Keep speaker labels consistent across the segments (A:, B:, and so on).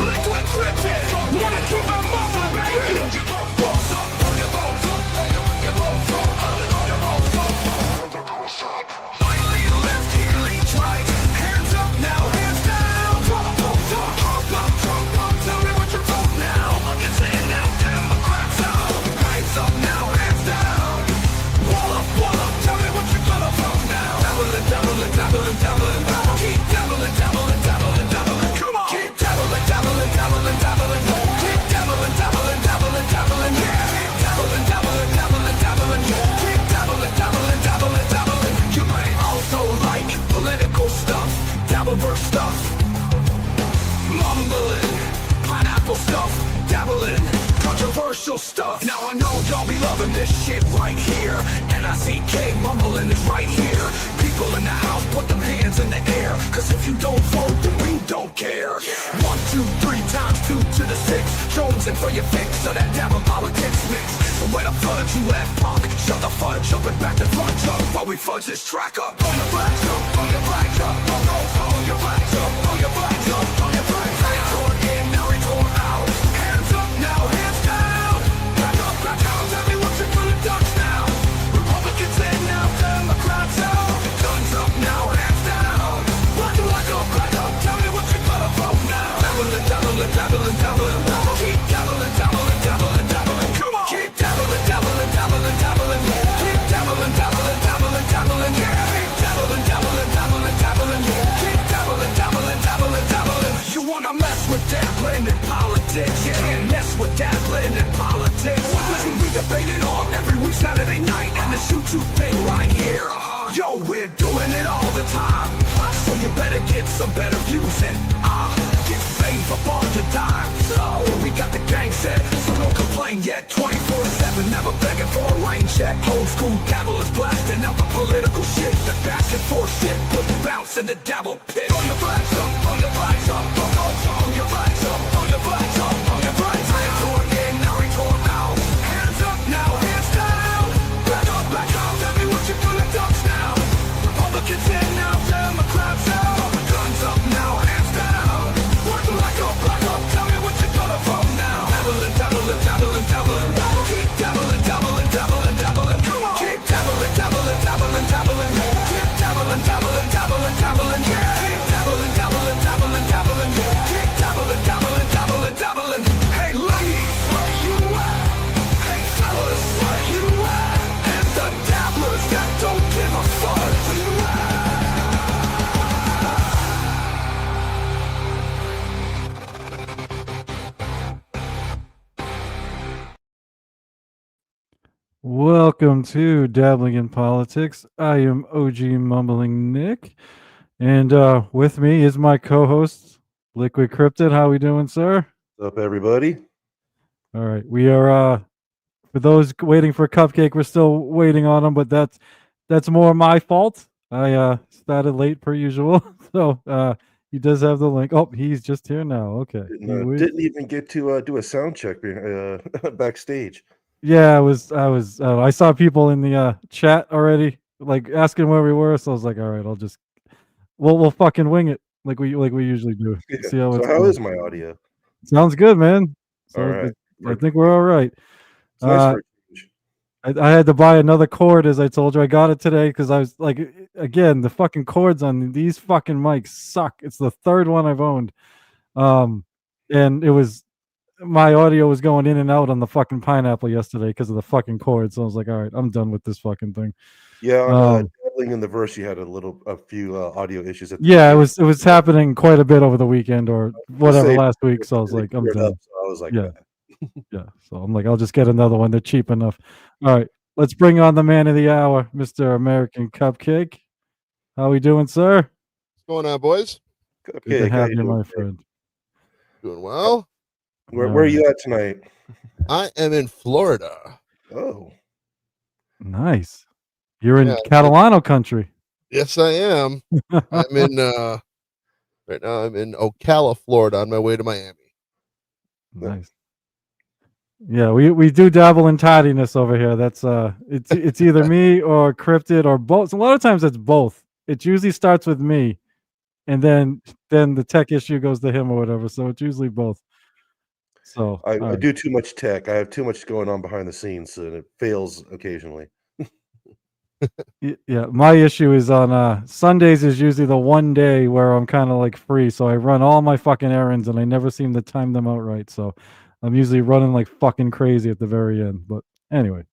A: Liquid Cryptid, gotta keep on mumbling, baby. Finally left, here leads right. Hands up now, hands down. Tell me what you're voting now. I'm just saying now, Democrats out. Hands up now, hands down. Wall up, tell me what you're gonna vote now. Dabbling, dabbling, dabbling, dabbling. Keep dabbling, dabbling, dabbling, dabbling. Come on. Keep dabbling, dabbling, dabbling, dabbling. Keep dabbling, dabbling, dabbling, dabbling. Yeah. Keep dabbling, dabbling, dabbling, dabbling. Keep dabbling, dabbling, dabbling, dabbling. You might also like political stuff, dabbleverse stuff, mumbling, pineapple stuff, dabbling, controversial stuff. Now I know y'all be loving this shit right here. N-I-C-K, mumbling is right here. People in the house, put them hands in the air. Cause if you don't vote, then we don't care. 1, 2, 3 times 2 to the 6. Jonesing for your fix, so that dabble politics mix. So where the fudge you at, punk? Shut the fudge up and back the fudge up while we fudge this track up. On your flags up, on your flags up, on your flags up, on your flags up, on your flags up. Retort in, now retort out. Hands up now, hands down. Back up, tell me what you're gonna duck now. Republicans in now, Democrats out. Guns up now, hands down. Back up, tell me what you're gonna vote now. Dabbling, dabbling, dabbling, dabbling. Keep dabbling, dabbling, dabbling, dabbling. Come on. Keep dabbling, dabbling, dabbling, dabbling. Keep dabbling, dabbling, dabbling, dabbling. Yeah. Keep dabbling, dabbling, dabbling, dabbling. Keep dabbling, dabbling, dabbling, dabbling. You wanna mess with dabbling in politics? You can't mess with dabbling in politics. Listen, we debate it on every week Saturday night, and the shoot thing right here. Yo, we're doing it all the time, so you better get some better views and get fame up on your dime. So we got the gang set, so don't complain yet. 24/7, never begging for a rain check. Old school dabble is blasting out the political shit. The bashing for shit, put the bounce in the dabble pit. On your flags up, on your flags up, on your flags up, on your flags up, on your flags up. Retort in, now retort out. Hands up now, hands down. Back up, tell me what you're gonna duck now. Republicans in now, Democrats out. Guns up now, hands down. Working like a back up, tell me what you're gonna vote now. Dabbling, dabbling, dabbling, dabbling. Keep dabbling, dabbling, dabbling, dabbling. Come on. Keep dabbling, dabbling, dabbling, dabbling. Keep dabbling, dabbling, dabbling, dabbling. Yeah. Keep dabbling, dabbling, dabbling, dabbling. Keep dabbling, dabbling, dabbling, dabbling. Hey ladies, where you at? Hey fellas, where you at? And the dabblers that don't give a fuck. Where you at?
B: Welcome to Dabbling in Politics. I am OG Mumbling Nick, and with me is my co-host, Liquid Cryptid. How we doing, sir?
C: What's up, everybody?
B: All right, we are. For those waiting for Cupcake, we're still waiting on him, but that's more my fault. I started late per usual, so he does have the link. Oh, he's just here now. Okay,
C: Didn't even get to do a sound check backstage.
B: Yeah, I saw people in the chat already, like asking where we were. So I was like, all right, we'll fucking wing it like we usually do.
C: Yeah.
B: See how
C: so how is my audio?
B: Sounds good, man. So
C: All right.
B: I think we're all right.
C: It's nice for a change.
B: I had to buy another cord, as I told you. I got it today because I was like, again, the fucking cords on these fucking mics suck. It's the third one I've owned, and it was. My audio was going in and out on the fucking pineapple yesterday because of the fucking cord. So I was like, all right, I'm done with this fucking thing.
C: Yeah, on Dabbling in the Verse, you had a few audio issues. It
B: was happening quite a bit over the weekend or whatever last week. So I was like, I'm done.
C: So I was like,
B: yeah. Yeah. So I'm like, I'll just get another one. They're cheap enough. All right, let's bring on the man of the hour, Mr. American Cupcake. How we doing, sir?
D: What's going on, boys?
C: Cupcake,
B: Good to have you,
C: doing,
B: my friend.
D: Doing well.
C: Where are you at tonight?
D: I am in Florida.
C: Oh,
B: nice. You're in Catalano country.
D: Yes, I am. I'm in right now. I'm in Ocala, Florida, on my way to Miami.
B: Nice. Yeah, we do dabble in tidiness over here. That's it's either me or Cryptid or both. A lot of times it's both. It usually starts with me, and then the tech issue goes to him or whatever. So it's usually both. So
C: I
B: all right.
C: do too much tech. I have too much going on behind the scenes, and it fails occasionally.
B: Yeah, my issue is on Sundays is usually the one day where I'm kind of like free, so I run all my fucking errands and I never seem to time them out right. So I'm usually running like fucking crazy at the very end. But anyway,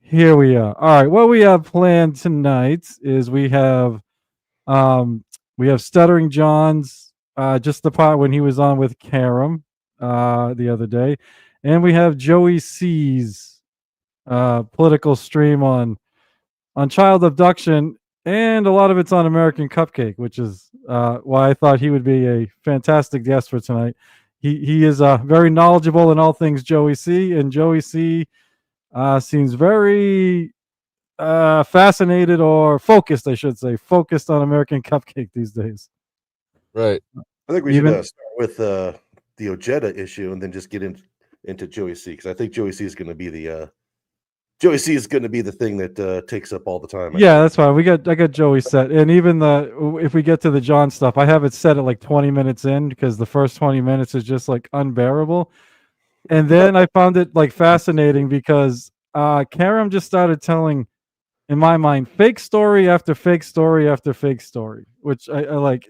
B: here we are. All right, what we have planned tonight is um we have Stuttering John's just the part when he was on with Karam the other day, and we have Joey C's political stream on child abduction, and a lot of it's on American Cupcake, which is why I thought he would be a fantastic guest for tonight. He is very knowledgeable in all things Joey C, and Joey C seems very fascinated or focused, I should say, focused on American Cupcake these days.
D: Right.
C: I think we
B: Even
C: should start with the Ojeda issue and then just get into Joey C, because I think Joey C is going to be the Joey C is going to be the thing that takes up all the time.
B: yeah, that's fine. I got Joey set, and even if we get to the John stuff, I have it set at like 20 minutes in because the first 20 minutes is just like unbearable. And then I found it like fascinating because Karam just started telling, in my mind, fake story after fake story after fake story, which I like.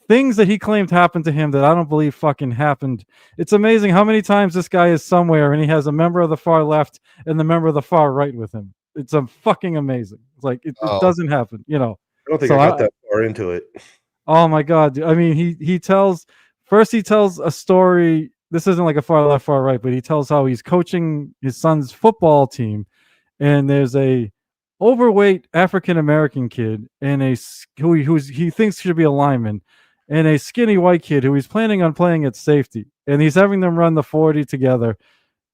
B: Things that he claimed happened to him that I don't believe fucking happened. It's amazing how many times this guy is somewhere and he has a member of the far left and the member of the far right with him. It's fucking amazing. It's like it doesn't happen, you know.
C: I don't think
B: So
C: I got that far into it.
B: oh my god, dude. I mean, he tells a story. This isn't like a far left, far right, but he tells how he's coaching his son's football team, and there's a overweight African American kid and he thinks should be a lineman, and a skinny white kid who he's planning on playing at safety, and he's having them run the 40 together.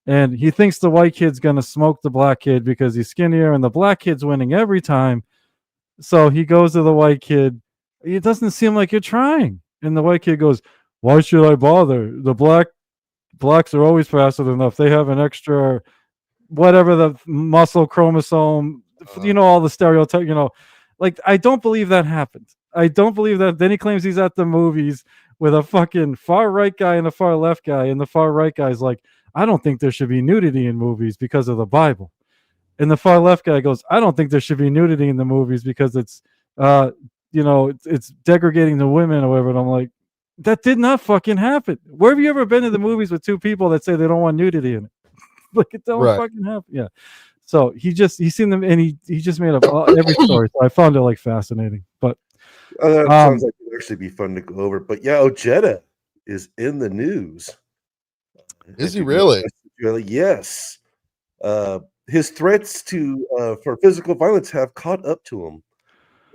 B: And he thinks the white kid's gonna smoke the black kid because he's skinnier, and the black kid's winning every time. So he goes to the white kid. It doesn't seem like you're trying. And the white kid goes, "Why should I bother? The blacks are always faster than enough. They have an extra whatever the muscle chromosome, all the stereotype, like I don't believe that happened. I don't believe that. Then he claims he's at the movies with a fucking far right guy and a far left guy, and the far right guy's like, I don't think there should be nudity in movies because of the Bible. And the far left guy goes, I don't think there should be nudity in the movies because it's it's degrading the women or whatever. And I'm like, that did not fucking happen. Where have you ever been to the movies with two people that say they don't want nudity in it? Like it don't fucking happen. Yeah. So he seen them, and he just made up every story. So I found it like fascinating. But
C: that sounds like it would actually be fun to go over. But yeah, Ojeda is in the news.
D: Is he really?
C: Yes. His threats for physical violence have caught up to him.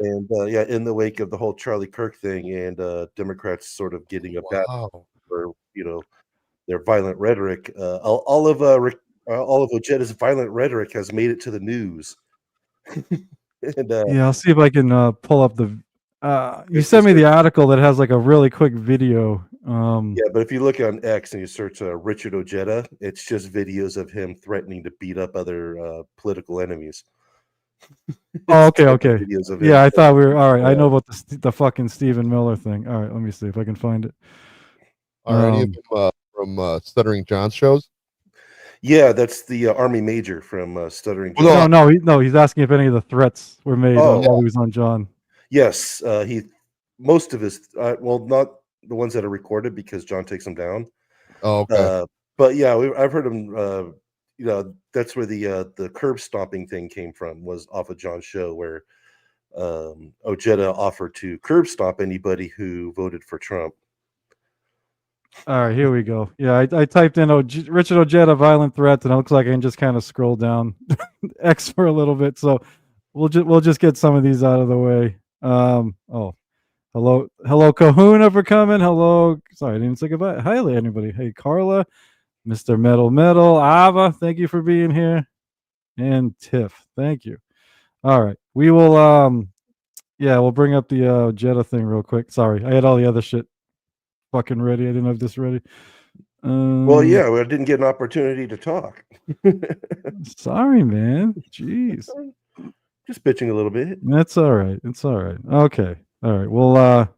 C: And in the wake of the whole Charlie Kirk thing, and Democrats sort of getting a battle for their violent rhetoric, all of Ojeda's violent rhetoric has made it to the news. And,
B: yeah, I'll see if I can pull up the. You sent me the article that has like a really quick video.
C: Yeah, but if you look on X and you search Richard Ojeda, it's just videos of him threatening to beat up other political enemies.
B: Oh, okay. Yeah, I thought we were all right. I know about the fucking Stephen Miller thing. All right, let me see if I can find it.
D: Are any of them from Stuttering John's shows?
C: Yeah, that's the Army Major from Stuttering
B: John. No, he's asking if any of the threats were made while he was on John.
C: Yes, most of his not the ones that are recorded because John takes them down.
D: Oh, okay.
C: But yeah, I've heard him. That's where the curb stomping thing came from, was off of John's show, where Ojeda offered to curb stomp anybody who voted for Trump.
B: All right, here we go. Yeah, I typed in Richard Ojeda violent threats, and it looks like I can just kind of scroll down X for a little bit. So we'll just get some of these out of the way. Hello Kahuna for coming. Hello, sorry, I didn't even say goodbye. Hi, anybody. Hey, Carla, Mr. Metal, Ava, thank you for being here, and Tiff, thank you. All right, we will. We'll bring up the Jetta thing real quick. Sorry, I had all the other shit fucking ready. I didn't have this ready.
C: Well, yeah, I didn't get an opportunity to talk.
B: Sorry, man. Jeez.
C: Just bitching a little bit.
B: That's all right. It's all right. Okay. All right. Well,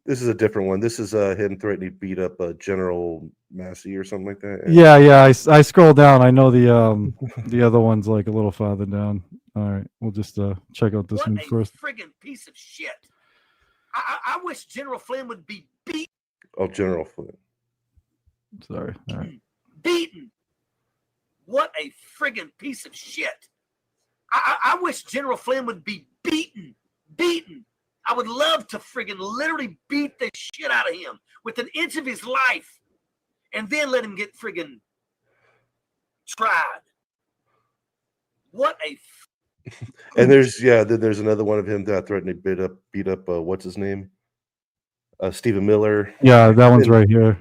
C: This is a different one. This is him threatening to beat up General Massey or something like that.
B: yeah. I scroll down. I know the other one's like a little farther down. All right. We'll just check out this
E: What
B: one
E: a
B: first.
E: friggin' piece of shit. I wish General Flynn would be
C: Oh, General Flynn.
B: Sorry. All right.
E: beaten. What a friggin' piece of shit. I wish General Flynn would be beaten. I would love to friggin' literally beat the shit out of him with an inch of his life and then let him get friggin' tried. What a
C: And then there's another one of him that threatened to beat up what's his name? Stephen Miller.
B: Yeah, that one's right here.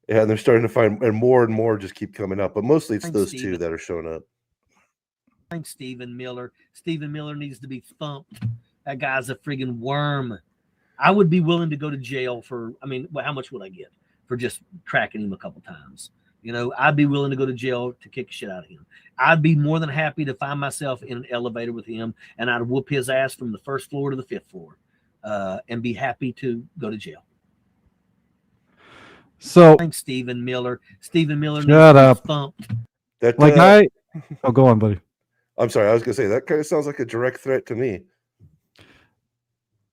C: Yeah, and they're starting to find, and more just keep coming up, but mostly it's
E: Thanks,
C: those
E: Steven.
C: two that are showing up.
E: I'm Stephen Miller. Stephen Miller needs to be thumped. That guy's a friggin' worm. I would be willing to go to jail for, how much would I get for just tracking him a couple times? You know, I'd be willing to go to jail to kick the shit out of him. I'd be more than happy to find myself in an elevator with him, and I'd whoop his ass from the first floor to the fifth floor, and be happy to go to jail.
B: So
E: I'm Stephen Miller. Stephen Miller
B: Shut
E: needs to be
B: up.
E: thumped.
C: That
B: like oh, go on, buddy.
C: I'm sorry, I was gonna say that kind of sounds like a direct threat to me.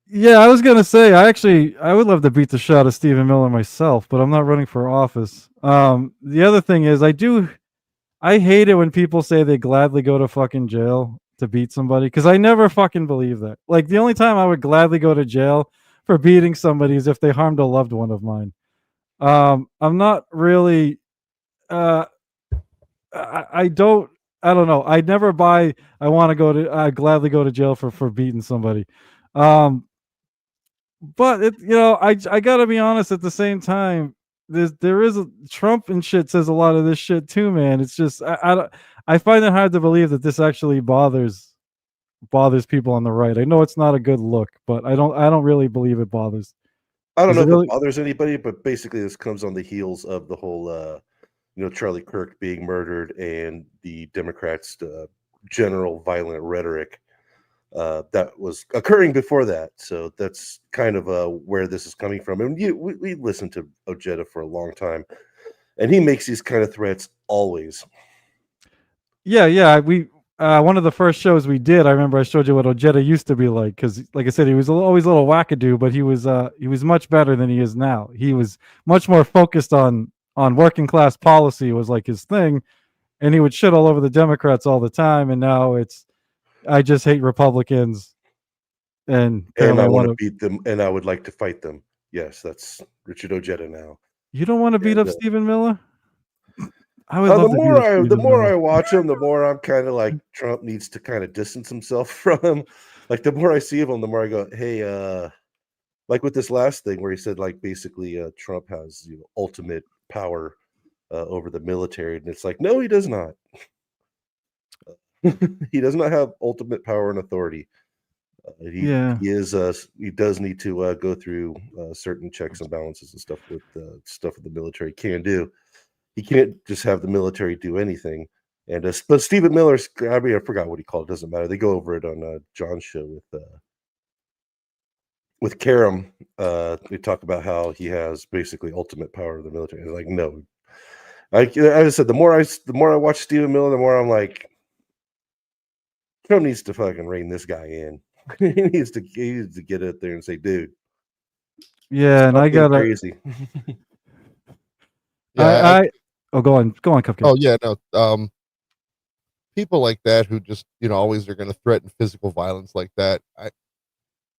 B: Yeah, I was gonna say I would love to beat the shit out of Stephen Miller myself, but I'm not running for office. The other thing is I hate it when people say they gladly go to fucking jail to beat somebody, because I never fucking believe that. Like, the only time I would gladly go to jail for beating somebody is if they harmed a loved one of mine. I'm not really I don't know. I never buy I want to go to I gladly go to jail for beating somebody. But I gotta be honest. At the same time, there is Trump and shit says a lot of this shit too, man. It's just I find it hard to believe that this actually bothers people on the right. I know it's not a good look, but I don't really believe it bothers.
C: I don't
B: Is
C: know
B: it
C: if
B: really-
C: it bothers anybody, but basically this comes on the heels of the whole Charlie Kirk being murdered and the Democrats' general violent rhetoric that was occurring before that. So that's kind of where this is coming from. And we listened to Ojeda for a long time, and he makes these kind of threats always.
B: Yeah. We one of the first shows we did, I remember I showed you what Ojeda used to be like, because, like I said, he was always a little wackadoo, but he was much better than he is now. He was much more focused on working class policy, was like his thing, and he would shit all over the Democrats all the time. And now it's I just hate Republicans, and
C: And I
B: apparently
C: want to beat them, and I would like to fight them. Yes, that's Richard Ojeda now.
B: You don't want to beat up Stephen Miller? I would
C: the
B: love to beat up Stephen
C: more
B: Miller.
C: I watch him, the more I'm kind of like Trump needs to kind of distance himself from him. Like, the more I see of him, the more I go, hey, like with this last thing where he said, like, basically Trump has ultimate power over the military, and it's like, no, he does not. He does not have ultimate power and authority. He does need to go through certain checks and balances and stuff with the military can do. He can't just have the military do anything. And but Stephen Miller's, I forgot what he called it. Doesn't matter. They go over it on John's show with Karam. They talk about how he has basically ultimate power of the military. It's like, no. I just said, the more I watch Stephen Miller, the more I'm like, Trump needs to fucking rein this guy in. he needs to get out there and say, dude.
B: Yeah, and I got
C: crazy.
D: Yeah,
B: go on, Cupcake.
D: Oh yeah, no. People like that who just always are going to threaten physical violence like that.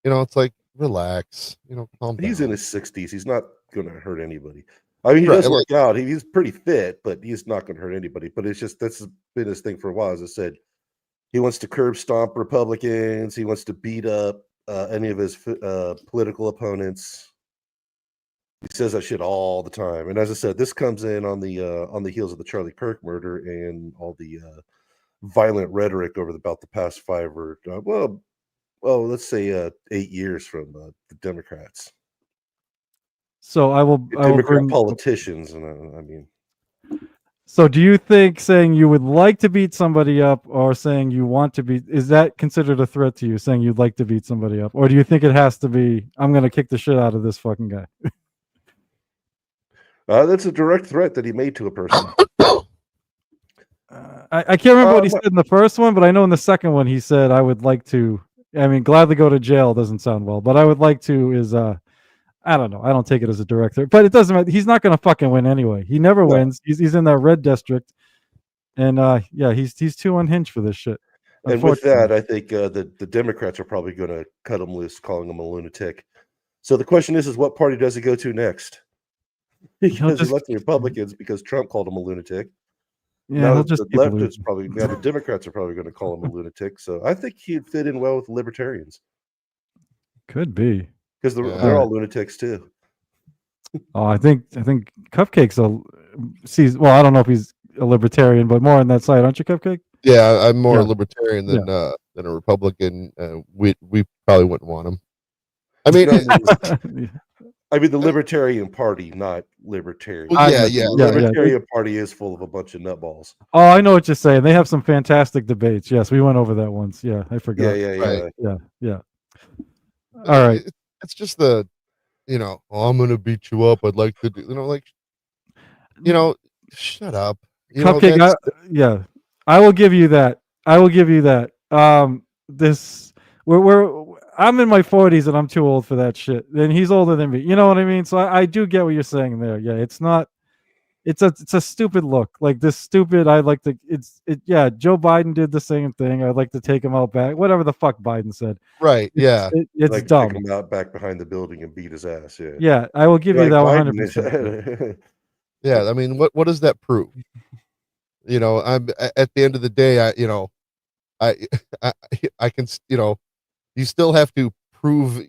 D: It's like, relax. Calm down.
C: He's in his 60s. He's not going to hurt anybody. I mean, he does work out. He's pretty fit, but he's not going to hurt anybody. But it's just that's been his thing for a while. As I said, he wants to curb stomp Republicans. He wants to beat up any of his political opponents. He says that shit all the time. And as I said, this comes in on the heels of the Charlie Kirk murder and all the violent rhetoric over about the past 5 or let's say 8 years from the Democrats.
B: So I will
C: Democrat
B: bring.
C: politicians, and I mean,
B: So do you think saying you would like to beat somebody up or saying you want to beat, is that considered a threat to you, saying you'd like to beat somebody up? Or do you think it has to be, I'm going to kick the shit out of this fucking guy?
C: that's a direct threat that he made to a person.
B: I can't remember what he
C: but-
B: said in the first one, but I know in the second one he said, I would like to, I mean, gladly go to jail doesn't sound well, but I would like to is, I don't know. I don't take it as a direct threat, but it doesn't matter. He's not going to fucking win anyway. He never wins. He's in that red district. And yeah, he's too unhinged for this shit.
C: And with that, I think the Democrats are probably going to cut him loose, calling him a lunatic. So the question is what party does he go to next? Because he left the Republicans because Trump called him a lunatic.
B: Yeah,
C: now
B: he'll just
C: the left is probably now the Democrats are probably going to call him a lunatic. So I think he'd fit in well with the libertarians.
B: Could be
C: because they're all lunatics too.
B: Oh, I think Cupcake's well, I don't know if he's a libertarian, but more on that side, aren't you, Cupcake?
D: Yeah, I'm more libertarian than a Republican. We probably wouldn't want him. I mean,
C: I mean the Libertarian Party, not libertarian.
D: Well, yeah.
C: The Libertarian Party is full of a bunch of nutballs.
B: Oh, I know what you're saying. They have some fantastic debates. Yes, we went over that once. Yeah, I forgot. Yeah. All right.
D: It's just the, oh, I'm gonna beat you up. I'd like to do, shut up.
B: Cupcake. I will give you that. I'm in my 40s and I'm too old for that shit. And he's older than me. You know what I mean? So I do get what you're saying there. Yeah, it's a stupid look. Like this stupid, Joe Biden did the same thing. I'd like to take him out back. Whatever the fuck Biden said.
D: Right. Yeah.
B: It's
C: like
B: dumb.
C: Take him out back behind the building and beat his ass. Yeah.
B: Yeah, I will give you that 100%.
D: Yeah. I mean, what does that prove? I'm at the end of the day, I can, you still have to prove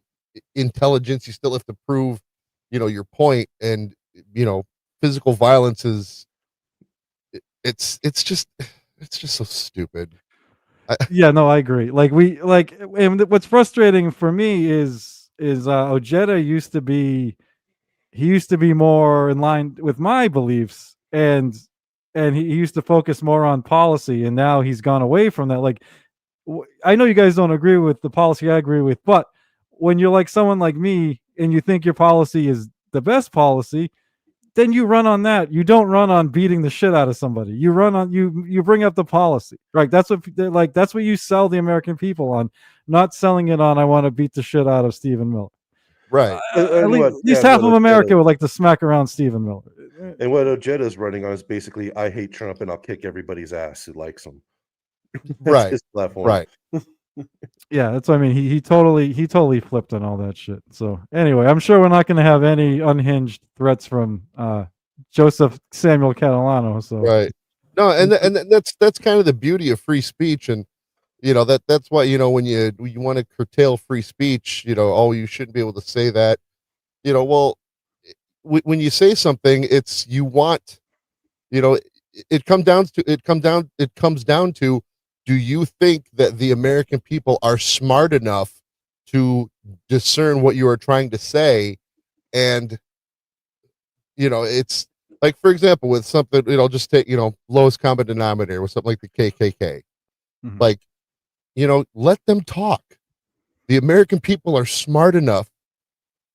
D: intelligence. You still have to prove, your point. And, physical violence is, it's just so stupid.
B: Yeah, no, I agree. And what's frustrating for me is Ojeda used to be more in line with my beliefs, and he used to focus more on policy, and now he's gone away from that. Like, I know you guys don't agree with the policy I agree with, but when you're like someone like me and you think your policy is the best policy, then you run on that. You don't run on beating the shit out of somebody. You run on you bring up the policy, right? That's what you sell the American people on, not selling it on I want to beat the shit out of Stephen Miller.
D: Right.
B: At least half of America would like to smack around Stephen Miller.
C: And what Ojeda's running on is basically I hate Trump and I'll kick everybody's ass who likes him.
D: Right.
C: His platform.
D: Right.
B: Yeah, that's what I mean. He totally flipped on all that shit. So anyway, I'm sure we're not going to have any unhinged threats from Joseph Samuel Catalano. So
D: right. No, and that's kind of the beauty of free speech, and that's why when you want to curtail free speech, oh, you shouldn't be able to say that. Well, when you say something, it's you want, it comes down to. Do you think that the American people are smart enough to discern what you are trying to say? And, it's like, for example, with something, just take, lowest common denominator with something like the KKK.
B: Mm-hmm.
D: Like, let them talk. The American people are smart enough,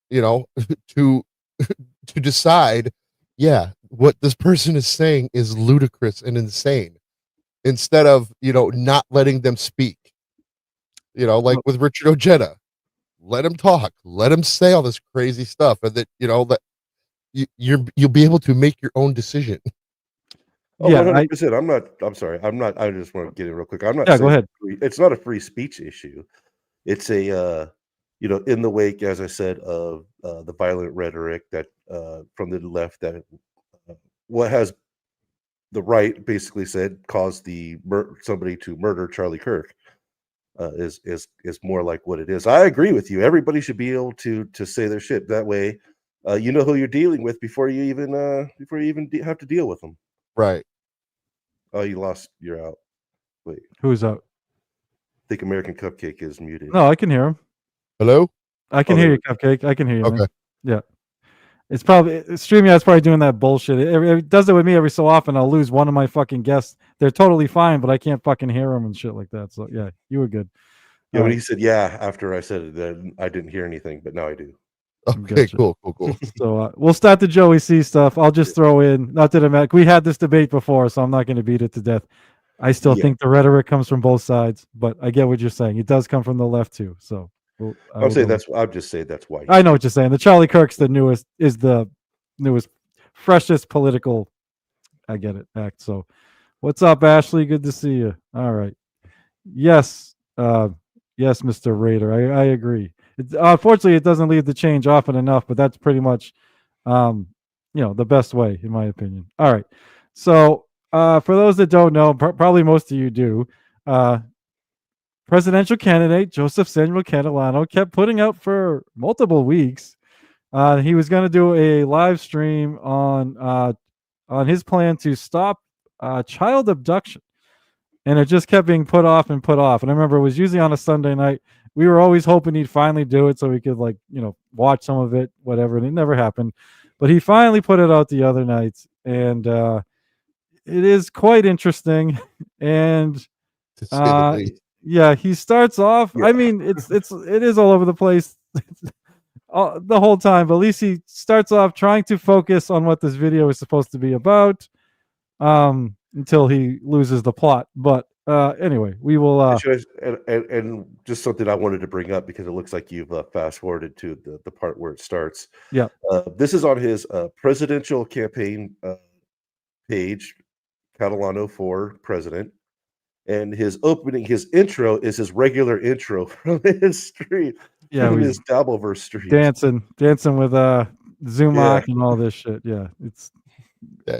D: to decide, what this person is saying is ludicrous and insane. Instead of, not letting them speak, like with Richard Ojeda, let him talk, let him say all this crazy stuff, and that, that you'll be able to make your own decision.
C: Oh, yeah, 100%. I'm sorry. I just want to get in real quick. I'm not saying
B: go ahead.
C: It's not a free speech issue. It's a, in the wake, as I said, of the violent rhetoric that from the left that what has the right basically said caused somebody to murder Charlie Kirk is more like what it is. I agree with you. Everybody should be able to say their shit. That way, you know who you're dealing with before you even have to deal with them.
D: Right.
C: Oh, you're out. Wait.
B: Who's out?
C: I think American Cupcake is muted.
B: No, I can hear him.
D: Hello?
B: I can hear you, Cupcake. I can hear you.
D: Okay.
B: Man. Yeah. It's probably StreamYard's probably doing that bullshit. It does it with me every so often. I'll lose one of my fucking guests. They're totally fine, but I can't fucking hear them and shit like that. So yeah, you were good.
C: Yeah, when
B: Alright.
C: he said yeah after I said it, then I didn't hear anything, but now I do.
D: Okay,
B: Gotcha.
D: cool.
B: So we'll start the Joey C stuff. I'll just throw in, not that it matters. We had this debate before, so I'm not going to beat it to death. I still
C: Yeah.
B: think the rhetoric comes from both sides, but I get what you're saying. It does come from the left too. So
C: I'm saying I'll just say that's why.
B: I know what you're saying. The Charlie Kirk's the newest, freshest political. I get it. Act. So, what's up, Ashley? Good to see you. All right. Yes. Yes, Mr. Raider. I agree. Unfortunately, it doesn't leave the change often enough, but that's pretty much, the best way, in my opinion. All right. So, for those that don't know, probably most of you do, presidential candidate Joseph Samuel Catalano kept putting out for multiple weeks. He was going to do a live stream on his plan to stop child abduction, and it just kept being put off and put off. And I remember it was usually on a Sunday night. We were always hoping he'd finally do it so we could watch some of it, whatever. And it never happened, but he finally put it out the other night, and it is quite interesting. And
D: To say the least.
B: yeah, he starts off.
C: Yeah.
B: I mean, it is all over the place the whole time, but at least he starts off trying to focus on what this video is supposed to be about, until he loses the plot. But anyway, we will.
C: And just something I wanted to bring up because it looks like you've fast forwarded to the part where it starts.
B: Yeah.
C: This is on his presidential campaign page, Catalano for president. And his intro is his regular intro from his stream.
B: Yeah,
C: from
B: we
C: his Dabbleverse stream.
B: dancing with Zumak and all this shit. Yeah,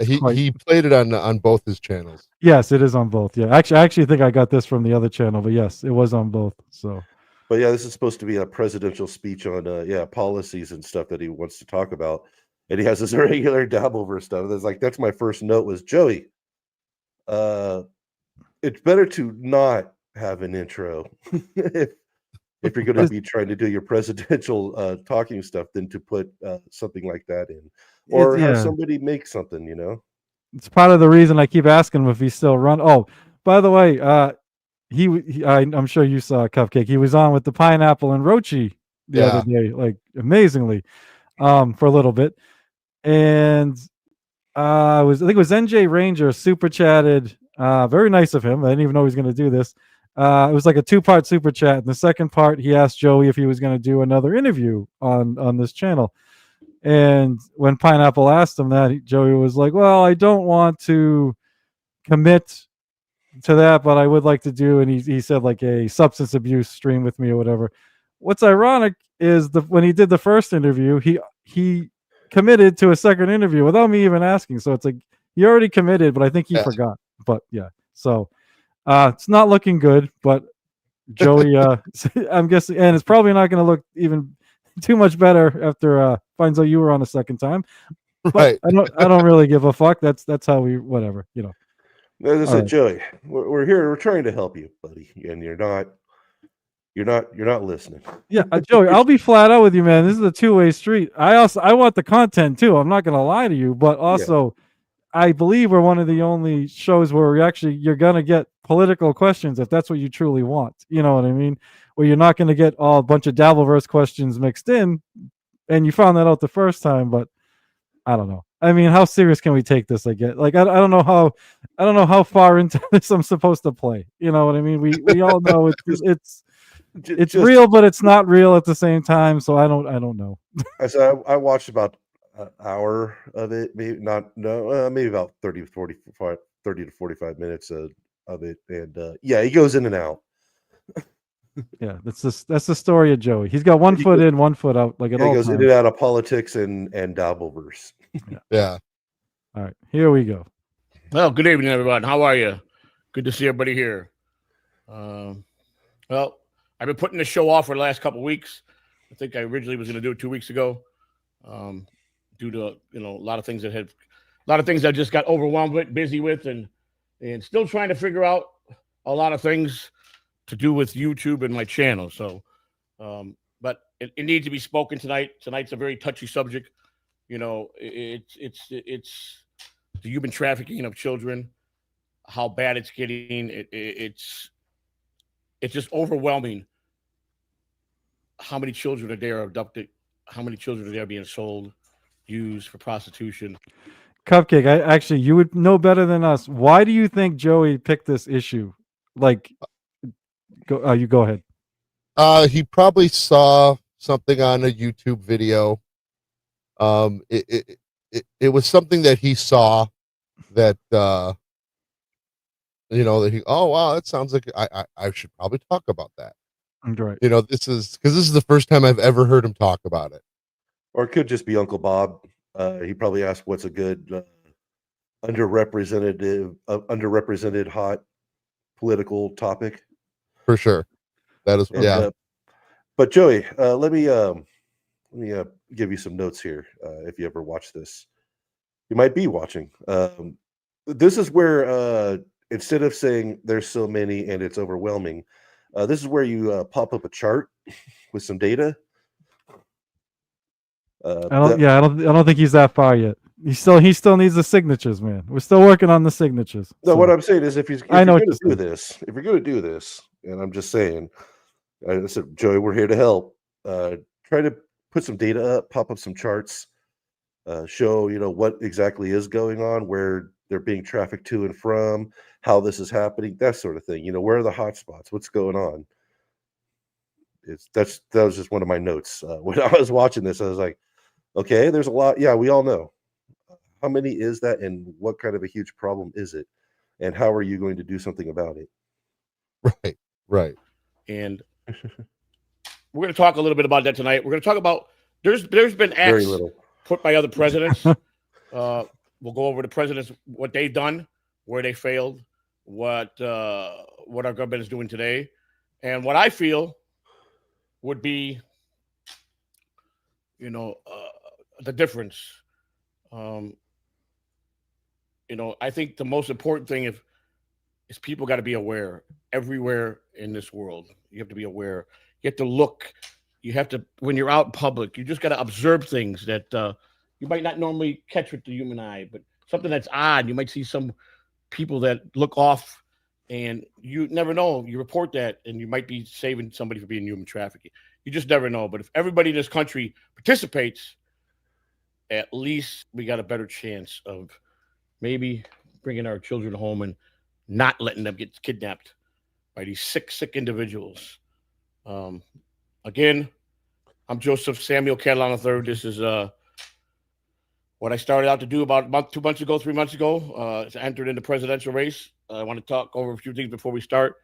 D: He played it on both his channels.
B: Yes, it is on both. Yeah, I actually think I got this from the other channel, but yes, it was on both. So,
C: but yeah, this is supposed to be a presidential speech on policies and stuff that he wants to talk about, and he has this regular Dabbleverse stuff. That's my first note was Joey. It's better to not have an intro if you're going to be trying to do your presidential talking stuff than to put something like that in, or have somebody make something.
B: It's part of the reason I keep asking him if he's still run. Oh, by the way, I'm sure you saw Cupcake. He was on with the Pineapple and Rochi the other day, like amazingly, for a little bit, and I think it was NJ Ranger super chatted. Very nice of him. I didn't even know he was going to do this. It was like a 2-part super chat. In the second part, he asked Joey if he was going to do another interview on this channel. And when Pineapple asked him that, Joey was like, well, I don't want to commit to that, but I would like to do. And he said like a substance abuse stream with me or whatever. What's ironic is when he did the first interview, he committed to a second interview without me even asking. So it's like he already committed, but I think he forgot. But yeah, so it's not looking good. But Joey, I'm guessing, and it's probably not going to look even too much better after finds out you were on a second time. But
C: Right.
B: I don't really give a fuck. That's how we whatever.
C: As I said, right. Joey, we're here. We're trying to help you, buddy, and you're not listening.
B: Yeah, Joey, I'll be flat out with you, man. This is a two-way street. I want the content too. I'm not going to lie to you, but also I believe we're one of the only shows where you're going to get political questions if that's what you truly want. You know what I mean? Where you're not going to get a bunch of Dabbleverse questions mixed in, and you found that out the first time. But I don't know. I mean, how serious can we take this? I don't know how far into this I'm supposed to play. You know what I mean? We all know it's real, but it's not real at the same time. So I don't know.
C: I watched about an hour of it, maybe about 30 to 45 minutes of it, and he goes in and out.
B: Yeah, that's the story of Joey. He's got one foot in, one foot out, like at all times.
C: He goes in and out of politics and Dabbleverse.
D: Yeah.
B: All right, here we go.
F: Well, good evening, everyone. How are you? Good to see everybody here. Well, I've been putting this show off for the last couple of weeks. I think I originally was going to do it 2 weeks ago, due to a lot of things I just got overwhelmed with, busy with, and still trying to figure out a lot of things to do with YouTube and my channel. So, but it needs to be spoken tonight. Tonight's a very touchy subject. You know, it's the human trafficking of children, how bad it's getting. It's just overwhelming. How many children are there abducted? How many children are there being sold, used for prostitution?
B: Cupcake, you would know better than us. Why do you think Joey picked this issue? Like, you go ahead.
D: He probably saw something on a YouTube video. It was something that he saw that that he, oh wow, that sounds like I should probably talk about that.
B: Right.
D: This is the first time I've ever heard him talk about it.
C: Or it could just be Uncle Bob. He probably asked what's a good underrepresented hot political topic.
D: For sure. That is,
C: And,
D: yeah.
C: But Joey, let me give you some notes here. If you ever watch this, you might be watching. This is where instead of saying there's so many and it's overwhelming, this is where you pop up a chart with some data.
B: I don't think he's that far yet. He still needs the signatures, man. We're still working on the signatures.
C: No,
B: so.
C: what I'm saying is if you're going to do this, and I'm just saying, I said, Joey, we're here to help. Try to put some data up, pop up some charts, show what exactly is going on, where they're being trafficked to and from, how this is happening, that sort of thing. Where are the hot spots? What's going on? That was just one of my notes. When I was watching this, I was like, okay, there's a lot. Yeah, we all know. How many is that, and what kind of a huge problem is it, and how are you going to do something about it?
D: Right.
F: And we're going to talk a little bit about that tonight. We're going to talk about there's been acts put by other presidents. We'll go over the presidents, what they've done, where they failed, what our government is doing today, and what I feel would be, the difference. I think the most important thing is people got to be aware everywhere in this world. You have to be aware. You have to look. You have to, when you're out in public, you just got to observe things that you might not normally catch with the human eye, but something that's odd. You might see some people that look off, and you never know. You report that, and you might be saving somebody from being human trafficking. You just never know. But if everybody in this country participates, at least we got a better chance of maybe bringing our children home and not letting them get kidnapped by these sick individuals. Again, I'm Joseph Samuel Catalan III. This is what I started out to do about 3 months ago. I entered in the presidential race. I want to talk over a few things before we start.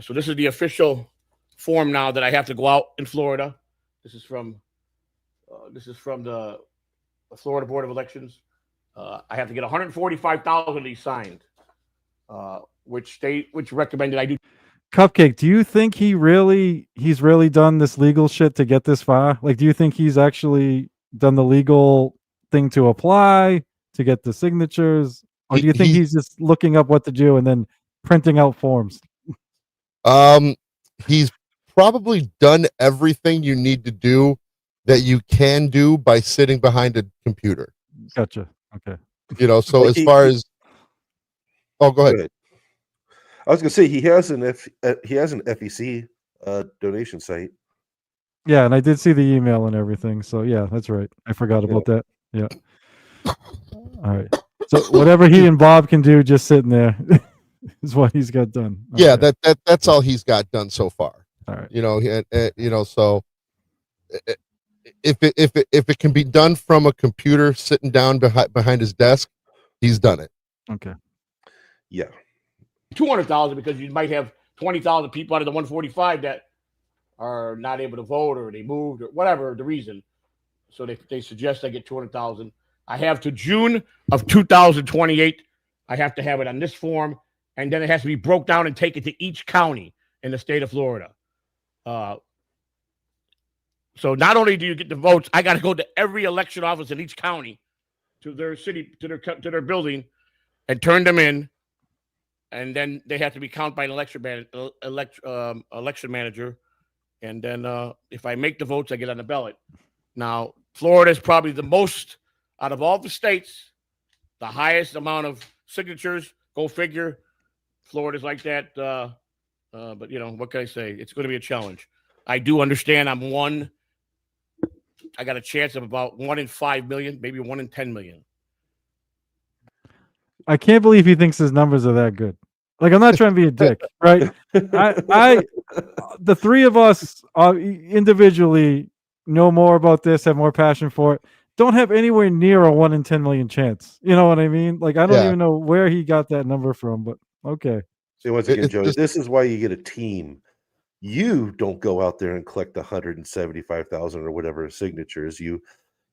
F: So this is the official form now that I have to go out in Florida. This is from the Florida Board of Elections. I have to get 145,000 of these signed, which recommended I do.
B: Cupcake, do you think he's really done this legal shit to get this far? Like, do you think he's actually done the legal thing to apply to get the signatures, or do you think he's just looking up what to do and then printing out forms?
D: He's probably done everything you need to do that you can do by sitting behind a computer.
B: Gotcha. Okay.
D: So as far as, go ahead.
C: I was gonna say he has an FEC donation site.
B: Yeah, and I did see the email and everything. So yeah, that's right. I forgot about that. Yeah. All right. So whatever he and Bob can do, just sitting there, is what he's got done. Okay.
D: Yeah, that's all he's got done so far.
B: All right.
D: So if it can be done from a computer sitting down behind his desk, he's done it.
B: Okay.
C: Yeah.
F: 200,000 because you might have 20,000 people out of the 145 that are not able to vote, or they moved, or whatever the reason. So they suggest I get 200,000. I have to June of 2028. I have to have it on this form, and then it has to be broke down and taken to each county in the state of Florida. So not only do you get the votes, I got to go to every election office in each county, to their city, to their building, and turn them in. And then they have to be counted by an election manager. And then if I make the votes, I get on the ballot. Now, Florida is probably the most out of all the states, the highest amount of signatures. Go figure. Florida's like that. But what can I say? It's going to be a challenge. I do understand. I got a chance of about 1 in 5 million, maybe 1 in 10 million.
B: I can't believe he thinks his numbers are that good. Like, I'm not trying to be a dick, right? The three of us individually know more about this, have more passion for it. Don't have anywhere near a 1 in 10 million chance. You know what I mean? Like, I don't even know where he got that number from, but okay.
C: See, once again, Joey, this is why you get a team. You don't go out there and collect 175,000 or whatever signatures. You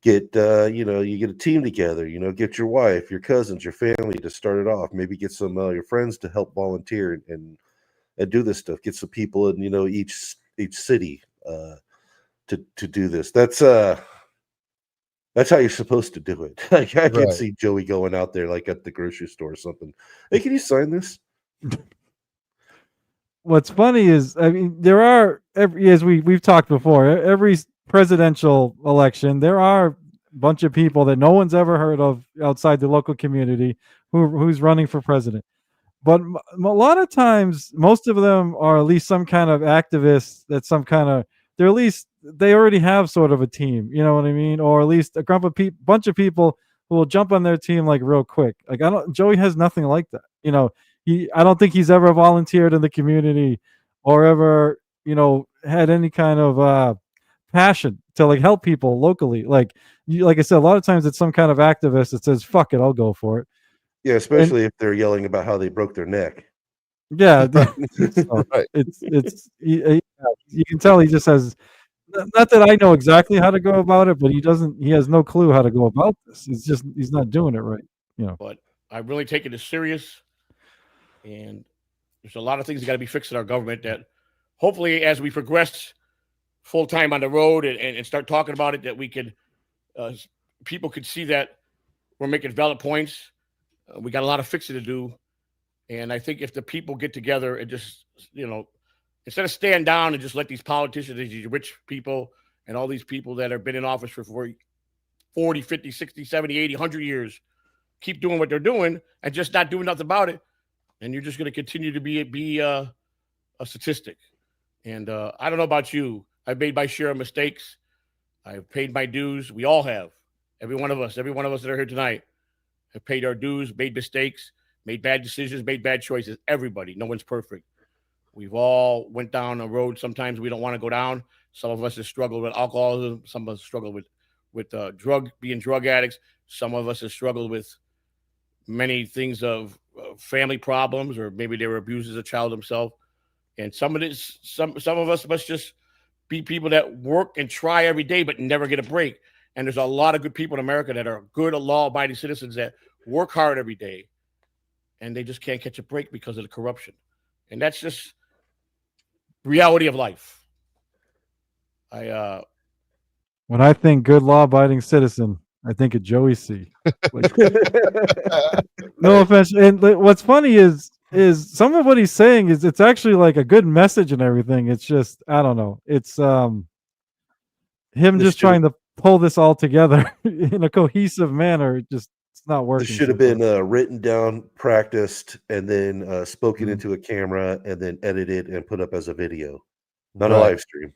C: get, you get a team together. Get your wife, your cousins, your family to start it off. Maybe get some your friends to help volunteer and do this stuff. Get some people in, each city to do this. That's how you're supposed to do it. I can see Joey going out there like at the grocery store or something. Hey, can you sign this?
B: What's funny is, I mean, there are, as we've talked before, every presidential election, there are a bunch of people that no one's ever heard of outside the local community who's running for president. But a lot of times, most of them are at least some kind of activists. They already have sort of a team. You know what I mean? Or at least a bunch of people who will jump on their team like real quick. Like, Joey has nothing like that. I don't think he's ever volunteered in the community or ever, had any kind of passion to like help people locally. Like I said, a lot of times it's some kind of activist that says, "Fuck it, I'll go for it."
C: Yeah, especially if they're yelling about how they broke their neck.
B: Yeah, you can tell he just has. Not that I know exactly how to go about it, but he has no clue how to go about this. He's not doing it right.
F: But I really take it as serious. And there's a lot of things that got to be fixed in our government that hopefully as we progress full time on the road and start talking about it, that we can, people could see that we're making valid points. We got a lot of fixing to do. And I think if the people get together and just, instead of stand down and just let these politicians, these rich people and all these people that have been in office for 40, 50, 60, 70, 80, 100 years, keep doing what they're doing and just not doing nothing about it. And you're just going to continue to be a statistic. And I don't know about you. I've made my share of mistakes. I've paid my dues. We all have. Every one of us that are here tonight have paid our dues, made mistakes, made bad decisions, made bad choices. Everybody. No one's perfect. We've all went down a road sometimes we don't want to go down. Some of us have struggled with alcoholism. Some of us struggle with being drug addicts. Some of us have struggled with many things of family problems, or maybe they were abused as a child themselves. And some of us must just be people that work and try every day, but never get a break. And there's a lot of good people in America that are good, law-abiding citizens that work hard every day, and they just can't catch a break because of the corruption. And that's just reality of life.
B: When I think good law-abiding citizen, I think of Joey C. No offense. And what's funny is some of what he's saying is it's actually like a good message and everything. It's just, I don't know. It's him just trying to pull this all together in a cohesive manner. It's not working.
C: This should have been written down, practiced, and then spoken into a camera, and then edited and put up as a video, not a live stream.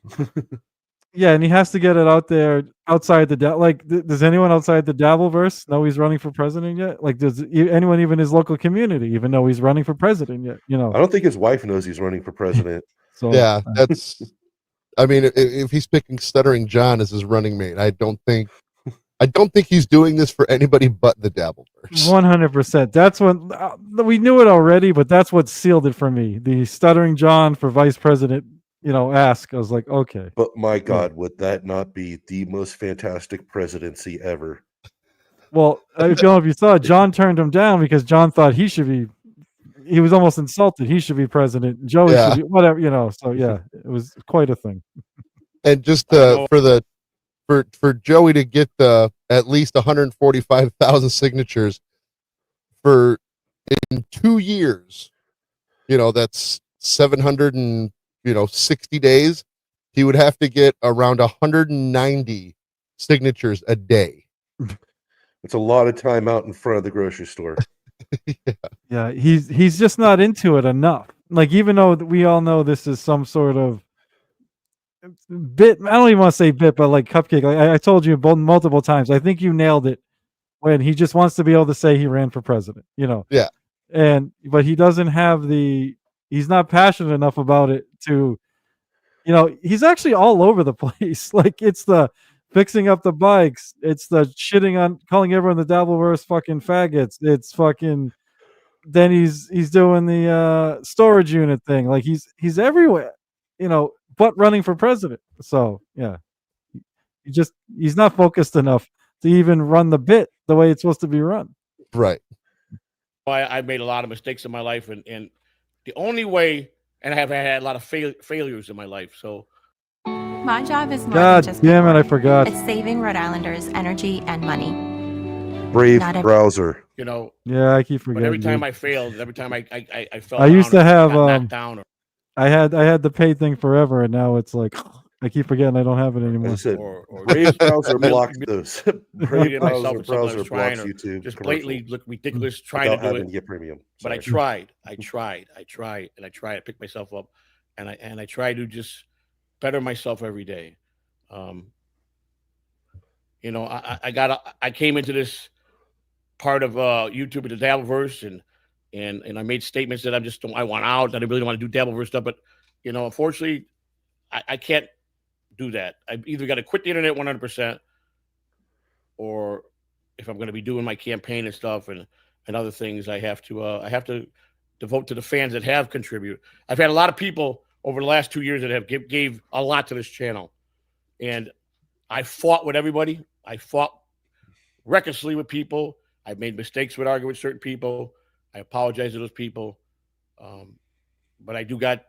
B: Yeah, and he has to get it out there outside the does anyone outside the Dabbleverse know he's running for president yet? Like, does anyone even his local community even know he's running for president yet?
C: I don't think his wife knows he's running for president.
B: So
D: yeah, that's. I mean, if he's picking Stuttering John as his running mate, I don't think he's doing this for anybody but the Dabbleverse.
B: 100%. That's what we knew it already, but that's what sealed it for me. The Stuttering John for vice president. Ask. I was like, okay.
C: But my God, would that not be the most fantastic presidency ever?
B: Well, I don't know if you saw, John turned him down because John thought he was almost insulted. He should be president. Joey should be whatever, So yeah, it was quite a thing.
D: And just for Joey to get at least 145,000 signatures in 2 years, that's 760 days, he would have to get around 190 signatures a day.
C: It's a lot of time out in front of the grocery store.
B: Yeah, he's just not into it enough. Like, even though we all know this is some sort of bit, I don't even want to say bit, but like Cupcake, like I told you multiple times, I think you nailed it when he just wants to be able to say he ran for president, you know.
D: Yeah.
B: But he doesn't have he's not passionate enough about it to, you know, he's actually all over the place. Like, it's the fixing up the bikes, it's the shitting on, calling everyone the Dabbleverse fucking faggots, it's fucking, then he's doing the storage unit thing. Like, he's everywhere, you know, but running for president. So yeah, he's not focused enough to even run the bit the way it's supposed to be run.
D: Right.
F: I've made a lot of mistakes in my life, and the only way, and I have had a lot of failures in my life. So
G: My job is more
B: God
G: than just
B: damn it, I
G: paperwork.
B: forgot.
G: It's saving Rhode Islanders energy and money.
C: Brave
G: Not every-
C: browser.
F: you know,
B: Yeah, I keep
F: but
B: forgetting.
F: every time
B: dude.
F: I failed, every time I fell
B: I
F: down,
B: used to
F: or
B: have,
F: got knocked down, or
B: I had the paid thing forever, and now it's like I keep forgetting I don't have it
C: As I
B: anymore.
C: said,
F: or
C: Brave browser
F: really-
C: blocks those. Brave
F: humiliated myself
C: browser,
F: in something I was
C: browser
F: trying,
C: blocks
F: or
C: YouTube
F: just
C: commercial
F: blatantly look ridiculous trying
C: without
F: to do
C: having
F: it.
C: to get premium.
F: But I
C: Sorry.
F: tried, and I pick myself up, and I try to just better myself every day. You know, I came into this part of YouTube with the Dabbleverse, and I made statements that I want out, that I really don't want to do Dabbleverse stuff. But you know, unfortunately, I can't do that. I've either got to quit the internet 100%, or if I'm going to be doing my campaign and stuff and other things, I have to devote to the fans that have contributed. I've had a lot of people over the last 2 years that have gave a lot to this channel, and I fought with everybody. I fought recklessly with people. I've made mistakes with arguing with certain people. I apologize to those people, but I do got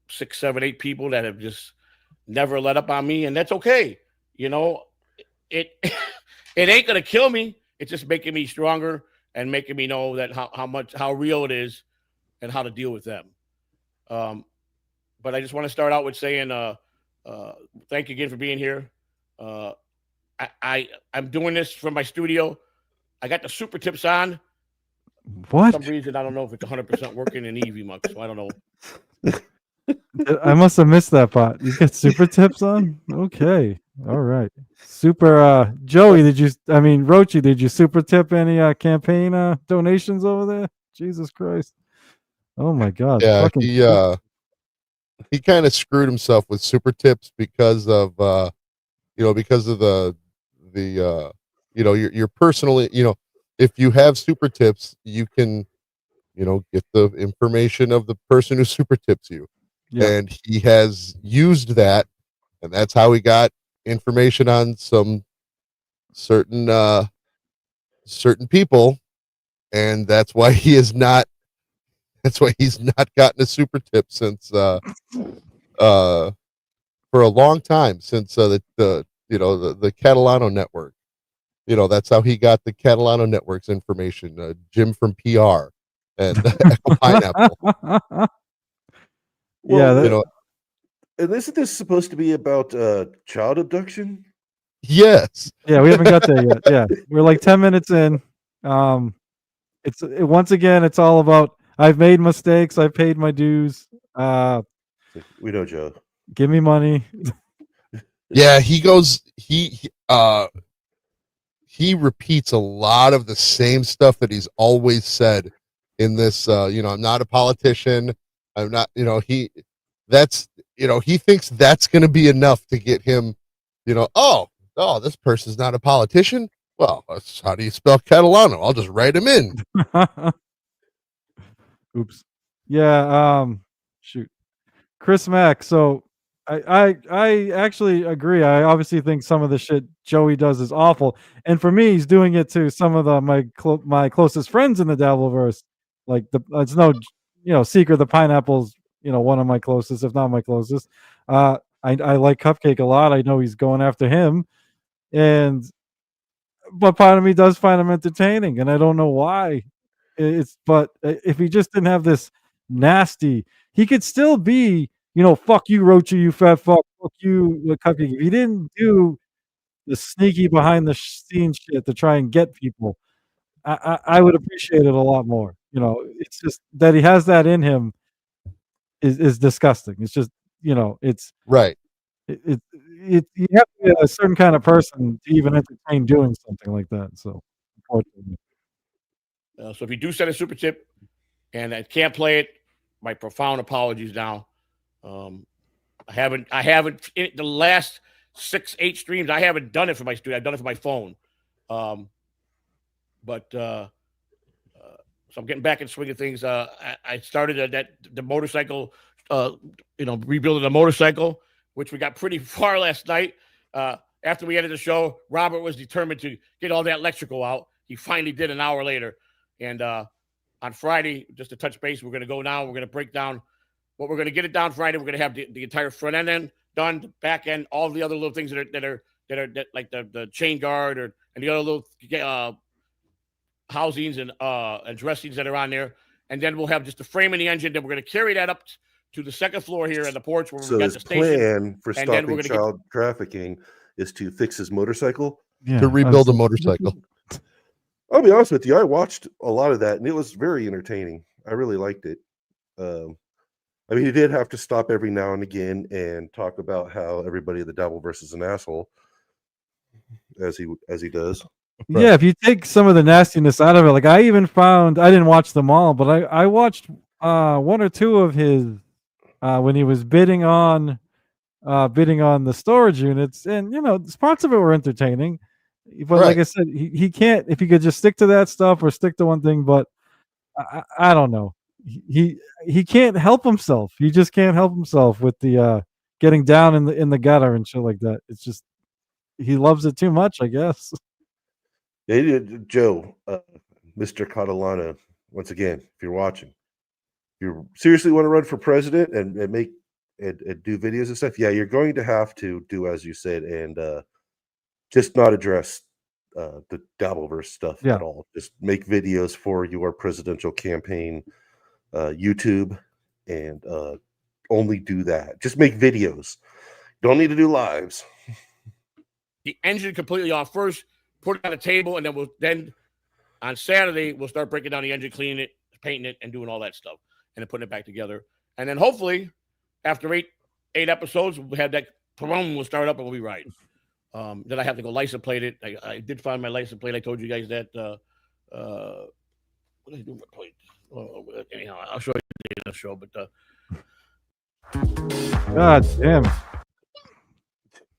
F: 6, 7, 8 people that have just never let up on me, and that's okay. You know, it it ain't gonna kill me. It's just making me stronger and making me know that how real it is and how to deal with them. But I just want to start out with saying thank you again for being here. I'm doing this from my studio. I got the super tips on. For
B: What?
F: some reason, I don't know if it's 100% working in EV-Mux, so I don't know.
B: I must have missed that part. You got super tips on? Okay. All right. Super Joey, Rochi, did you super tip any campaign donations over there? Jesus Christ. Oh my god.
D: Yeah,
B: Fucking
D: he kind of screwed himself with super tips because of because of the your personal, if you have super tips, you can get the information of the person who super tips you.
B: Yeah.
D: And he has used that, and that's how he got information on some certain people, and that's why he's not gotten a super tip since for a long time, since the Catalano network. That's how he got the Catalano network's information. Jim from PR and Echo Pineapple.
C: Well,
B: yeah,
C: and isn't this supposed to be about child abduction?
D: Yes.
B: yeah, we haven't got there yet. Yeah. We're like 10 minutes in. Once again, it's all about I've made mistakes, I've paid my dues.
C: We know, Joe.
B: Give me money.
D: Yeah, he repeats a lot of the same stuff that he's always said in this. I'm not a politician. I'm not. He thinks that's going to be enough to get him. Oh, this person's not a politician. Well, how do you spell Catalano? I'll just write him in.
B: Oops. Yeah. Shoot. Chris Mack. So I actually agree. I obviously think some of the shit Joey does is awful, and for me, he's doing it to some of my closest friends in the Dabbleverse. Like it's no secret. The Pineapple's one of my closest, if not my closest. I like Cupcake a lot. I know he's going after him, but part of me does find him entertaining, and I don't know why. But if he just didn't have this nasty, he could still be, fuck you, Rochi, you fat fuck, fuck you, Cupcake. If he didn't do the sneaky behind the scenes shit to try and get people, I would appreciate it a lot more. You know, it's just that he has that in him is disgusting. It's just, you know, it's
D: Right.
B: you have to be a certain kind of person to even entertain doing something like that. So, unfortunately.
F: So if you do send a super tip and I can't play it, my profound apologies now. I haven't in the last 6-8 streams. I haven't done it for my studio. I've done it for my phone. But so I'm getting back in swing of things. I started the motorcycle, rebuilding the motorcycle, which we got pretty far last night. After we ended the show, Robert was determined to get all that electrical out. He finally did an hour later. And on Friday, just to touch base, we're going to go now. We're going to break down what we're going to get it down Friday. We're going to have the entire front end done, the back end, all the other little things that are like the chain guard and the other little housings and dressings that are on there. And then we'll have just the frame and the engine. Then we're going to carry that up to the second floor here at the porch where
C: So
F: we got
C: his
F: the station.
C: plan for
F: and then we're
C: stopping
F: gonna
C: child trafficking is to fix his motorcycle.
B: Yeah,
D: To rebuild a motorcycle.
C: I'll be honest with you, I watched a lot of that and it was very entertaining. I really liked it. I mean, he did have to stop every now and again and talk about how everybody at the Dabbleverse is an asshole, as he does.
B: Yeah, if you take some of the nastiness out of it, like I even found, I didn't watch them all, but I watched one or two of his when he was bidding on the storage units, and you know, parts of it were entertaining. But like
D: Right.
B: I said, he can't, if he could just stick to that stuff or stick to one thing. But I don't know. He can't help himself. He just can't help himself with the getting down in the gutter and shit like that. It's just he loves it too much, I guess.
C: Yeah, Joe, Mr. Catalana, once again, if you're watching, if you seriously want to run for president and make and do videos and stuff, yeah, you're going to have to do as you said and just not address the Dabbleverse stuff
B: Yeah.
C: at all. Just make videos for your presidential campaign, YouTube, and only do that. Just make videos. Don't need to do lives.
F: The engine completely off first, put it on the table, and then on Saturday we'll start breaking down the engine, cleaning it, painting it, and doing all that stuff, and then putting it back together. And then hopefully after eight episodes, we'll have that will start up and we'll be riding. Then I have to go license plate it. I did find my license plate. I told you guys that. What did I do with my plate? Well, anyhow, I'll show you in the show. But
B: God damn.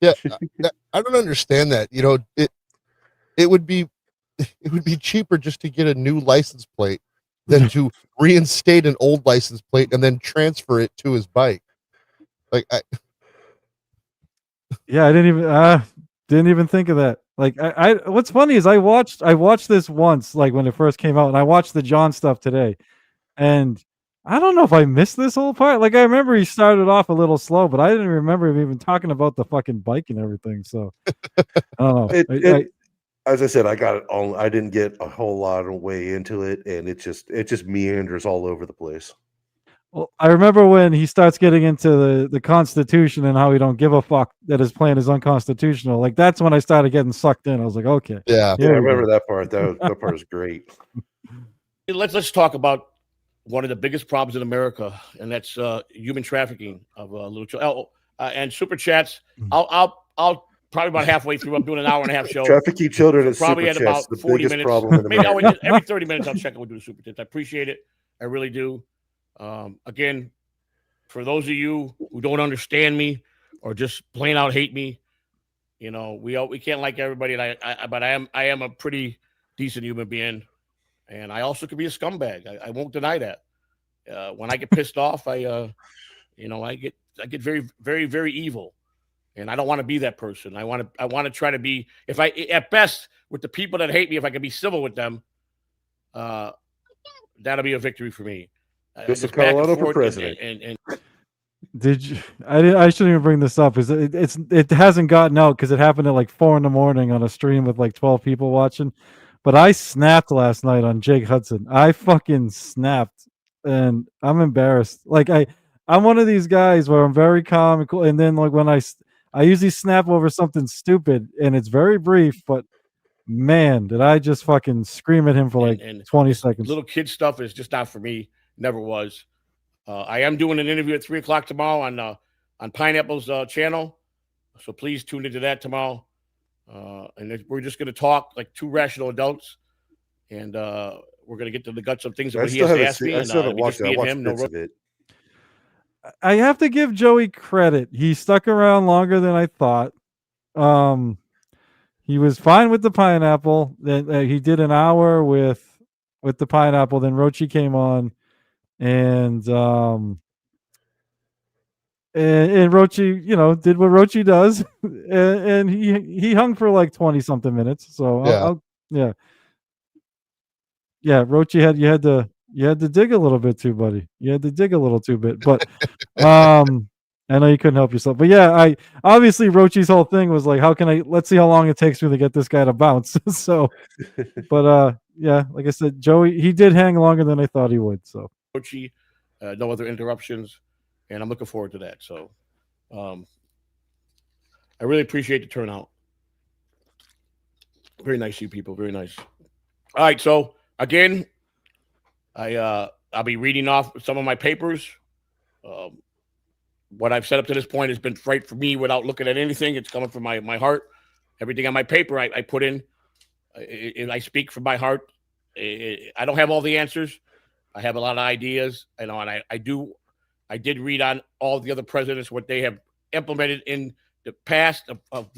D: Yeah, I don't understand that. You know, it would be cheaper just to get a new license plate than to reinstate an old license plate and then transfer it to his bike. Like,
B: Yeah, I didn't even think of that. Like, I what's funny is I watched this once, like when it first came out, and I watched the John stuff today, and I don't know if I missed this whole part. Like, I remember he started off a little slow, but I didn't remember him even talking about the fucking bike and everything. So I don't know.
C: As I said, I got it all. I didn't get a whole lot of way into it, and it just meanders all over the place.
B: Well, I remember when he starts getting into the Constitution and how he don't give a fuck that his plan is unconstitutional. Like, that's when I started getting sucked in. I was like, okay.
D: yeah.
C: Yeah, I remember that part. That part is great.
F: let's talk about one of the biggest problems in America, and that's human trafficking of little children. And super chats. I'll probably about halfway through. I'm doing an hour and a half show.
C: Trafficking children is
F: Probably
C: super
F: at about
C: chats, the
F: 40
C: biggest
F: minutes.
C: problem in
F: Maybe
C: America.
F: every 30 minutes I'll check and we'll do the super tips. I appreciate it. I really do. Again, for those of you who don't understand me or just plain out hate me, you know, we can't like everybody, and but I am a pretty decent human being, and I also could be a scumbag. I won't deny that. When I get pissed off, I get very, very, very evil, and I don't want to be that person. I want to try to be, if I at best with the people that hate me, if I can be civil with them, that'll be a victory for me.
C: Joseph Colorado for president.
F: And
B: Did you? I shouldn't even bring this up because it hasn't gotten out because it happened at like 4 a.m. on a stream with like 12 people watching. But I snapped last night on Jake Hudson. I fucking snapped, and I'm embarrassed. Like I'm one of these guys where I'm very calm and cool, and then like when I usually snap over something stupid, and it's very brief, but man, did I just fucking scream at him for like
F: and
B: 20
F: this
B: seconds.
F: little kid stuff is just not for me. Never was. I am doing an interview at 3:00 tomorrow on Pineapple's channel, so please tune into that tomorrow. And we're just going to talk like two rational adults, and we're going to get to the guts of things that he has to ask me.
C: I still haven't watched it. I watched
F: him,
C: bits of it.
B: I have to give Joey credit. He stuck around longer than I thought. He was fine with the pineapple. Then he did an hour with the pineapple. Then Rochi came on, and Rochi, did what Rochi does, and he hung for like 20 something minutes. So
D: Yeah.
B: Yeah, Rochi you had to dig a little bit too, buddy. You had to dig a little too bit, but I know you couldn't help yourself. But yeah, I obviously Rochi's whole thing was like, let's see how long it takes me to get this guy to bounce. So, but yeah, like I said, Joey, he did hang longer than I thought he would. So
F: Rochi, no other interruptions, and I'm looking forward to that. So, I really appreciate the turnout. Very nice, you people. Very nice. All right, so again, I'll be reading off some of my papers. What I've set up to this point has been right for me without looking at anything. It's coming from my heart. Everything on my paper I put in. I speak from my heart. I don't have all the answers. I have a lot of ideas. And I did read on all the other presidents, what they have implemented in the past of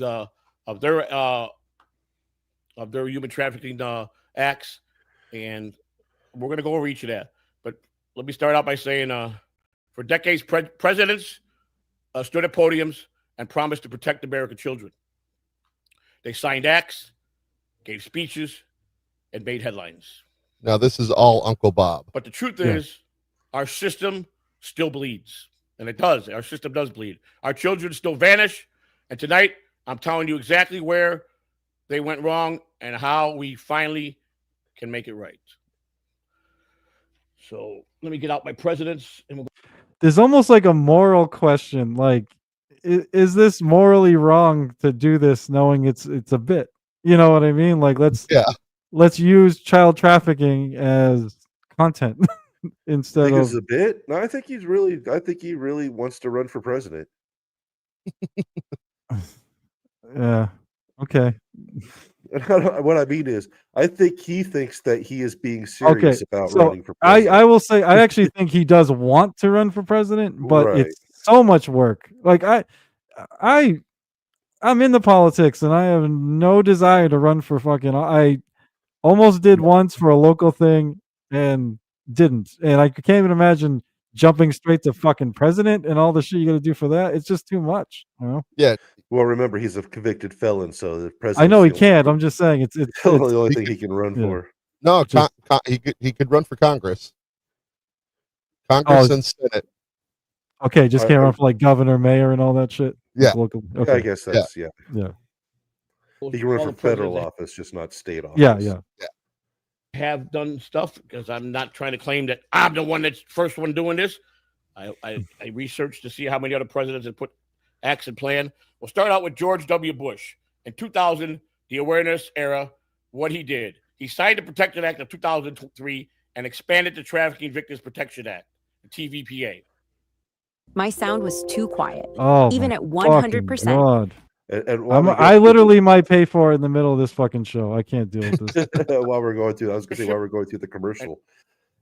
F: their human trafficking acts, and we're going to go over each of that. But let me start out by saying, for decades, presidents stood at podiums and promised to protect American children. They signed acts, gave speeches, and made headlines.
D: Now this is all Uncle Bob.
F: But the truth is, our system still bleeds, and it does. Our system does bleed. Our children still vanish, and tonight I'm telling you exactly where they went wrong and how we finally can make it right. So let me get out my presidents. And
B: there's almost like a moral question. Like, is this morally wrong to do this knowing it's a bit? You know what I mean? Like, let's use child trafficking as content instead of
C: it's a bit. No, I think he really wants to run for president.
B: Yeah. Okay.
C: What I mean is, I think he thinks that he is being serious about running for president.
B: I will say, I actually think he does want to run for president, but it's so much work. Like I'm in the politics, and I have no desire to run for fucking. I almost did once for a local thing and didn't, and I can't even imagine jumping straight to fucking president and all the shit you got to do for that. It's just too much.
D: Yeah.
C: Well, remember, he's a convicted felon, so the president.
B: I know he can't. I'm just saying it's
C: the only thing he can run for.
D: No, he could run for Congress. Congress and Senate.
B: Okay, just can't run for like governor, mayor, and all that shit.
D: Yeah.
B: Local.
C: Okay. I guess that's yeah.
F: He
C: can run for federal office, just not state office.
B: Yeah.
F: Have done stuff, because I'm not trying to claim that I'm the one that's first one doing this. I researched to see how many other presidents had put acts in plan. We'll start out with George W. Bush. In 2000, the awareness era, what he did. He signed the Protection Act of 2003 and expanded the Trafficking Victims Protection Act, the TVPA.
H: My sound was too quiet.
B: Oh,
H: even at 100%.
B: God.
C: And
B: I literally might pay for it in the middle of this fucking show. I can't deal with this.
C: While we're going through, while we're going through the commercial,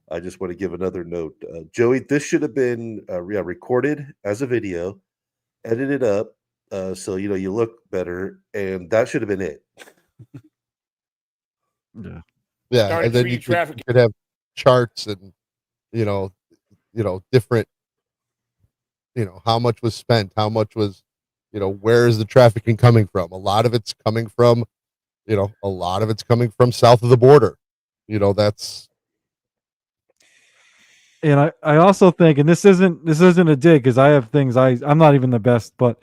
C: I just want to give another note. Joey, this should have been recorded as a video, edited up, so you look better, and that should have been it.
D: Yeah, and then you could have charts and different, how much was spent, how much was, where is the trafficking coming from? A lot of it's coming from south of the border. That's.
B: And I also think, and this isn't a dig, because I have things I'm not even the best, but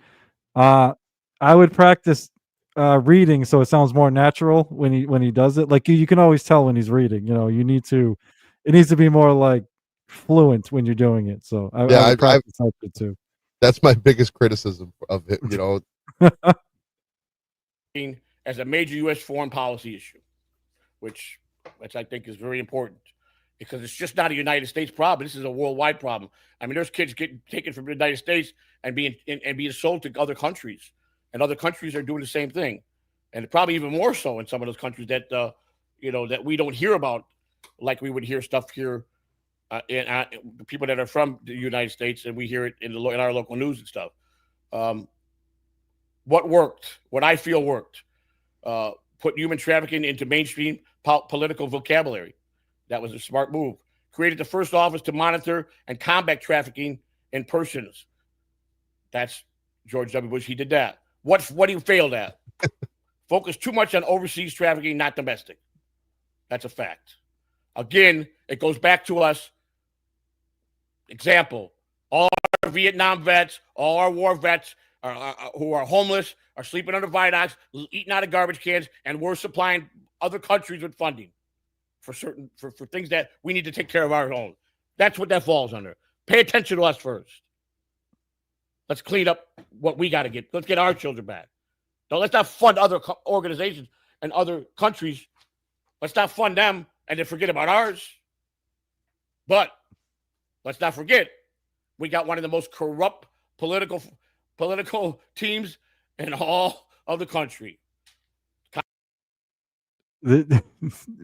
B: I would practice reading so it sounds more natural when he does it. Like you can always tell when he's reading. It needs to be more like fluent when you're doing it. So I would practice that too.
D: That's my biggest criticism of it.
F: as a major U.S. foreign policy issue, which I think is very important because it's just not a United States problem. This is a worldwide problem. I mean, there's kids getting taken from the United States and being sold to other countries, and other countries are doing the same thing, and probably even more so in some of those countries that that we don't hear about, like we would hear stuff here. People that are from the United States, and we hear it in our local news and stuff. What worked? What I feel worked. Put human trafficking into mainstream political vocabulary. That was a smart move. Created the first office to monitor and combat trafficking in persons. That's George W. Bush. He did that. What he failed at? Focused too much on overseas trafficking, not domestic. That's a fact. Again, it goes back to us. Example, all our Vietnam vets, all our war vets who are homeless, are sleeping under viaducts, eating out of garbage cans, and we're supplying other countries with funding for things that we need to take care of our own. That's what that falls under. Pay attention to us first. Let's clean up what we got to get. Let's get our children back. Let's not fund other organizations and other countries. Let's not fund them and then forget about ours. But let's not forget, we got one of the most corrupt political teams in all of the country.
B: The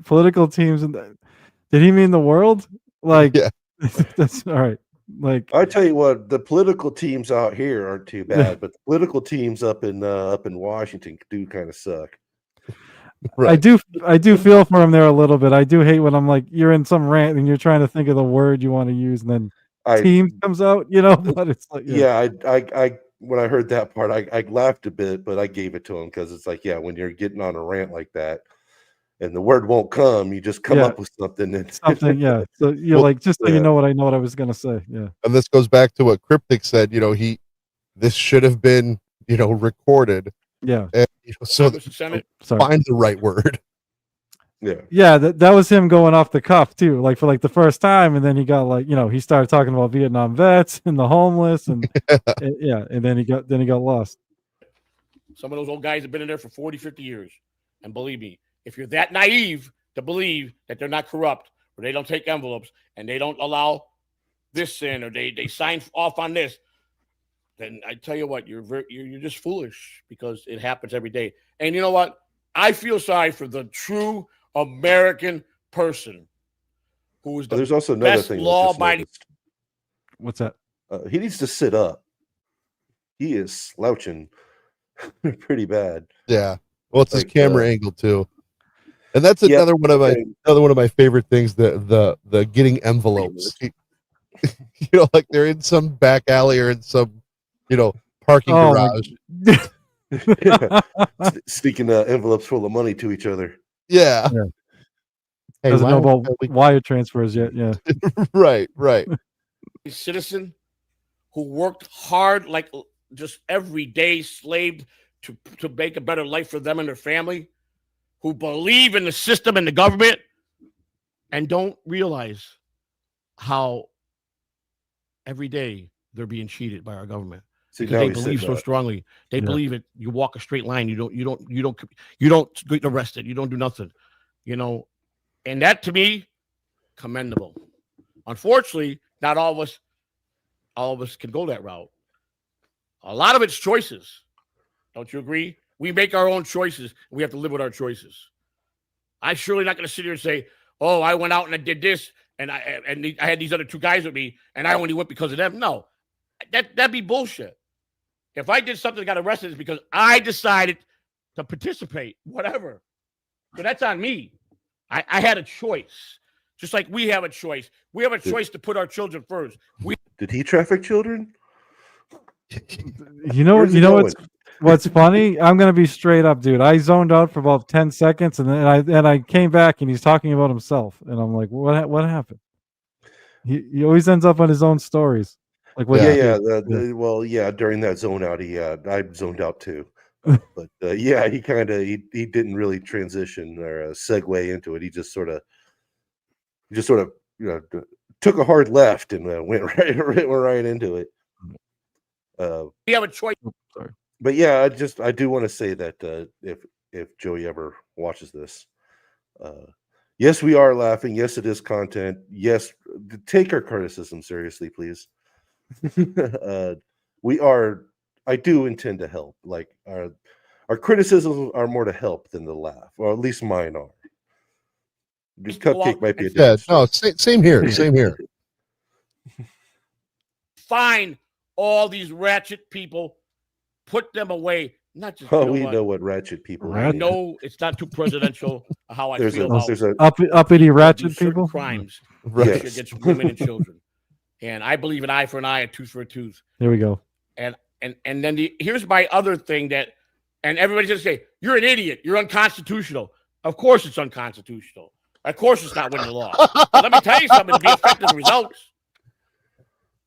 B: political teams, did he mean the world? Like,
D: Yeah.
B: That's all right. Like,
C: I tell you what, the political teams out here aren't too bad, but the political teams up in Washington do kind of suck.
D: Right.
B: I do feel for him there a little bit. I do hate when I'm like, you're in some rant and you're trying to think of the word you want to use, and then team comes out, but it's like,
C: I when I heard that part, I laughed a bit, but I gave it to him because it's like, when you're getting on a rant like that and the word won't come, you just come up with something.
B: Something, So you're like, just so you know what I was gonna say. Yeah.
D: And this goes back to what Cryptic said, this should have been, recorded.
B: Yeah.
D: And, so that find the right word.
B: Yeah, that was him going off the cuff too, like for the first time, and then he got he started talking about Vietnam vets and the homeless, and and then he got lost.
F: Some of those old guys have been in there for 40, 50 years, and believe me, if you're that naive to believe that they're not corrupt, or they don't take envelopes, and they don't allow this in, or they sign off on this, then I tell you what, you're just foolish, because it happens every day. And you know what? I feel sorry for the true American person who is the
C: There's also another
F: best
C: thing.
F: law-abiding.
B: What's that?
C: He needs to sit up. He is slouching pretty bad.
D: Yeah. Well, it's his camera angle too. And that's another one of my favorite things, the getting envelopes. Like they're in some back alley or in some, parking garage.
C: Sneaking envelopes full of money to each other.
D: Yeah.
B: Hey, doesn't know about wire transfers yet. Yeah.
D: Right.
F: A citizen who worked hard, like just every day, slaved to make a better life for them and their family, who believe in the system and the government, and don't realize how every day they're being cheated by our government. Because they believe so strongly. They believe it. You walk a straight line. You don't get arrested. You don't do nothing. And that, to me, commendable. Unfortunately, not all of us can go that route. A lot of it's choices. Don't you agree? We make our own choices. We have to live with our choices. I'm surely not going to sit here and say, "Oh, I went out and I did this, and I had these other two guys with me, and I only went because of them." No, that'd be bullshit. If I did something that got arrested, it's because I decided to participate, whatever. So that's on me. I had a choice, just like we have a choice. We have a choice to put our children first.
C: Did he traffic children?
B: What's funny? I'm gonna be straight up, dude. I zoned out for about 10 seconds, and then I came back, and he's talking about himself, and I'm like, what happened? He always ends up on his own stories. Like,
C: during that zone out, I zoned out too. But he didn't really transition or segue into it. He just sort of took a hard left and went right into it.
F: We have a choice.
B: Sorry.
C: But yeah, I do want to say that if Joey ever watches this, yes, we are laughing. Yes, it is content. Yes, take our criticism seriously, please. We are. I do intend to help. Like our criticisms are more to help than to laugh, or at least mine are. Because Cupcake might be a
D: Yeah,
C: different
D: no,
C: story.
D: same here. Same here.
F: Find all these ratchet people, put them away. Not just
C: Oh,
F: you know
C: we
F: what?
C: know what ratchet people
F: I
C: do.
F: know it's not too presidential how I
C: There's
F: feel
C: a
F: about
C: there's a
B: uppity
F: people that do
B: ratchet
F: certain
B: people.
F: crimes,
D: Right.
F: especially against women and children. And I believe an eye for an eye, a tooth for a tooth.
B: There we go.
F: And then here's my other thing that, and everybody's gonna say, you're an idiot, you're unconstitutional. Of course it's unconstitutional. Of course it's not winning the law. But let me tell you something to be effective results.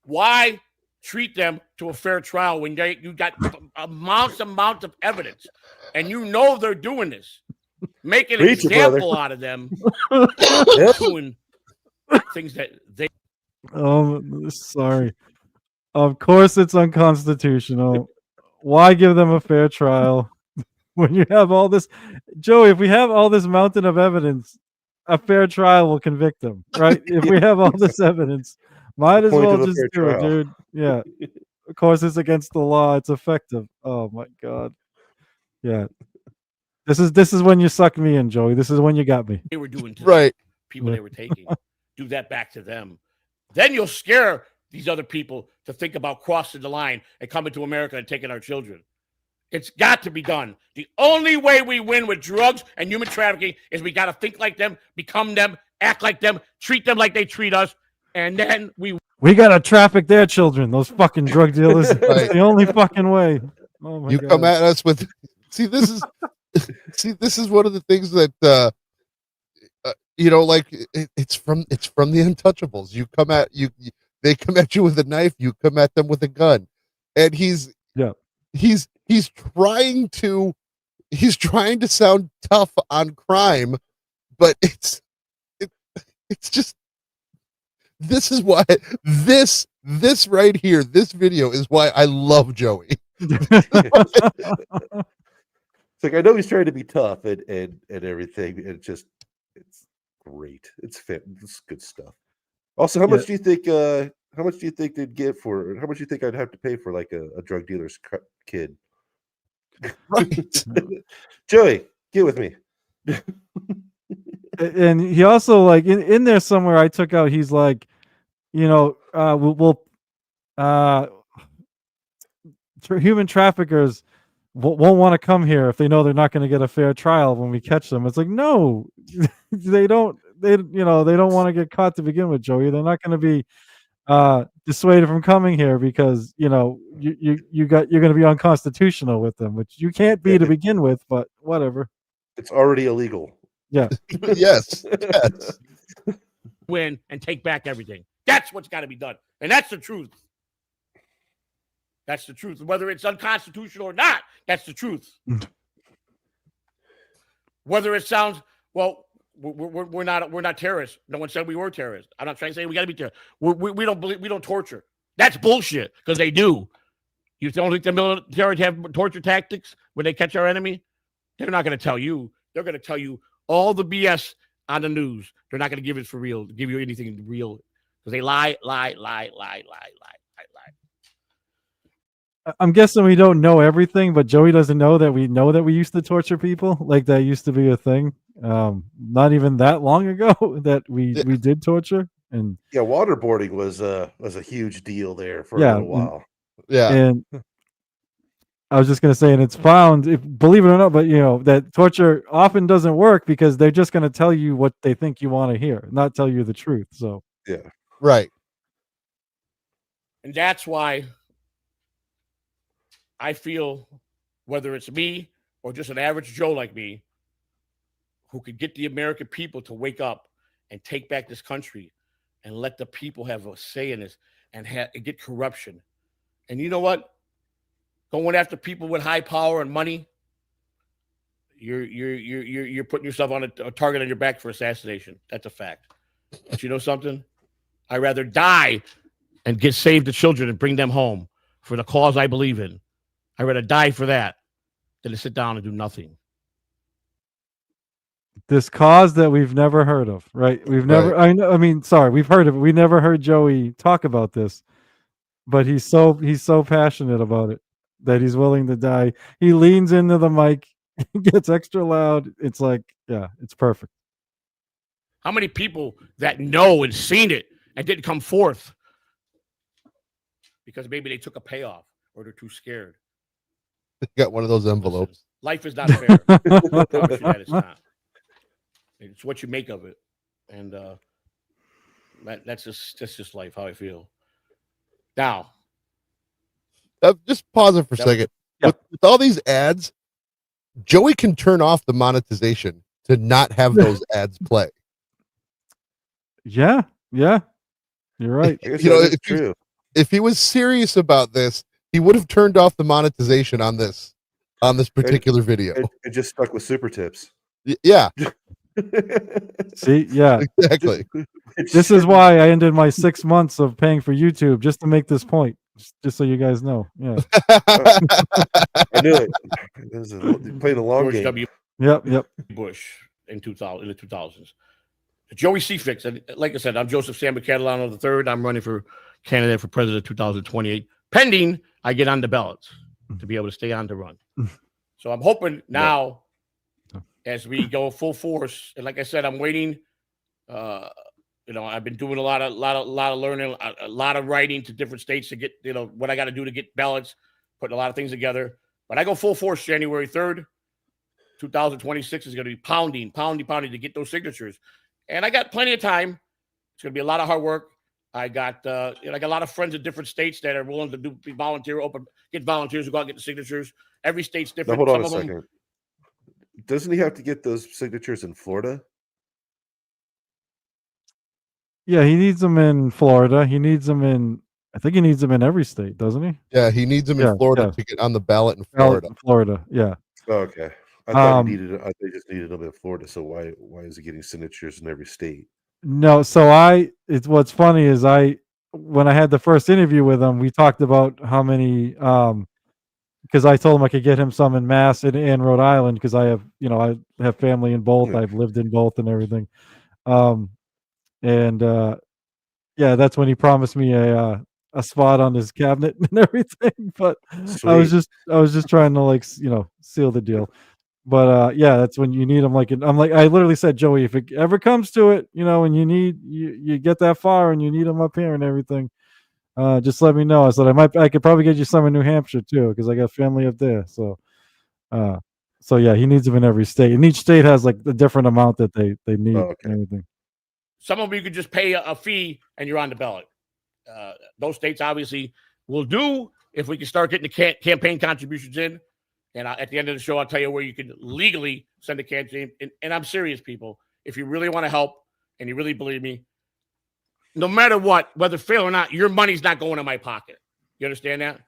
F: Why treat them to a fair trial when you got amounts of evidence and you know they're doing this? Make an
C: Preach it,
F: example
C: brother.
F: out of them
C: Yep.
F: doing things that they
B: Sorry. Of course, it's unconstitutional. Why give them a fair trial when you have all this, Joey? If we have all this mountain of evidence, a fair trial will convict them, right? If we have all this evidence, might as
C: Point
B: well
C: of a
B: just
C: fair
B: do it,
C: trial.
B: dude. Yeah. Of course, it's against the law. It's effective. Oh my god. Yeah. This is when you suck me in, Joey. This is when you got me.
F: were doing to
D: Right.
F: people
B: Yeah.
F: they were taking. Do that back to them. Then you'll scare these other people to think about crossing the line and coming to America and taking our children. It's got to be done. The only way we win with drugs and human trafficking is we got to think like them, become them, act like them, treat them like they treat us, and then we
B: gotta traffic their children. Those fucking drug dealers. It's
D: Right.
B: the only fucking way. Oh my
D: You
B: god.
D: come at us with this is one of the things that like it's from the Untouchables. You come at they come at you with a knife, you come at them with a gun. And he's trying to sound tough on crime, but it's just, this is why this right here, this video is why I love Joey.
C: It's like I know he's trying to be tough and everything. It's great. It's fit. It's good stuff. Also, how much do you think? How much do you think they'd get for? How much do you think I'd have to pay for like a drug dealer's kid?
D: Right.
C: Joey, get with me.
B: And he also, like, in there somewhere, I took out, he's like, human traffickers won't want to come here if they know they're not going to get a fair trial when we catch them. It's like, no, they don't want to get caught to begin with, Joey. They're not going to be dissuaded from coming here because you're going to be unconstitutional with them, which you can't be to begin with, but whatever.
C: It's already illegal.
B: Yeah.
D: Yes.
F: win and take back everything. That's what's got to be done. And that's the truth. That's the truth. Whether it's unconstitutional or not, that's the truth. Whether it sounds, well, we're not terrorists. No one said we were terrorists. I'm not trying to say we got to be terrorists. We don't torture. That's bullshit because they do. You don't think the military have torture tactics when they catch our enemy? They're not going to tell you. They're going to tell you all the BS on the news. They're not going to give it for real, give you anything real because they lie.
B: I'm guessing we don't know everything, but Joey doesn't know that we used to torture people. Like that used to be a thing. Not even that long ago that we did torture. And
C: yeah, waterboarding was a huge deal there for a little while.
B: And I was just gonna say, and it's found, believe it or not, but that torture often doesn't work because they're just gonna tell you what they think you want to hear, not tell you the truth. So
C: yeah,
D: right.
F: And that's why I feel, whether it's me or just an average Joe like me, who could get the American people to wake up and take back this country and let the people have a say in this and get corruption. And you know what? Going after people with high power and money, you're putting yourself on a target on your back for assassination. That's a fact. But you know something? I'd rather die and save the children and bring them home for the cause I believe in I'd rather die for that than to sit down and do nothing.
B: This cause that we've never heard of, right? We've never. I mean, sorry, we've heard of it. We never heard Joey talk about this, but he's so passionate about it that he's willing to die. He leans into the mic, gets extra loud. It's like, yeah, it's perfect.
F: How many people that know and seen it and didn't come forth because maybe they took a payoff or they're too scared?
D: Got one of those envelopes.
F: Listen, life is not fair. I promise you that it's not. It's what you make of it, and that's just life. How I feel. Now,
D: Just pause it for a second.
B: Yeah.
D: With all these ads, Joey can turn off the monetization to not have those ads play.
B: Yeah, you're right.
C: I guess
D: You know,
C: that is true.
D: If he was serious about this, he would have turned off the monetization on this particular video.
C: It just stuck with super tips.
D: Yeah,
B: See, yeah.
D: exactly.
B: This is why I ended my 6 months of paying for YouTube just to make this point. Just so you guys know. Yeah.
C: I knew it. Playing a long
F: George
C: game.
F: W.
B: Yep.
F: Bush in the 2000s. Joey Fix. And like I said, I'm Joseph Sam Catalano III. I'm running for candidate for president 2028, pending I get on the ballots to be able to stay on to run. So I'm hoping now, as we go full force, and like I said, I'm waiting. I've been doing a lot of learning, a lot of writing to different states to get what I got to do to get ballots, putting a lot of things together. But I go full force January 3rd, 2026 is going to be pounding to get those signatures. And I got plenty of time. It's going to be a lot of hard work. I got a lot of friends in different states that are willing to get volunteers who go out and get the signatures. Every state's
C: Now,
F: different.
C: hold on a
F: Some of them,
C: second. Doesn't he have to get those signatures in Florida?
B: Yeah, he needs them in Florida. He needs them in. I think he needs them in every state, doesn't he?
D: Yeah, he needs them in Florida to get on the ballot in Florida.
B: Florida, yeah.
C: Oh, okay. I thought he needed. They just needed them in Florida. So why is he getting signatures in every state?
B: No, so what's funny is when I had the first interview with him, we talked about how many because I told him I could get him some in Mass and Rhode Island because I have family in both.
C: Yeah.
B: I've lived in both and everything. Yeah, that's when he promised me a spot on his cabinet and everything. But I was just trying to seal the deal. But yeah, that's when you need them. I literally said, Joey, if it ever comes to it, and you get that far and you need them up here and everything, just let me know. I said I could probably get you some in New Hampshire too because I got family up there. So yeah, he needs them in every state, and each state has a different amount that they need and everything.
F: some of them you could just pay a fee and you're on the ballot. Those states obviously will do if we can start getting the campaign contributions in. And at the end of the show, I'll tell you where you can legally send a campaign. And I'm serious, people. If you really want to help and you really believe me, no matter what, whether fail or not, your money's not going in my pocket. You understand that?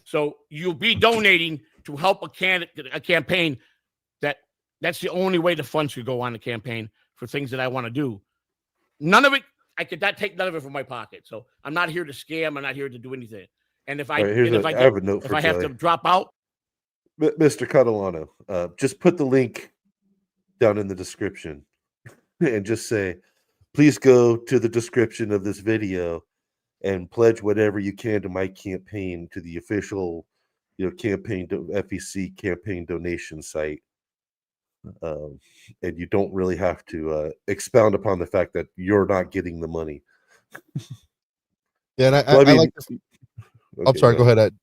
F: So you'll be donating to help a campaign that's the only way the funds could go on the campaign for things that I want to do. None of it, I could not take none of it from my pocket. So I'm not here to scam. I'm not here to do anything. And if I have to drop out,
C: Mr. Catalano, just put the link down in the description and just say, please go to the description of this video and pledge whatever you can to my campaign, to the official, campaign FEC campaign donation site. And you don't really have to expound upon the fact that you're not getting the money.
D: Yeah, and I like this. Okay, I'm sorry, go ahead, Ed.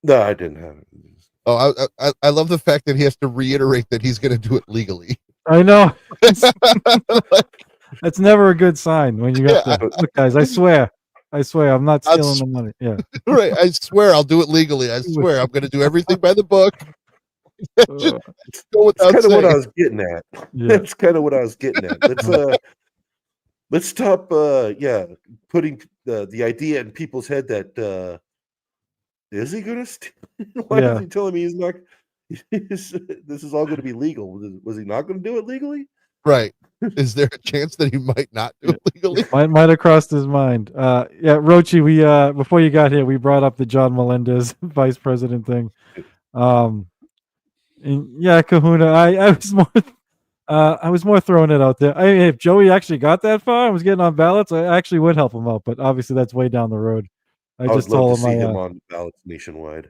C: No, I didn't have it.
D: Oh, I love the fact that he has to reiterate that he's going to do it legally.
B: I know. That's never a good sign when you have to. Look, guys, I swear, I'm not stealing the money. Yeah,
D: right. I swear, I'll do it legally. I swear, I'm going to do everything by the book.
C: That's kind of what I was getting at. Yeah. That's kind of what I was getting at. Let's stop. Putting the idea in people's head that is he going to steal? Why is he telling me he's not? This is all going to be legal. Was he not going to do it legally?
D: Right. Is there a chance that he might not do it legally?
B: Might have crossed his mind. Yeah, Rochi, we before you got here, we brought up the John Melendez vice president thing. And yeah, Kahuna, I was more throwing it out there. If Joey actually got that far and was getting on ballots, I actually would help him out, but obviously that's way down the road. I
C: would
B: just
C: love
B: told
C: to see
B: him
C: him on ballots nationwide.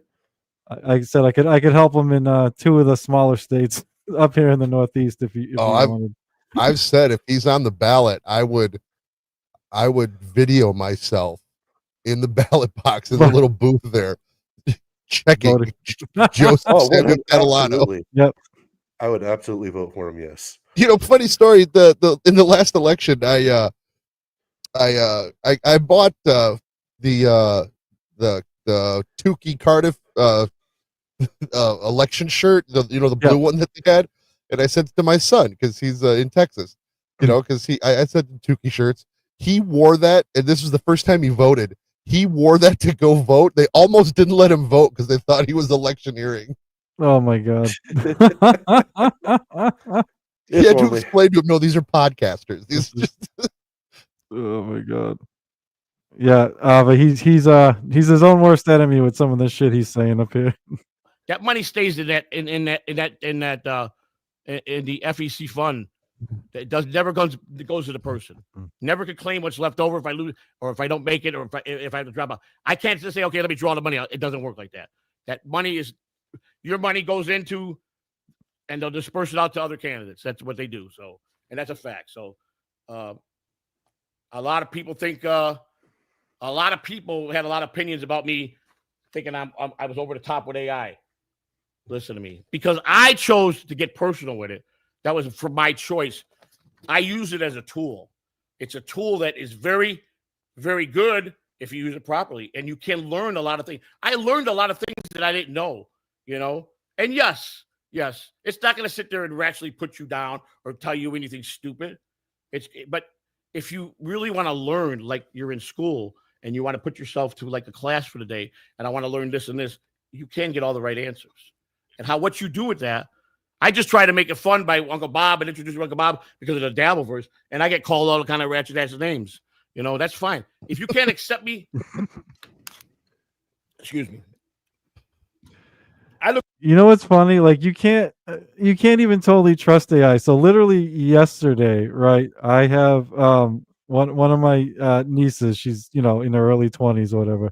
B: I said I could help him in 2 of the smaller states up here in the Northeast if he wanted.
D: I've said if he's on the ballot, I would video myself in the ballot box in the little booth there, checking Joseph Samuel Catalano.
C: Absolutely.
B: Yep.
C: I would absolutely vote for him. Yes.
D: You know, funny story. The in the last election, I bought the Tukey Cardiff election shirt, the blue one that they had, and I sent it to my son because he's in Texas. You know, because I sent him Tukey shirts. He wore that, and this was the first time he voted. He wore that to go vote. They almost didn't let him vote because they thought he was electioneering.
B: Oh my god.
D: He had to explain to him, no, these are podcasters. These just
B: Oh my god. Yeah, but he's his own worst enemy with some of the shit he's saying up here.
F: That money stays in the FEC fund. It never goes to the person. Never can claim what's left over if I lose or if I don't make it or if I have to drop out. I can't just say, okay, let me draw the money out. It doesn't work like that. That money is your money goes into, and they'll disperse it out to other candidates. That's what they do. So, and that's a fact. So, a lot of people think, a lot of people had a lot of opinions about me, thinking I was over the top with AI. Listen to me, because I chose to get personal with it. That was for my choice. I use it as a tool. It's a tool that is very, very good if you use it properly, and you can learn a lot of things. I learned a lot of things that I didn't know, And yes, it's not going to sit there and actually put you down or tell you anything stupid. But if you really want to learn, like you're in school and you want to put yourself to like a class for the day, and I want to learn this and this, you can get all the right answers. And what you do with that, I just try to make it fun by Uncle Bob and introduce Uncle Bob because of the Dabbleverse, and I get called all the kind of ratchet ass names. That's fine. If you can't accept me, excuse me.
B: You know what's funny? Like you can't even totally trust AI. So literally yesterday, right? I have one of my nieces. She's in her early 20s or whatever,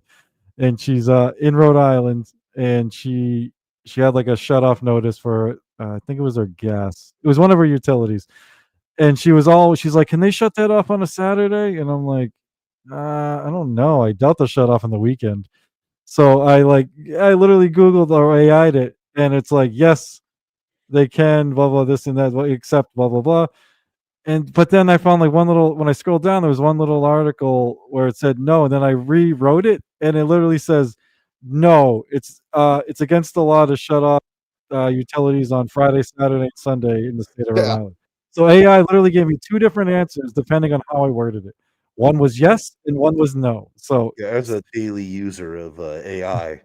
B: and she's in Rhode Island, and she had like a shut off notice for I think it was her gas. It was one of her utilities, and she's like, "Can they shut that off on a Saturday?" And I'm like, I don't know. I doubt they'll shut off on the weekend. So I literally Googled or AI'd it, and it's like, yes, they can, blah, blah, this and that, except blah, blah, blah. But then I found when I scrolled down, there was one little article where it said no, and then I rewrote it, and it literally says, no, it's against the law to shut off utilities on Friday, Saturday, and Sunday in the state of Rhode Island. So AI literally gave me 2 different answers depending on how I worded it. One was yes, and one was no. So
C: yeah, as a daily user of AI,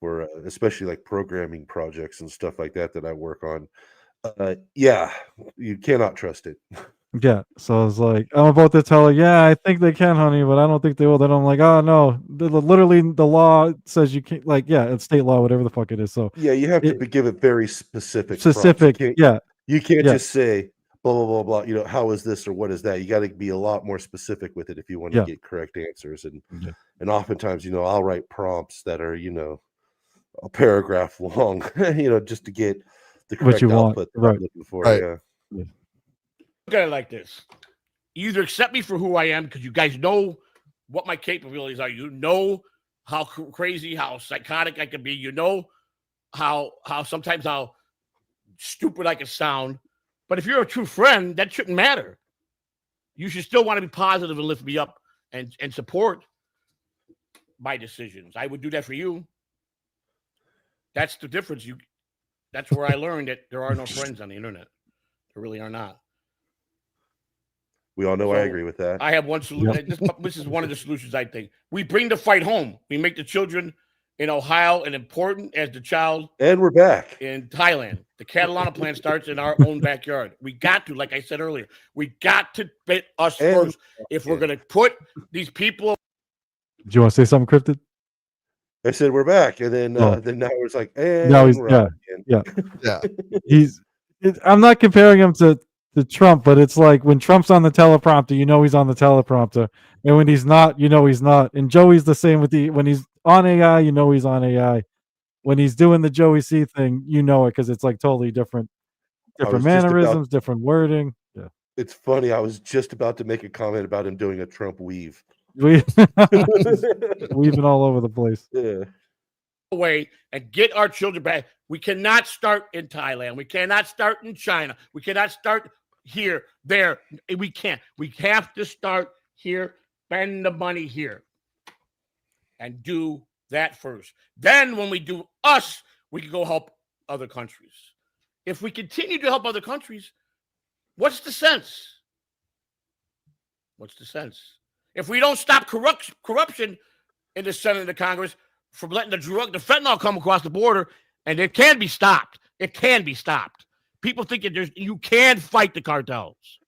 C: for especially like programming projects and stuff like that I work on, yeah, you cannot trust it.
B: Yeah, so I was like, I'm about to tell her, yeah, I think they can, honey, but I don't think they will. Then I'm like, oh no, literally the law says you can't. Like, yeah, it's state law, whatever the fuck it is. So
C: yeah, you have to give it very specific. You can't just say blah blah blah blah. How is this or what is that? You got to be a lot more specific with it if you want to get correct answers. And oftentimes, I'll write prompts that are a paragraph long, just to get the correct output that I'm looking for.
D: Right.
C: Yeah.
F: Look at it like this. You either accept me for who I am because you guys know what my capabilities are. You know how crazy, how psychotic I can be. You know how sometimes how stupid I can sound. But if you're a true friend, that shouldn't matter. You should still want to be positive and lift me up and support my decisions. I would do that for you. That's the difference. That's where I learned that there are no friends on the internet. There really are not.
C: We all know I agree with that.
F: I have one solution. This is one of the solutions I think. We bring the fight home. We make the children in Ohio as important as the child.
C: And we're back
F: in Thailand. The Catalana plan starts in our own backyard. We got to, like I said earlier, we got to fit us first. If we're going to put these people.
B: Do you want to say something, Cryptid?
C: I said we're back, and then
B: Oh.
C: then now it's like, and
B: Now he's
C: we're out
B: yeah.
C: again.
B: I'm not comparing him to Trump, but it's like when Trump's on the teleprompter, you know he's on the teleprompter, and when he's not, you know he's not. And Joey's the same with when he's on AI, you know he's on AI. When he's doing the Joey C thing, you know it because it's like totally different mannerisms, different wording. Yeah,
C: it's funny. I was just about to make a comment about him doing a Trump weave.
B: Weaving all over the place.
C: Yeah.
F: Away and get our children back. We cannot start in Thailand. We cannot start in China. We cannot start here, there. We can't. We have to start here, spend the money here, and do that first. Then when we do us, we can go help other countries. If we continue to help other countries, what's the sense? What's the sense? If we don't stop corruption in the Senate and the Congress from letting the fentanyl come across the border, and it can be stopped. It can be stopped. People think that you can fight the cartels,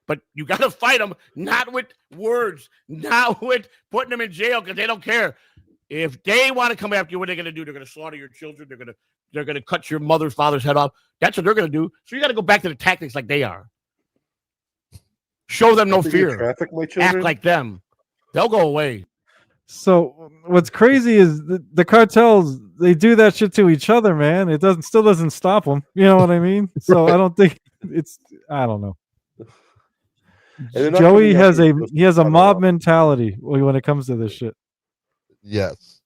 F: but you got to fight them not with words, not with putting them in jail because they don't care. If they want to come after you, what are they going to do? They're going to slaughter your children. They're going to cut your mother's father's head off. That's what they're going to do. So you got to go back to the tactics like they are. Show them no fear. Act like them. They'll go away.
B: So what's crazy is the cartels, they do that shit to each other, man. It still doesn't stop them. You know what I mean? So I don't think I don't know. Joey has a mob mentality when it comes to this shit.
D: Yes.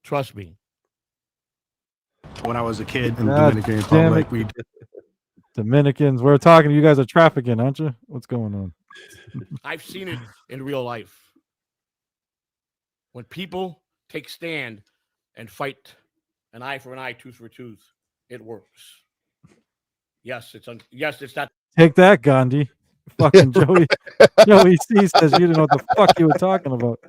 F: Trust me.
I: When I was a kid in
B: God
I: Dominican Republic,
B: Dominicans, we're talking. You guys are trafficking, aren't you? What's going on?
F: I've seen it in real life. When people take stand and fight an eye for an eye, tooth for a tooth, it works. Yes, it's not.
B: Take that, Gandhi. Fucking Joey C says you didn't know what the fuck you were talking about.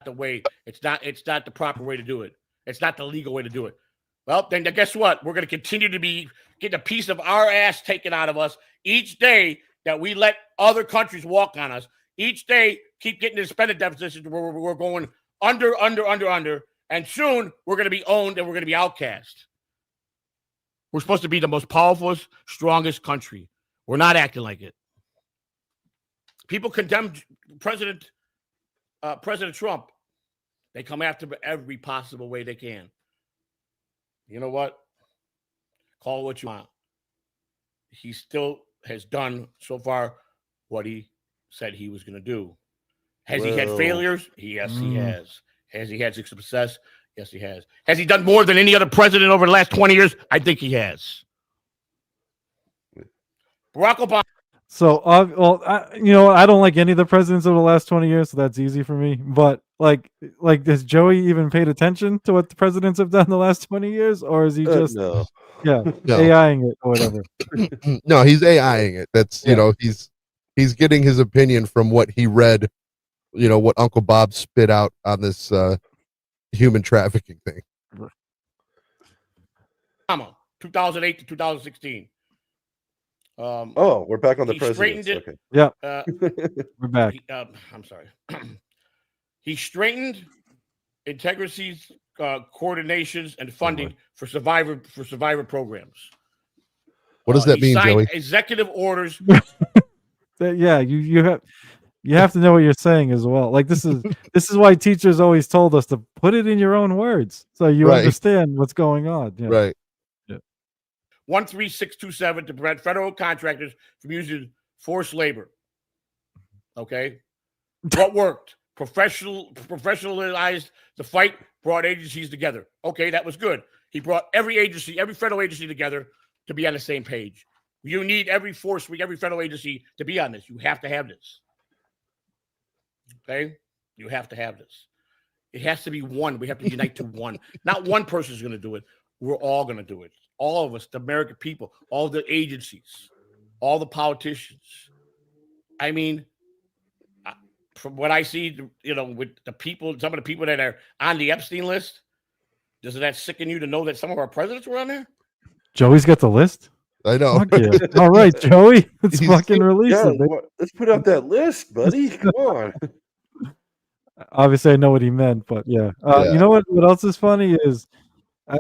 F: The way it's not the proper way to do it. It's not the legal way to do it. Well, then guess what? We're going to continue to be getting a piece of our ass taken out of us each day that we let other countries walk on us. Each day, keep getting the spending deficits where we're going under, and soon we're going to be owned and we're going to be outcast. We're supposed to be the most powerful, strongest country. We're not acting like it. People condemn President Trump. They come after him every possible way they can. You know what? Call it what you want. He still has done so far what he said he was going to do. Has he had failures? Yes, he has. Has he had success? Yes, he has. Has he done more than any other president over the last 20 years? I think he has. Barack Obama.
B: So, I don't like any of the presidents over the last 20 years, so that's easy for me. But like, has Joey even paid attention to what the presidents have done the last 20 years, or is he just
C: no.
B: AIing it or whatever?
D: No, he's AIing it. That's he's getting his opinion from what he read. What Uncle Bob spit out on this human trafficking thing.
F: Obama, 2008 to 2016.
C: We're back on the president.
F: Okay.
B: Yeah, we're back.
F: I'm sorry. He straightened integrities, coordinations, and funding for survivor programs.
D: What does that mean, Joey?
F: Executive orders.
B: You have to know what you're saying as well. Like this is why teachers always told us to put it in your own words so you understand what's going on. Yeah.
D: Right.
F: 13627 to prevent federal contractors from using forced labor. Okay. What worked? Professionalized the fight, brought agencies together. Okay, that was good. He brought every federal agency together to be on the same page. You need every federal agency to be on this. You have to have this. Okay? You have to have this. It has to be one. We have to unite to one. Not one person is going to do it. We're all going to do it. All of us, the American people, all the agencies, all the politicians. I mean, from what I see, with the people, some of the people that are on the Epstein list, Does that sicken you to know that some of our presidents were on there?
B: Joey's got the list.
D: I know.
B: Fuck yeah. All right, Joey. Let's
D: He's-
B: fucking release
C: Yeah,
B: it. baby.
C: let's put out that list, buddy. Come on.
B: Obviously, I know what he meant, but yeah.
D: Yeah.
B: You know what else is funny is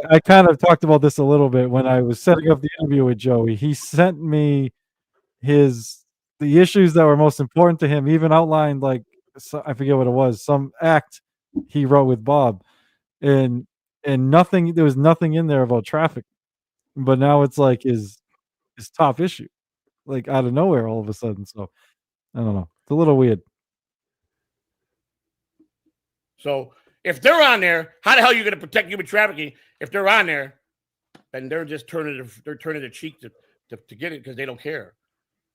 B: I kind of talked about this a little bit when I was setting up the interview with Joey. He sent me the issues that were most important to him, even outlined like I forget what it was, some act he wrote with Bob, and nothing. There was nothing in there about traffic, but now it's like his top issue, like out of nowhere all of a sudden. So I don't know. It's a little weird.
F: So if they're on there, how the hell are you going to protect human trafficking? If they're on there, then they're just turning the cheek to get it because they don't care.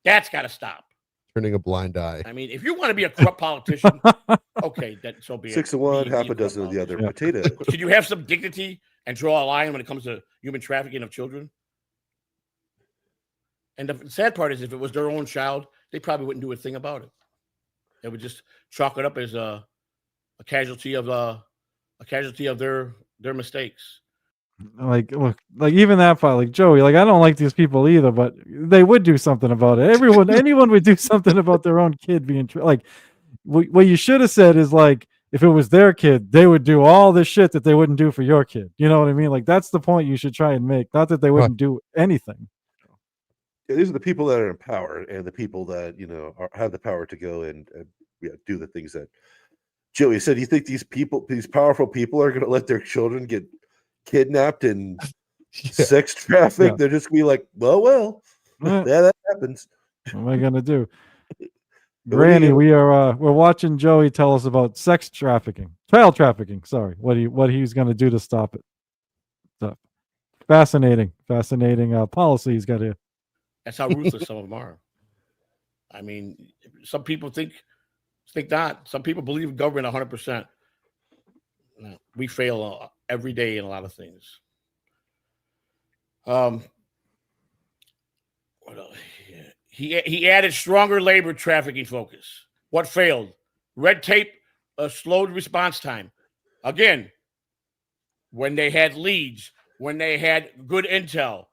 F: That's got to stop.
D: Turning a blind eye.
F: I mean, if you want to be a corrupt politician, okay, then so be it.
C: 6 of one,
F: Be
C: half
F: a
C: a dozen of the
F: corrupt
C: other.
B: Yeah.
C: Potato.
F: Should you have some dignity and draw a line when it comes to human trafficking of children? And the sad part is, if it was their own child, they probably wouldn't do a thing about it. They would just chalk it up as a casualty of their mistakes.
B: Like, look, like even that part, like Joey, like I don't like these people either, but they would do something about it. Anyone would do something about their own kid being like. What you should have said is like, if it was their kid, they would do all this shit that they wouldn't do for your kid. You know what I mean? Like that's the point you should try and make. Not that they wouldn't do anything.
C: Yeah, these are the people that are in power and the people that have the power to go and do the things that Joey said. You think these powerful people are going to let their children get kidnapped and sex trafficked?
B: Yeah.
C: They're just gonna be like, well,
B: Eh,
C: yeah, that happens.
B: what am I gonna do?
C: But what are you
B: Granny,
C: gonna-
B: we're watching Joey tell us about child trafficking. Sorry, what he's gonna do to stop it. So, fascinating policy he's got here.
F: That's how ruthless some of them are. I mean, some people think not. Some people believe in government 100%. No, we fail every day in a lot of things. What else? He added stronger labor trafficking focus. What failed? Red tape, slowed response time. Again, when they had leads, when they had good intel,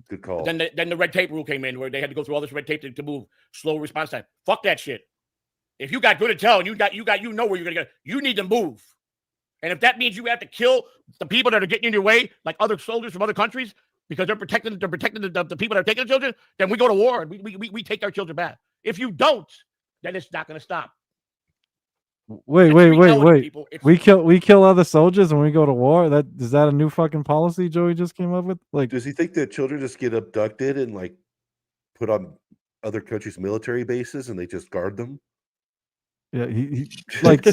C: Good call.
F: then the red tape rule came in where they had to go through all this red tape to move. Slow response time. Fuck that shit. If you got good intel and you know where you're gonna get, you need to move. And if that means you have to kill the people that are getting in your way, like other soldiers from other countries, because they're protecting the people that are taking the children, then we go to war and we take our children back. If you don't, then it's not going to stop.
B: Wait.
F: People,
B: We kill other soldiers when we go to war. Is that a new fucking policy Joey just came up with? Like,
C: Does he think that children just get abducted and like put on other countries' military bases and they just guard them?
B: yeah, he like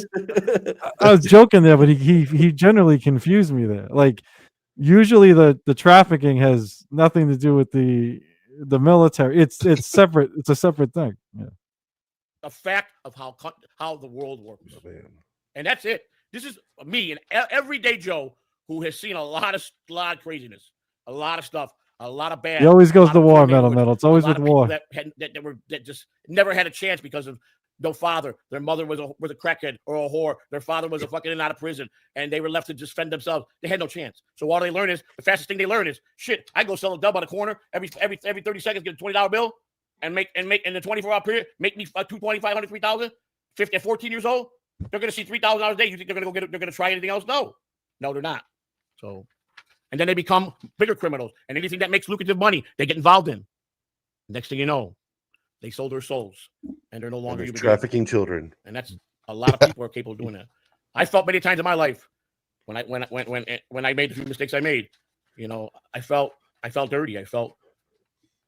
B: I was joking there, but he generally confused me there. Like, usually the trafficking has nothing to do with the military. It's separate. It's a separate thing. Yeah.
F: a fact of how the world works.
C: Oh, man.
F: And that's it. This is me, an everyday Joe who has seen a lot of craziness, a lot of stuff, a lot of bad.
B: He always goes to
F: of
B: war,
F: poor neighborhoods,
B: metal. It's always
F: a lot
B: with
F: of people
B: war.
F: that just never had a chance because of no father. Their mother was a crackhead or a whore. Their father was a fucking in and out of prison, and they were left to just fend themselves. They had no chance. So all they learn is the fastest thing they learn is shit. I go sell a dub on a corner every 30 seconds, get a $20 bill, and make in the 24-hour period make me $2,500, $3,000. 50 at 14 years old, they're going to see $3,000 a day. You think they're going to go get it? They're going to try anything else? No, they're not. So, and then they become bigger criminals, and anything that makes lucrative money, they get involved in. Next thing you know, they sold their souls, and they're no longer human beings.
C: Trafficking children.
F: And that's a lot of people are capable of doing that. I felt many times in my life when I made the few mistakes I made, I felt dirty. I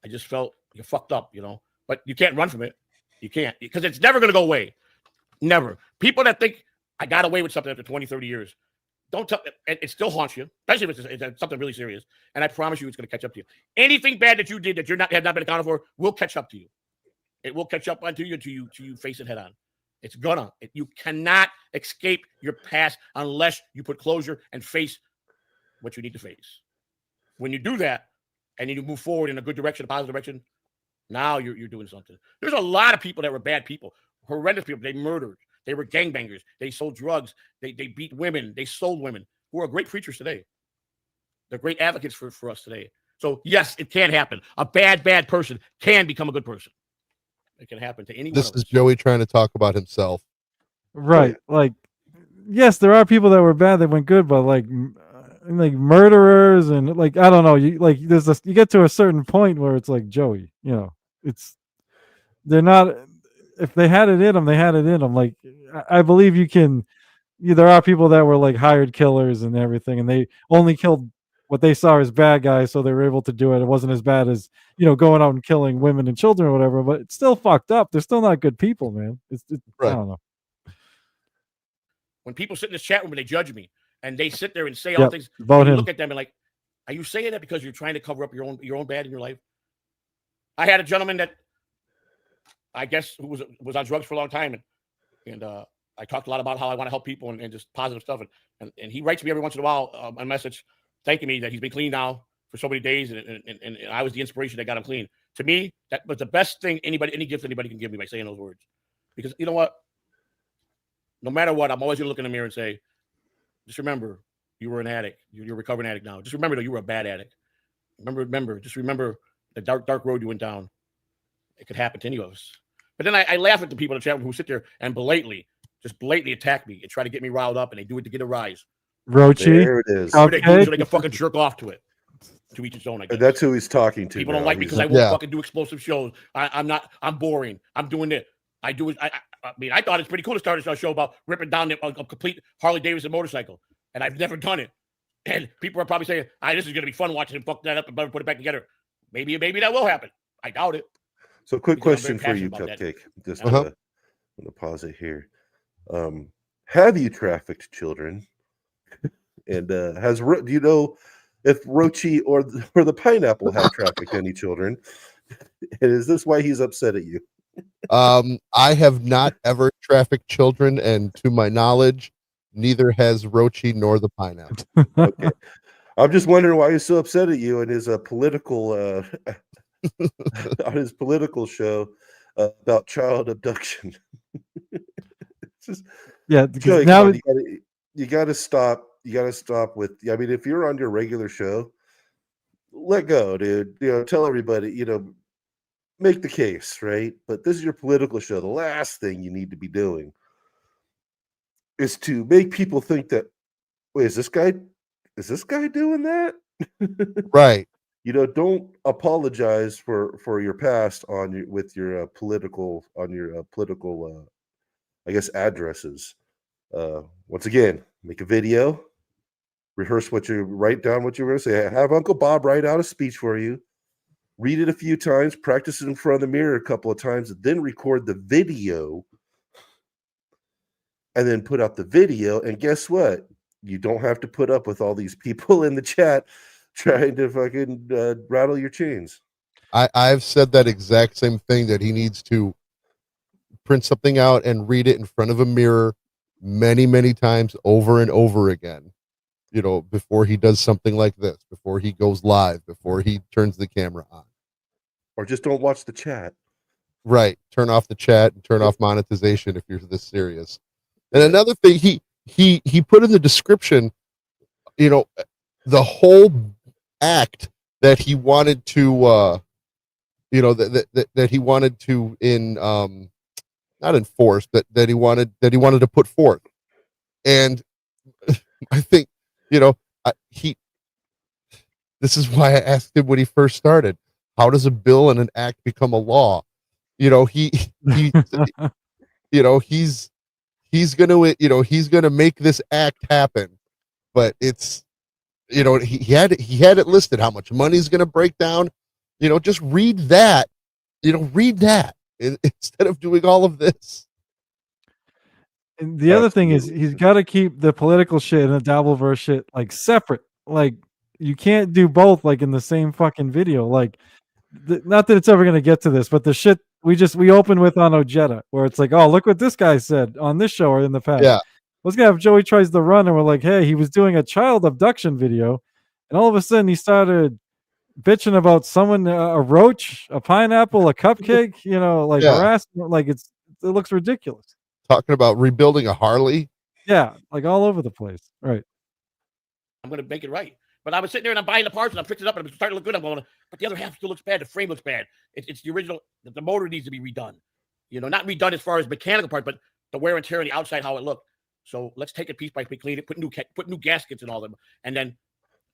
F: just felt you're fucked up, but you can't run from it. You can't, because it's never going to go away. Never. People that think I got away with something after 20, 30 years, don't tell it still haunts you, especially if it's something really serious. And I promise you it's going to catch up to you. Anything bad that you did that have not been accounted for will catch up to you. It will catch up onto you until you face it head on. It's gonna. You cannot escape your past unless you put closure and face what you need to face. When you do that and you move forward in a good direction, a positive direction, now you're doing something. There's a lot of people that were bad people, horrendous people. They murdered. They were gangbangers. They sold drugs. They beat women. They sold women. who are great preachers today. They're great advocates for us today. So yes, it can happen. A bad person can become a good person. It can happen to any one
D: This
F: of
D: is
F: us.
D: Joey trying to talk about himself.
B: Right. Like, yes, there are people that were bad that went good, but like murderers and like, I don't know. You like, you get to a certain point where it's like Joey, they're not, if they had it in them, they had it in them. Like, I believe you can, there are people that were like hired killers and everything, and they only killed what they saw as bad guys, so they were able to do it. It wasn't as bad as going out and killing women and children or whatever, but it's still fucked up. They're still not good people, man.
D: Right.
B: I don't know.
F: When people sit in this chat room and they judge me and they sit there and say all things,
B: about
F: you
B: him.
F: look at them and like, are you saying that because you're trying to cover up your own bad in your life? I had a gentleman that I guess who was on drugs for a long time, and I talked a lot about how I want to help people and just positive stuff, and he writes me every once in a while a message thanking me that he's been clean now for so many days, and I was the inspiration that got him clean. To me, that was the best thing any gift anybody can give me by saying those words, because you know what? No matter what, I'm always gonna look in the mirror and say, just remember, you were an addict. You're a recovering addict now. Just remember, though, you were a bad addict. Just remember the dark road you went down. It could happen to any of us. But then I laugh at the people in the chat room who sit there and blatantly attack me and try to get me riled up, and they do it to get a rise.
B: Rochi,
C: There it is.
F: They do it so they can fucking jerk off to it. To each its own, I guess.
C: And that's who he's talking to.
F: People
C: now.
F: don't like me because I won't fucking do explosive shows. I'm boring. I'm doing it. I mean, I thought it's pretty cool to start a show about ripping down a complete Harley Davidson motorcycle, and I've never done it. And people are probably saying, this is going to be fun watching him fuck that up and put it back together. Maybe that will happen. I doubt it.
C: So, quick
F: Because
C: question
F: I'm very
C: for you,
F: passionate about that.
C: Cupcake. Just
F: Uh-huh.
C: I'm gonna pause it here. Have you trafficked children? And do you know if Rochi or the pineapple have trafficked any children? And is this why he's upset at you?
D: I have not ever trafficked children, and to my knowledge, neither has Rochi nor the pineapple.
C: Okay. I'm just wondering why he's so upset at you and his political on his political show about child abduction. Just,
B: because
C: Joey,
B: now
C: on, you got to stop. You got to stop with. I mean, if you're on your regular show, let go, dude. Tell everybody. Make the case, right? But this is your political show. The last thing you need to be doing is to make people think that, wait, is this guy doing that?
D: Right.
C: Don't apologize for your past with your political I guess addresses. Once again, make a video, write down what you're going to say. Have Uncle Bob write out a speech for you. Read it a few times, practice it in front of the mirror a couple of times, and then record the video, and then put out the video. And guess what? You don't have to put up with all these people in the chat trying to fucking rattle your chains.
D: I've said that exact same thing, that he needs to print something out and read it in front of a mirror many, many times over and over again, before he does something like this, before he goes live, before he turns the camera on.
C: Or just don't watch the chat.
D: Right. Turn off the chat and turn off monetization if you're this serious. And another thing, he put in the description, the whole act that he wanted to that he wanted to not enforce, but that he wanted to put forth. And I think this is why I asked him when he first started, how does a bill and an act become a law? He's gonna make this act happen, but it's he had it listed how much money is gonna break down. Just read that. Read that instead of doing all of this.
B: And the other thing is, he's got to keep the political shit and the Dabbleverse shit like separate. Like, you can't do both like in the same fucking video. Like, not that it's ever gonna get to this, but the shit we open with on Ojeda, where it's like, oh, look what this guy said on this show or in the past.
D: Yeah.
B: Let's gonna have Joey tries to run, and we're like, hey, he was doing a child abduction video, and all of a sudden he started bitching about someone, a roach, a pineapple, a cupcake, harassment. Like, it looks ridiculous.
D: Talking about rebuilding a Harley.
B: Yeah, like all over the place. Right.
F: I'm going to make it right. But I was sitting there and I'm buying the parts and I'm fixing it up and I'm starting to look good. I'm going, but the other half still looks bad. The frame looks bad. It's the original. The motor needs to be redone. Not redone as far as mechanical parts, but the wear and tear on the outside, how it looked. So let's take it piece by piece, clean it, put new gaskets and all them, and then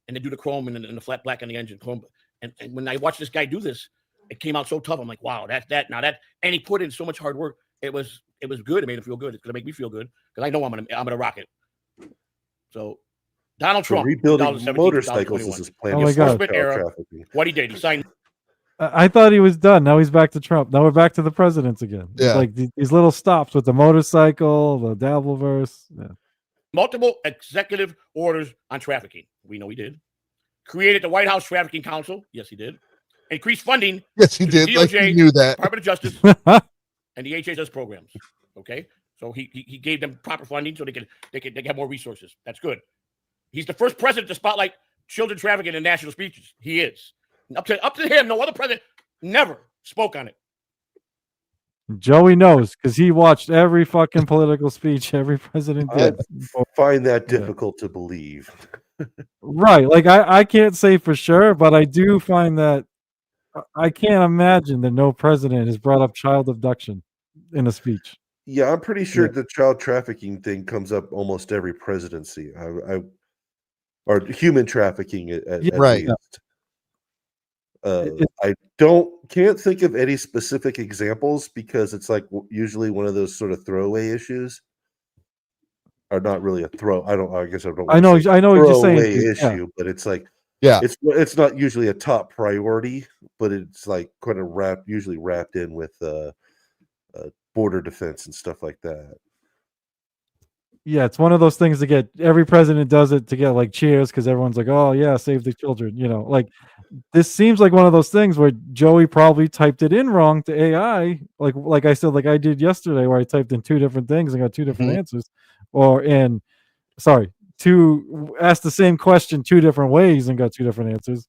F: do the chrome and the flat black on the engine chrome. And when I watched this guy do this, it came out so tough. I'm like, wow, and he put in so much hard work. It was good. It made him feel good. It's gonna make me feel good because I know I'm gonna rock it. So Donald Trump,
C: rebuilding motorcycles is his plan.
B: Oh my God.
F: Era, what he did, he signed.
B: I thought he was done. Now he's back to Trump. Now we're back to the presidents again.
D: Yeah.
B: Like these little stops with the motorcycle, the Dabbleverse. Yeah.
F: Multiple executive orders on trafficking. We know he did. Created the White House Trafficking Council. Yes, he did. Increased funding.
D: Yes, he did.
F: DOJ,
D: Like he knew that.
F: Department of Justice, and the HHS programs. Okay, so he gave them proper funding so they can have more resources. That's good. He's the first president to spotlight children trafficking in national speeches. He is. Up to him, no other president never spoke on it.
B: Joey knows because he watched every fucking political speech every president
C: I
B: did.
C: find that difficult to believe.
B: Right. Like I can't say for sure, but I do find that I can't imagine that no president has brought up child abduction in a speech.
C: Yeah, I'm pretty sure the child trafficking thing comes up almost every presidency. Or human trafficking at
D: right.
C: least. I can't think of any specific examples because it's like usually one of those sort of throwaway issues. Or not really a throw. I guess I don't.
B: I know what you're saying.
C: Issue, but it's like it's not usually a top priority, but it's like kind of usually wrapped in with border defense and stuff like that.
B: Yeah, it's one of those things to get every president does it to get like cheers because everyone's like, oh yeah, save the children. Like this seems like one of those things where Joey probably typed it in wrong to AI, like I said, like I did yesterday, where I typed in two different things and got two different answers, to ask the same question two different ways and got two different answers,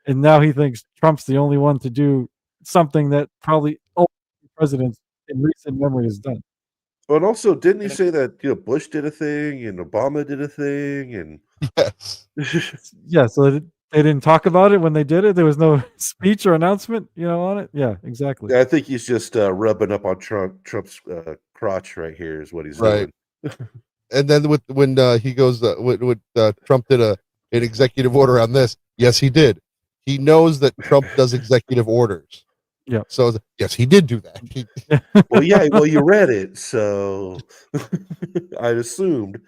B: and now he thinks Trump's the only one to do something that probably all presidents in recent memory has done.
C: But also, didn't he say that Bush did a thing and Obama did a thing and
B: yeah? So they didn't talk about it when they did it. There was no speech or announcement, on it. Yeah, exactly.
C: Yeah, I think he's just rubbing up on Trump's crotch right here. Is what he's doing.
D: And then when he goes, Trump did an executive order on this. Yes, he did. He knows that Trump does executive orders.
B: Yeah.
D: So yes, he did do that.
C: Well, you read it, so I assumed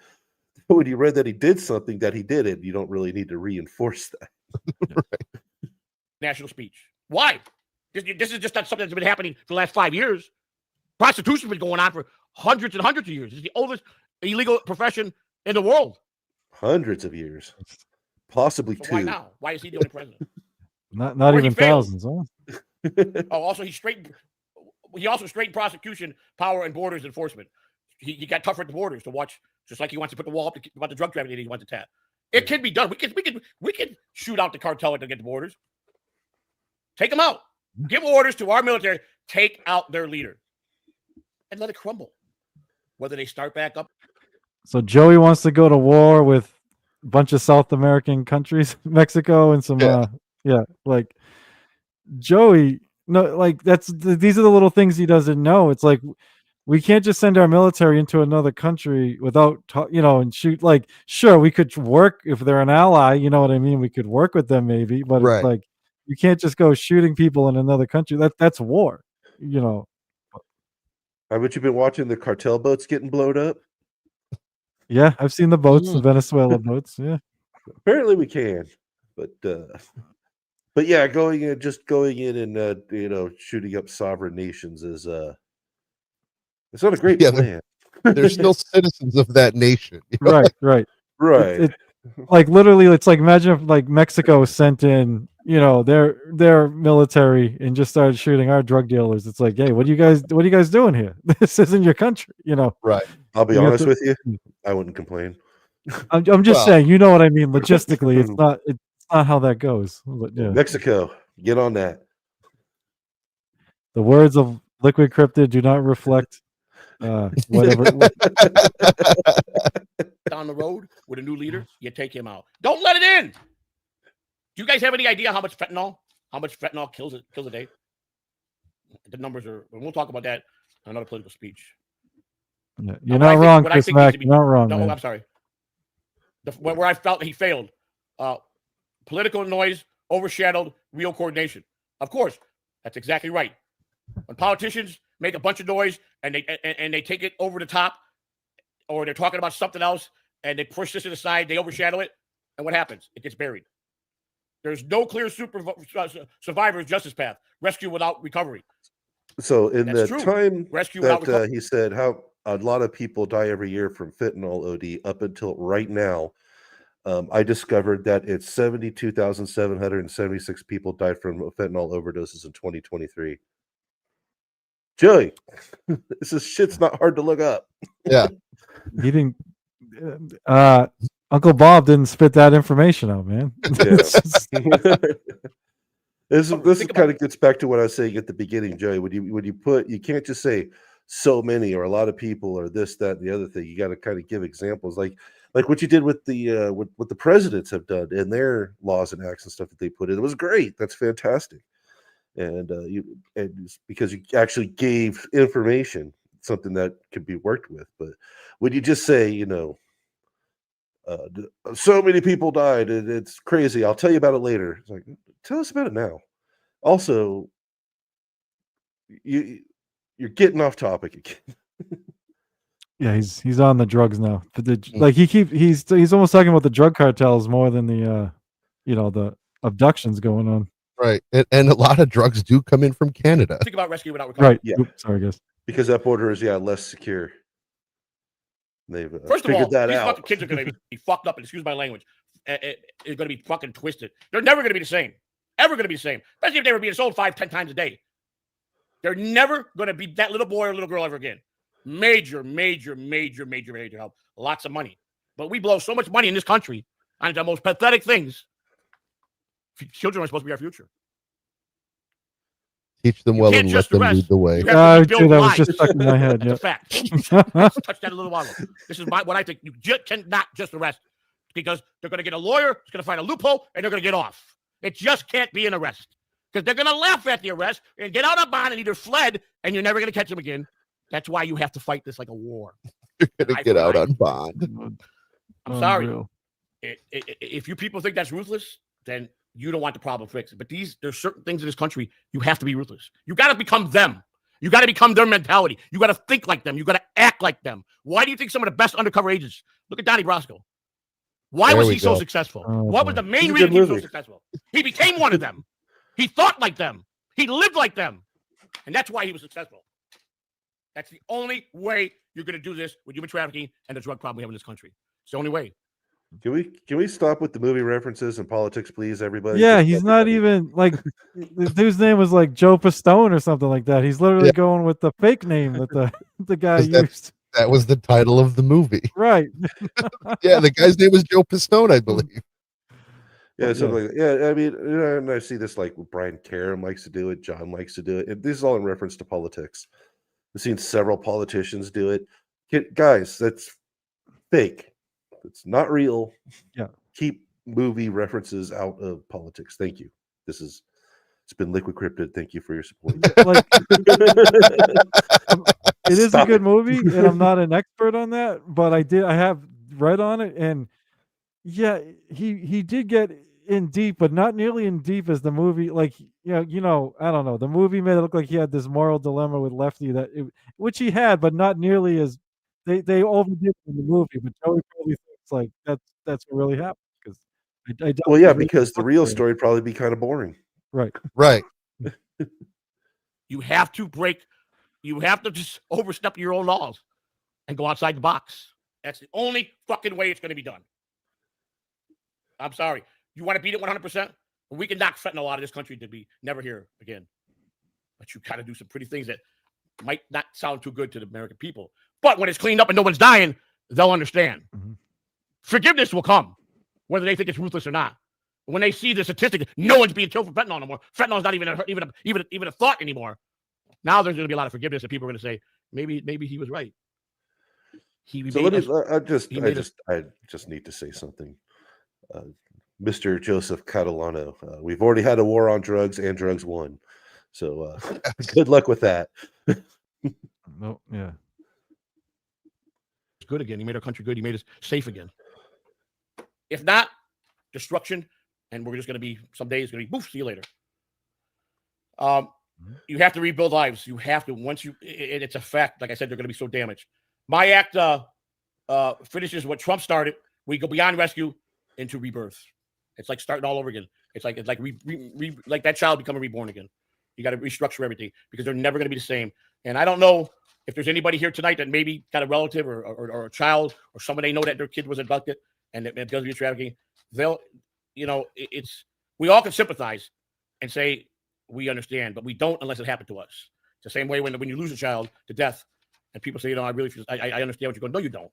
C: when you read that he did something that he did it, you don't really need to reinforce that.
D: Right.
F: National speech. Why? This is just not something that's been happening for the last 5 years. Prostitution's been going on for hundreds and hundreds of years. It's the oldest illegal profession in the world.
C: Hundreds of years, possibly
F: so
C: two.
F: Why now? Why is he the only president?
B: Not even thousands, huh?
F: Also, he also straightened prosecution, power, and borders enforcement. He got tougher at the borders to watch, just like he wants to put the wall up about the drug trafficking he wants to tap. It can be done. We can shoot out the cartel to get the borders. Take them out. Give orders to our military. Take out their leader and let it crumble. Whether they start back up.
B: So Joey wants to go to war with a bunch of South American countries, Mexico and some like Joey. No, like these are the little things he doesn't know. It's like we can't just send our military into another country without and shoot. Like, sure, we could work if they're an ally, you know what I mean? We could work with them maybe, but it's like you can't just go shooting people in another country. That's war,
C: Haven't you been watching the cartel boats getting blown up?
B: Yeah, I've seen the boats, the Venezuela boats. Yeah,
C: apparently we can, but yeah, going in and shooting up sovereign nations is it's not a great plan.
D: They're still citizens of that nation.
B: Right.
C: Right.
B: Like literally, it's like imagine if like Mexico sent in their military and just started shooting our drug dealers. It's like, hey, what are you guys doing here? This isn't your country,
D: Right.
C: I'll be honest with you, I wouldn't complain.
B: I'm just saying, you know what I mean. Logistically, it's not how that goes. But yeah,
C: Mexico, get on that.
B: The words of Liquid Cryptid do not reflect whatever.
F: down the road with a new leader, you take him out. Don't let it in. Do you guys have any idea how much fentanyl kills a day? The numbers are, and we'll talk about that in another political speech.
B: Yeah, you're not wrong, Chris Mack. You're not wrong.
F: No,
B: man.
F: I'm sorry. Where I felt he failed, political noise overshadowed real coordination. Of course, that's exactly right. When politicians make a bunch of noise and they take it over the top, or they're talking about something else and they push this to the side, they overshadow it, and what happens? It gets buried. There's no clear survivor's justice path. Rescue without recovery.
C: So in
F: That's
C: the
F: true.
C: time
F: Rescue without
C: that
F: recovery.
C: he said how a lot of people die every year from fentanyl OD up until right now, I discovered that it's 72,776 people died from fentanyl overdoses in 2023. Joey, this is shit's not hard to look up.
D: Yeah.
B: He didn't. Uncle Bob didn't spit that information out, man.
C: This kind of gets back to what I was saying at the beginning, Joey. When you put, you can't just say so many or a lot of people or this, that, and the other thing. You got to kind of give examples, like what you did with the what the presidents have done in their laws and acts and stuff that they put in. It was great. That's fantastic. And because you actually gave information, something that could be worked with. But when you just say, so many people died, and it's crazy. I'll tell you about it later. It's like, tell us about it now. Also, you're getting off topic again.
B: Yeah, he's on the drugs now. But he's almost talking about the drug cartels more than the the abductions going on.
D: Right, and a lot of drugs do come in from Canada.
F: Think about rescue without recovery.
B: Right.
C: Yeah.
B: Oops, sorry, guys.
C: Because that border is less secure. They've
F: First of all,
C: figured that
F: these
C: out.
F: fucking kids are going to be fucked up, and excuse my language, it's going to be fucking twisted. They're never going to be the same. Ever going to be the same. Especially if they were being sold 5-10 times a day. They're never going to be that little boy or little girl ever again. Major help. Lots of money. But we blow so much money in this country on the most pathetic things. Children are supposed to be our future.
D: Teach them well and let them lead the way.
B: That was just stuck in my head.
F: That's
B: Yeah.
F: a fact. I touched that a little while ago. This is what I think. You just cannot just arrest because they're going to get a lawyer, it's going to find a loophole, and they're going to get off. It just can't be an arrest because they're going to laugh at the arrest and get out on bond and either fled, and you're never going to catch them again. That's why you have to fight this like a war.
D: You're going to get out on bond.
F: I'm sorry. If you people think that's ruthless, then you don't want the problem fixed. But there's certain things in this country you have to be ruthless. You got to become them. You got to become their mentality. You got to think like them. You got to act like them. Why do you think some of the best undercover agents? Look at Donnie Brasco. Why was he so successful? What was the main reason he was so successful? He became one of them. He thought like them. He lived like them. And that's why he was successful. That's the only way you're going to do this with human trafficking and the drug problem we have in this country. It's the only way.
C: Can we stop with the movie references and politics, please, everybody?
B: Yeah, he's not even like the dude's name was like Joe Pistone or something like that. He's literally going with the fake name that the guy used.
D: That was the title of the movie.
B: Right.
D: Yeah, the guy's name was Joe Pistone, I believe.
C: Yeah, something like that. Yeah, I mean, and I see this like Brian Caron likes to do it, John likes to do it. And this is all in reference to politics. I've seen several politicians do it. Guys, that's fake. It's not real.
B: Yeah.
C: Keep movie references out of politics. Thank you. It's been Liquid Cryptid. Thank you for your support.
B: Like, it is a good movie, and I'm not an expert on that, but I have read on it, and yeah, he did get in deep, but not nearly in deep as the movie. Like, I don't know. The movie made it look like he had this moral dilemma with Lefty which he had, but not nearly as they overdid it in the movie. But Joey probably thinks like that's what really happened because
C: because the real story would probably be kind of boring.
B: Right.
F: You have to just overstep your own laws and go outside the box. That's the only fucking way it's going to be done. I'm sorry. You want to beat it 100%? We can knock fentanyl out of this country to be never here again. But you got to do some pretty things that might not sound too good to the American people. But when it's cleaned up and no one's dying, they'll understand. Mm-hmm. Forgiveness will come, whether they think it's ruthless or not. When they see the statistic, no one's being killed from fentanyl anymore. Fentanyl is not even a thought anymore. Now there's going to be a lot of forgiveness, and people are going to say, maybe he was right. He
C: So
F: made
C: let me.
F: us. He made us.
C: I just need to say something. Mr. Joseph Catalano, we've already had a war on drugs, and drugs won. So good luck with that.
B: No, yeah.
F: Good again. He made our country good. He made us safe again. If not, destruction, and we're just going to be someday it's going to be boof. See you later. You have to rebuild lives. You have to once you. It's a fact. Like I said, they're going to be so damaged. My act finishes what Trump started. We go beyond rescue into rebirth. It's like starting all over again. It's like like that child becoming reborn again. You got to restructure everything because they're never going to be the same. And I don't know if there's anybody here tonight that maybe got a relative or a child or someone they know that their kid was abducted and it does be trafficking. They'll, it's we all can sympathize and say we understand, but we don't unless it happened to us. It's the same way when you lose a child to death and people say, I really feel, I understand what you're going. No, you don't.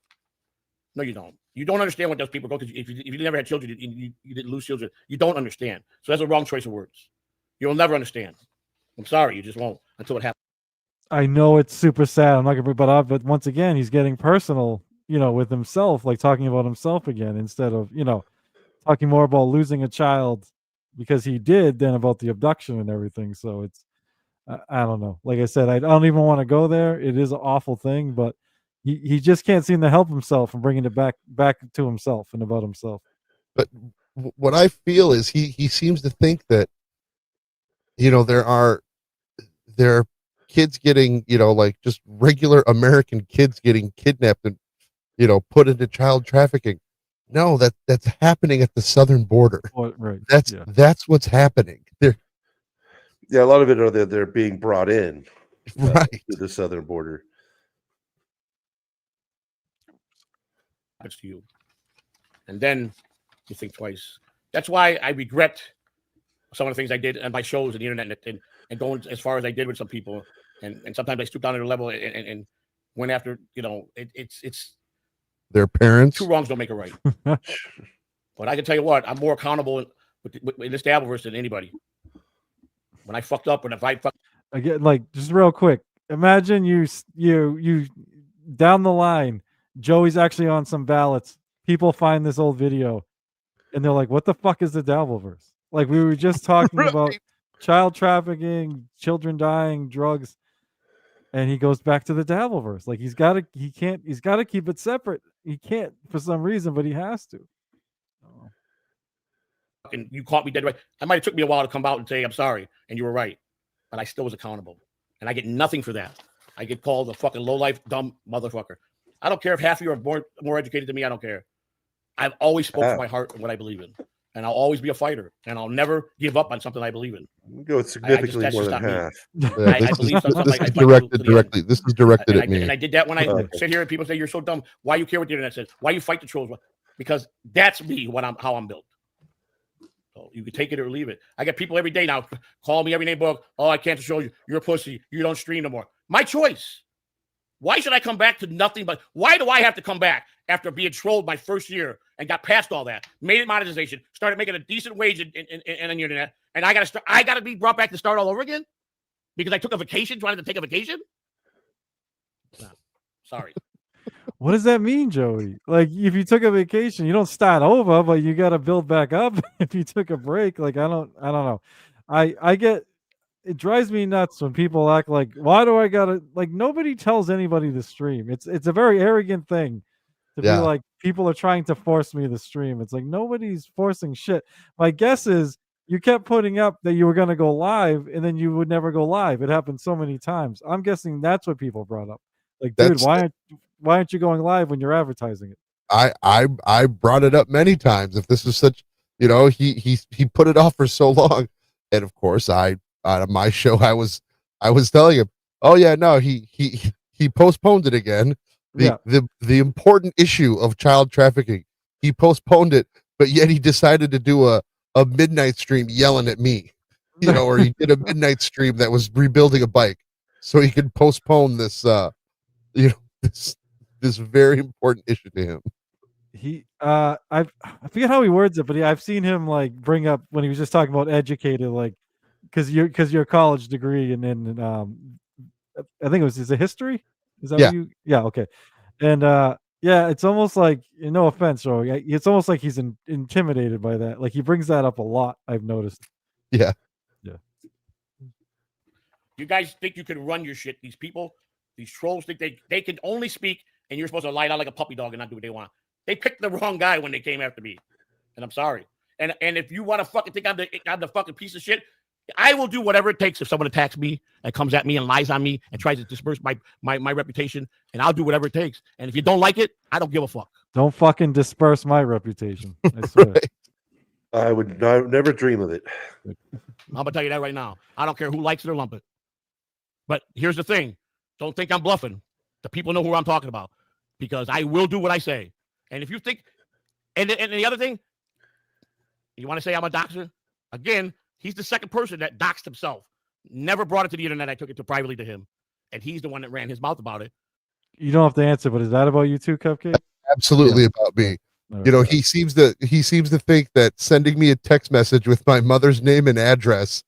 F: No, you don't. You don't understand what those people go because if you never had children, you didn't lose children. You don't understand. So that's a wrong choice of words. You'll never understand. I'm sorry, you just won't until it happens.
B: I know it's super sad. I'm not gonna bring it up, but once again, he's getting personal, with himself, like talking about himself again instead of, talking more about losing a child because he did than about the abduction and everything. So it's, I don't know. Like I said, I don't even want to go there. It is an awful thing, but he just can't seem to help himself and bringing it back to himself and about himself.
D: But what I feel is he seems to think that, there are kids getting, like just regular American kids getting kidnapped and, put into child trafficking. No, that's happening at the southern border.
B: Right.
D: That's what's happening.
C: Yeah, a lot of it are they're being brought in
D: right
C: to the southern border.
F: Happens to you, and then you think twice. That's why I regret some of the things I did on my shows and the internet and going as far as I did with some people, and sometimes I stooped down to their level and went after. It's
D: their parents.
F: Two wrongs don't make a right. But I can tell you what, I'm more accountable in this Dabbleverse than anybody. When I fucked up, and if I fucked
B: again, like just real quick, imagine you down the line, Joey's actually on some ballots. People find this old video, and they're like, "What the fuck is the Dabbleverse?" Like we were just talking about child trafficking, children dying, drugs, and he goes back to the Dabbleverse. Like he's got to keep it separate. He can't for some reason, but he has to.
F: and you caught me dead right. It might have took me a while to come out and say I'm sorry, and you were right, but I still was accountable, and I get nothing for that. I get called a fucking low-life, dumb motherfucker. I don't care if half of you are more educated than me. I don't care. I've always spoke from my heart and what I believe in, and I'll always be a fighter, and I'll never give up on something I believe in.
C: We go significantly more than half.
F: I believe something.
D: This is directed directly. This is directed at me.
F: And I did that when I sit here and people say you're so dumb. Why you care what the internet says? Why you fight the trolls? Because that's me. How I'm built. So you can take it or leave it. I get people every day now call me every day, book. Oh, I can't show you. You're a pussy. You don't stream no more. My choice. Why should I come back to nothing but? Why do I have to come back after being trolled my first year and got past all that, made it monetization, started making a decent wage in the internet, and I gotta be brought back to start all over again because I took a vacation, trying to take a vacation? No, sorry.
B: What does that mean, Joey? Like, if you took a vacation, you don't start over, but you got to build back up. If you took a break, like I don't know. I get it drives me nuts when people act like, why do I gotta like? Nobody tells anybody to stream. It's a very arrogant thing to be like, people are trying to force me to stream. It's like nobody's forcing shit. My guess is you kept putting up that you were gonna go live, and then you would never go live. It happened so many times. I'm guessing that's what people brought up. Like, dude, why aren't you going live when you're advertising it?
D: I brought it up many times. If this is such, he put it off for so long, and of course, out of my show, I was telling him, oh yeah, no, he postponed it again. The important issue of child trafficking, he postponed it, but yet he decided to do a midnight stream yelling at me, or he did a midnight stream that was rebuilding a bike, so he could postpone this. This very important issue to him.
B: I forget how he words it, but I've seen him like bring up when he was just talking about educated, like because your college degree and then I think is it history? Is that what you? Yeah, okay. And Yeah, it's almost like, no offense, Joey, it's almost like he's intimidated by that. Like he brings that up a lot. I've noticed.
D: Yeah.
F: You guys think you can run your shit? These people, these trolls think they can only speak, and you're supposed to lie down like a puppy dog and not do what they want. They picked the wrong guy when they came after me, and I'm sorry. And if you want to fucking think I'm the fucking piece of shit, I will do whatever it takes if someone attacks me and comes at me and lies on me and tries to disperse my reputation, and I'll do whatever it takes. And if you don't like it, I don't give a fuck.
B: Don't fucking disperse my reputation. I swear.
D: Right.
C: I would never dream of it.
F: I'm gonna tell you that right now. I don't care who likes it or lump it. But here's the thing. Don't think I'm bluffing. The people know who I'm talking about because I will do what I say. And if you think, and the other thing, you want to say I'm a doxer? Again, he's the second person that doxed himself. Never brought it to the internet. I took it privately to him. And he's the one that ran his mouth about it.
B: You don't have to answer, but is that about you too, Cupcake?
D: Absolutely about me. You know, he seems to think that sending me a text message with my mother's name and address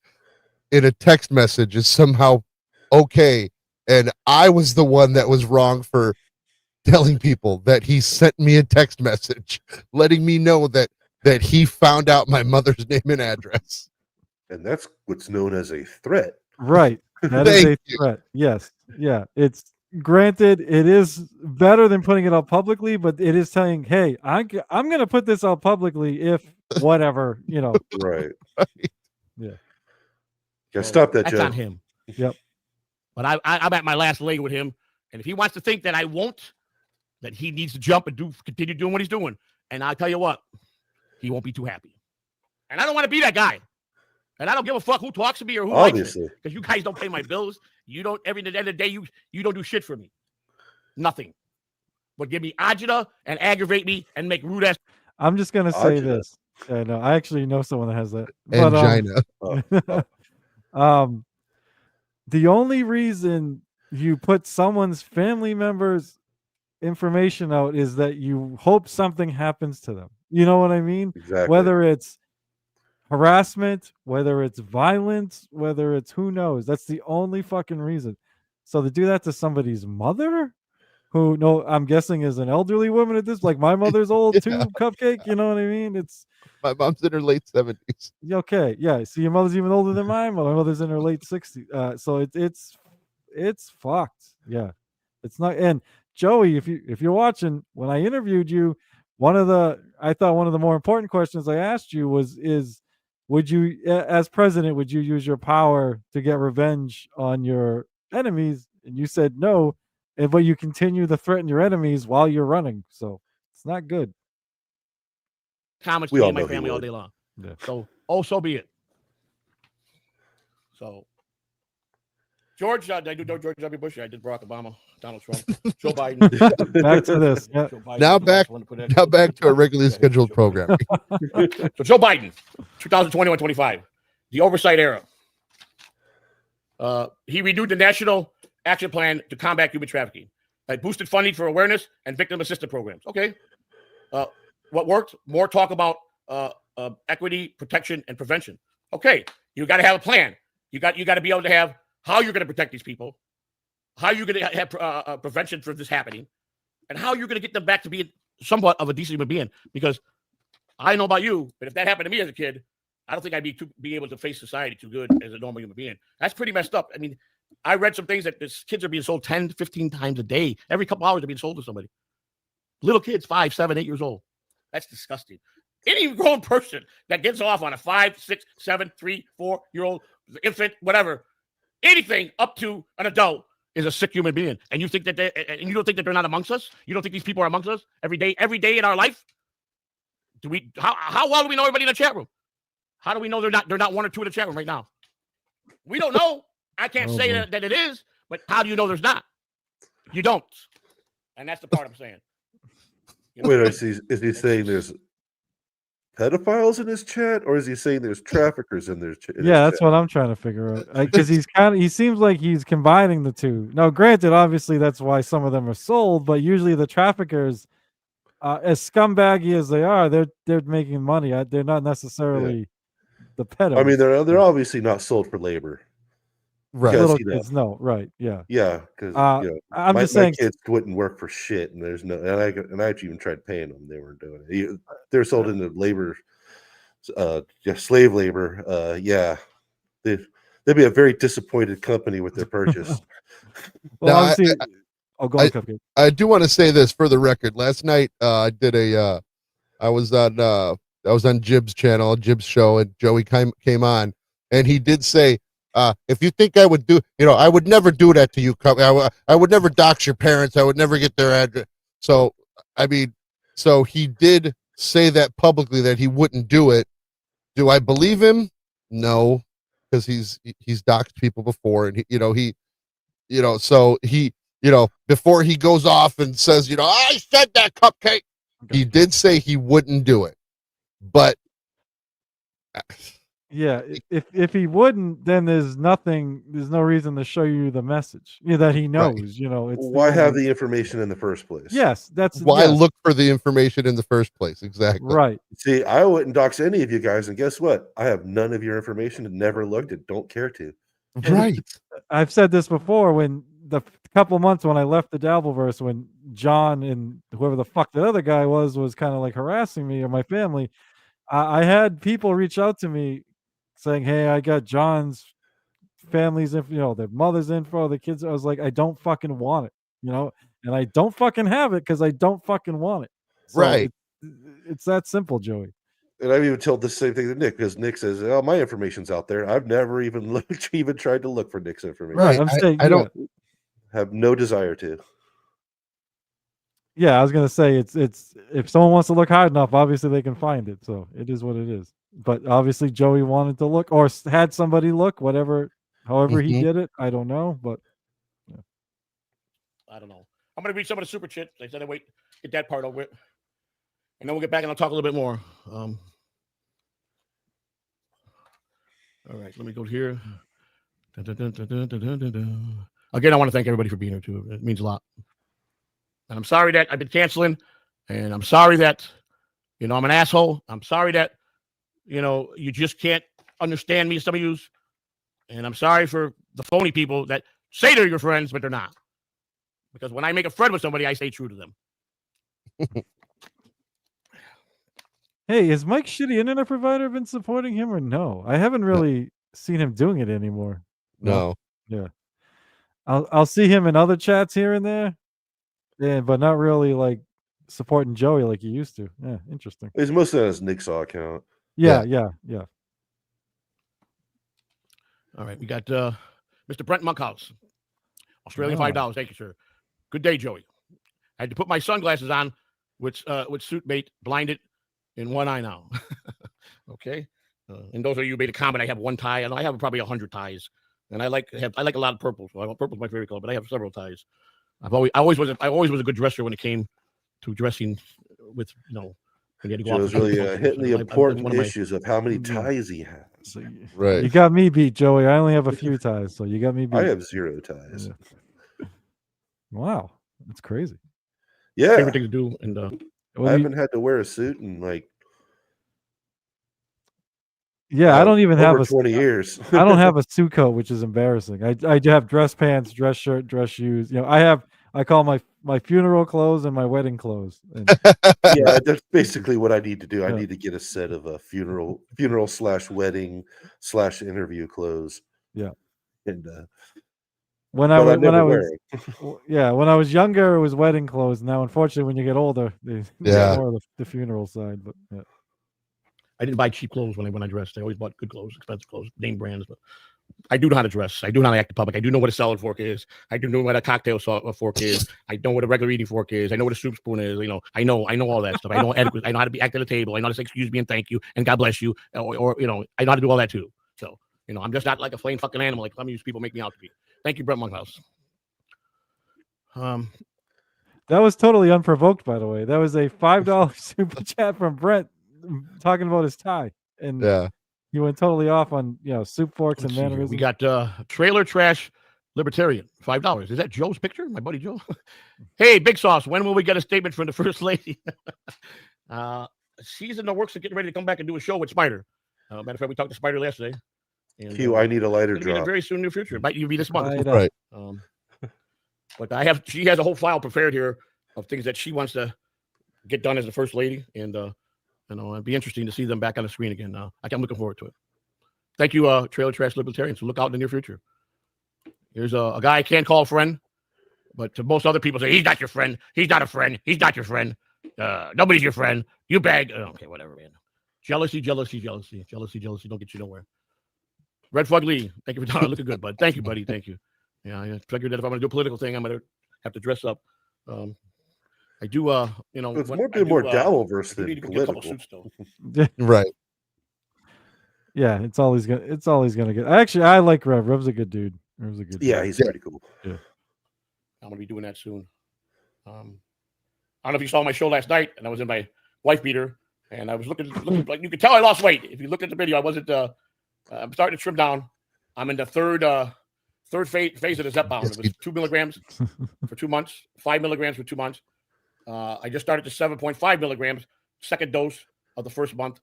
D: in a text message is somehow okay. And I was the one that was wrong for telling people that he sent me a text message letting me know that he found out my mother's name and address.
C: And that's what's known as a threat.
B: Right. That is a threat. Yes. Yeah. It's granted, it is better than putting it out publicly, but it is saying, hey, I'm going to put this out publicly if whatever,
C: Right.
B: Yeah.
C: Yeah, stop that,
F: That's
C: Joe.
F: on him.
B: Yep.
F: But I'm at my last leg with him. And if he wants to think that I won't, that he needs to jump and continue doing what he's doing. And I'll tell you what, he won't be too happy. And I don't want to be that guy. And I don't give a fuck who talks to me or who likes it. Because you guys don't pay my bills. You don't, at the end of the day, you don't do shit for me. Nothing. But give me Ojeda and aggravate me and make rude ass.
B: I'm just going to say
C: Ojeda.
B: this. Yeah, no, I actually know someone that has that.
D: Angina.
B: The only reason you put someone's family member's information out is that you hope something happens to them. You know what I mean?
C: Exactly.
B: Whether it's harassment, whether it's violence, whether it's who knows. That's the only fucking reason. So to do that to somebody's mother, who I'm guessing is an elderly woman at this, like my mother's old too, Cupcake. You know what I mean? It's
D: My mom's in her late 70s.
B: okay. Yeah. So your mother's even older than mine. My mother's in her late 60s. So it's fucked. Yeah. It's not. And Joey, if you're watching, when I interviewed you, I thought one of the more important questions I asked you is would you, as president, would you use your power to get revenge on your enemies? And you said no, but you continue to threaten your enemies while you're running. So it's not good.
F: Comments
C: We
F: to me
C: all
F: and my
C: know he
F: family all
C: would.
F: day long.
B: Yeah.
F: So be it. So George, I do George W. Bush. I did Barack Obama, Donald Trump, Joe Biden.
B: Back to this. Yeah.
F: Joe Biden.
D: Now back to our regularly scheduled program.
F: So Joe Biden, 2021-25, the oversight era. He renewed the National Action Plan to combat human trafficking. Boosted funding for awareness and victim assistance programs. Okay. What worked? More talk about equity, protection, and prevention. Okay. You got to have a plan. You got to be able to have how you're going to protect these people, how you're going to have prevention for this happening, and how you're going to get them back to being somewhat of a decent human being. Because I don't know about you, but if that happened to me as a kid, I don't think I'd be able to face society too good as a normal human being. That's pretty messed up. I mean, I read some things that these kids are being sold 10, 15 times a day. Every couple hours they're being sold to somebody. Little kids, 5, 7, 8 years old. That's disgusting. Any grown person that gets off on a 5, 6, 7, 3, 4-year-old infant, whatever, anything up to an adult is a sick human being. And you think that you don't think that they're not amongst us? You don't think these people are amongst us every day in our life? How well do we know everybody in the chat room? How do we know they're not 1 or 2 in the chat room right now? We don't know. I can't say that it is, but how do you know there's not? You don't. And that's the part I'm saying.
C: Wait, is he saying there's pedophiles in his chat, or is he saying there's traffickers in their chat?
B: Yeah, that's what I'm trying to figure out. Because he seems like he's combining the two. Now, granted, obviously that's why some of them are sold, but usually the traffickers, as scumbaggy as they are, they're making money. They're not necessarily the pedos.
C: I mean, they're obviously not sold for labor.
D: Right.
C: Yeah,
B: little
C: see that.
B: kids know, right? Yeah.
C: Yeah, because
B: I'm
C: my
B: just saying.
C: kids wouldn't work for shit, and there's no, and I actually even tried paying them. They weren't doing it. They're sold into labor, slave labor. Yeah, they'd be a very disappointed company with their purchase.
B: Well,
D: Now,
B: obviously. Go on, Cupcake.
D: I do want to say this for the record. Last night, I did I was on Jib's channel, Jib's show, and Joey came on, and he did say, if you think I would do, I would never do that to you. I would never dox your parents. I would never get their address. So, I mean, so he did say that publicly that he wouldn't do it. Do I believe him? No, because he's doxed people before, and so he, before he goes off and says, I said that, Cupcake. He did say he wouldn't do it, but
B: Yeah, if he wouldn't, then there's no reason to show you the message that he knows. It's
C: Why have the information in the first place?
B: Yes, that's
D: why
B: yes,
D: look for the information in the first place? Exactly.
B: right.
C: See, I wouldn't dox any of you guys, and guess what? I have none of your information and never looked and don't care to.
D: Right.
B: I've said this before. When the couple months when I left the Dabbleverse, when John and whoever the fuck the other guy was kind of like harassing me or my family, I had people reach out to me saying, "Hey, I got John's family's info, their mother's info, the kids." I was like, I don't fucking want it, and I don't fucking have it because I don't fucking want it. So
D: Right.
B: It's that simple, Joey.
C: And I've even told the same thing to Nick, because Nick says, "Oh, my information's out there." I've never even even tried to look for Nick's information.
D: Right.
B: I'm saying
D: I don't.
C: Have no desire to.
B: Yeah, I was gonna say it's if someone wants to look hard enough, obviously they can find it. So it is what it is. But obviously Joey wanted to look or had somebody look, however he did it. I don't know, but
F: I don't know. I'm gonna read some of the super chats. They said I get that part over it, and then we'll get back and I'll talk a little bit more. All right, let me go here. Again, I want to thank everybody for being here too. It means a lot. And I'm sorry that I've been canceling, and I'm sorry that I'm an asshole. I'm sorry that you just can't understand me, some of you, and I'm sorry for the phony people that say they're your friends but they're not. Because when I make a friend with somebody, I stay true to them.
B: hey, has Mike's shitty internet provider been supporting him or no? I haven't really seen him doing it anymore.
D: No.
B: Yeah. I'll see him in other chats here and there. Yeah, but not really like supporting Joey like he used to. Yeah, interesting.
C: It's mostly on his Nick's account.
B: Yeah.
F: All right, we got Mr. Brent Monkhouse, Australian $5. Thank you, sir. Good day, Joey. I had to put my sunglasses on, with suit mate blinded in one eye now. Okay, and those of you who made a comment, I have one tie. I have probably 100 ties, and I like a lot of purple. So purple's my favorite color, but I have several ties. I always was a good dresser when it came to dressing with
C: Joe's really hitting the important issues of how many ties he has.
B: So
D: Right.
B: You got me beat, Joey. I only have a few ties, so you got me beat.
C: I have 0 ties.
B: Yeah. Wow, that's crazy.
C: Yeah,
F: favorite thing to do, and
C: I haven't had to wear a suit in
B: I don't even have
C: 20 years.
B: I don't have a suit coat, which is embarrassing. I do have dress pants, dress shirt, dress shoes. I call my funeral clothes and my wedding clothes. And
C: Yeah, that's basically what I need to do. I need to get a set of funeral / wedding / interview clothes.
B: Yeah.
C: And
B: when I was younger, it was wedding clothes. Now, unfortunately, when you get older, they more of the funeral side. But yeah.
F: I didn't buy cheap clothes when I dressed. I always bought good clothes, expensive clothes, name brands. But I do know how to dress. I do know how to act in public. I do know what a salad fork is. I do know what a cocktail fork is. I know what a regular eating fork is. I know what a soup spoon is. I know all that stuff. I know etiquette. I know how to act at a table. I know how to say excuse me and thank you and God bless you. Or I know how to do all that too. So I'm just not like a plain fucking animal like some of these people make me out to be. Thank you, Brent Monkhouse.
B: That was totally unprovoked, by the way. That was a $5 super chat from Brent talking about his tie, and he went totally off on soup forks and mannerisms.
F: We got Trailer Trash Libertarian, $5. Is that Joe's picture? My buddy Joe. Hey, Big Sauce, when will we get a statement from the First Lady? She's in the works of getting ready to come back and do a show with Spider. Matter of fact, we talked to Spider yesterday. And,
C: Q, I need a lighter
F: it'll be in the
C: drop.
F: very soon near future. It might even be this month.
B: Light up.
D: Right.
F: But she has a whole file prepared here of things that she wants to get done as the first lady, and it'd be interesting to see them back on the screen again. I'm looking forward to it. Thank you, Trailer Trash Libertarians. So look out in the near future. Here's a guy I can't call a friend, but to most other people say he's not your friend. He's not a friend. He's not your friend. Nobody's your friend. You beg. Okay, whatever, man. Jealousy. Don't get you nowhere. Red Fug Lee, thank you for looking good, bud. Thank you, buddy. Thank you. Yeah, I figured that if I'm going to do a political thing, I'm going to have to dress up. I do,
C: It's more Dabbleverse than
F: need to get a couple
C: political.
F: suits, though.
D: Right.
B: Yeah, it's all he's gonna get. Actually, I like Rev. Rev's a good dude. Rev's a good
C: Yeah,
B: dude.
C: he's pretty cool.
B: Yeah.
F: I'm going to be doing that soon. I don't know if you saw my show last night, and I was in my wife beater, and I was looking like you could tell I lost weight. If you look at the video, I wasn't. I'm starting to trim down. I'm in the third phase of the Zepbound. It was 2 milligrams for 2 months, 5 milligrams for 2 months. I just started to 7.5 milligrams, second dose of the first month.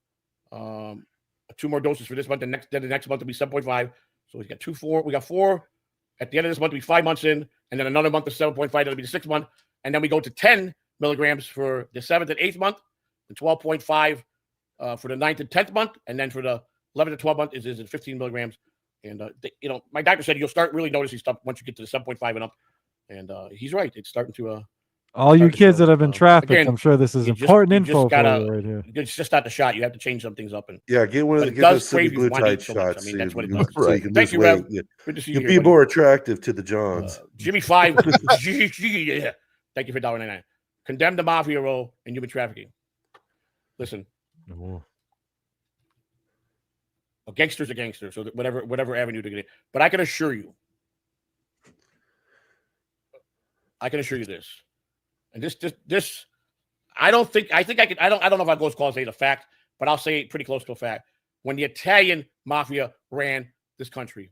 F: 2 more doses for this month. Then the next month will be 7.5. So we got 4. We got 4 at the end of this month. Will be 5 months in, and then another month of 7.5. That'll be the 6th month, and then we go to 10 milligrams for the 7th and 8th month, and 12.5 for the 9th and 10th month, and then for the 11th and 12th month is 15 milligrams. And my doctor said you'll start really noticing stuff once you get to the 7.5 and up. And he's right; it's starting to.
B: All you kids that have been trafficked,
F: again,
B: I'm sure this is important info for you right here.
F: It's just not the shot. You have to change some things up. And
C: get one of those semi-glutide shots.
F: I mean, that's what it
C: so
F: does.
C: you can
F: Thank
C: lose
F: you,
C: weight.
F: Rev.
C: Yeah.
F: Good to see you.
C: You'll
F: here,
C: be
F: buddy.
C: more attractive to the Johns.
F: Jimmy 5. Yeah. Thank you for $1.99. Condemn the mafia role in human trafficking. Listen. A gangster's a gangster, so that whatever avenue to get in. But I can assure you this. And this, I don't know if I go as close as a fact, but I'll say pretty close to a fact. When the Italian mafia ran this country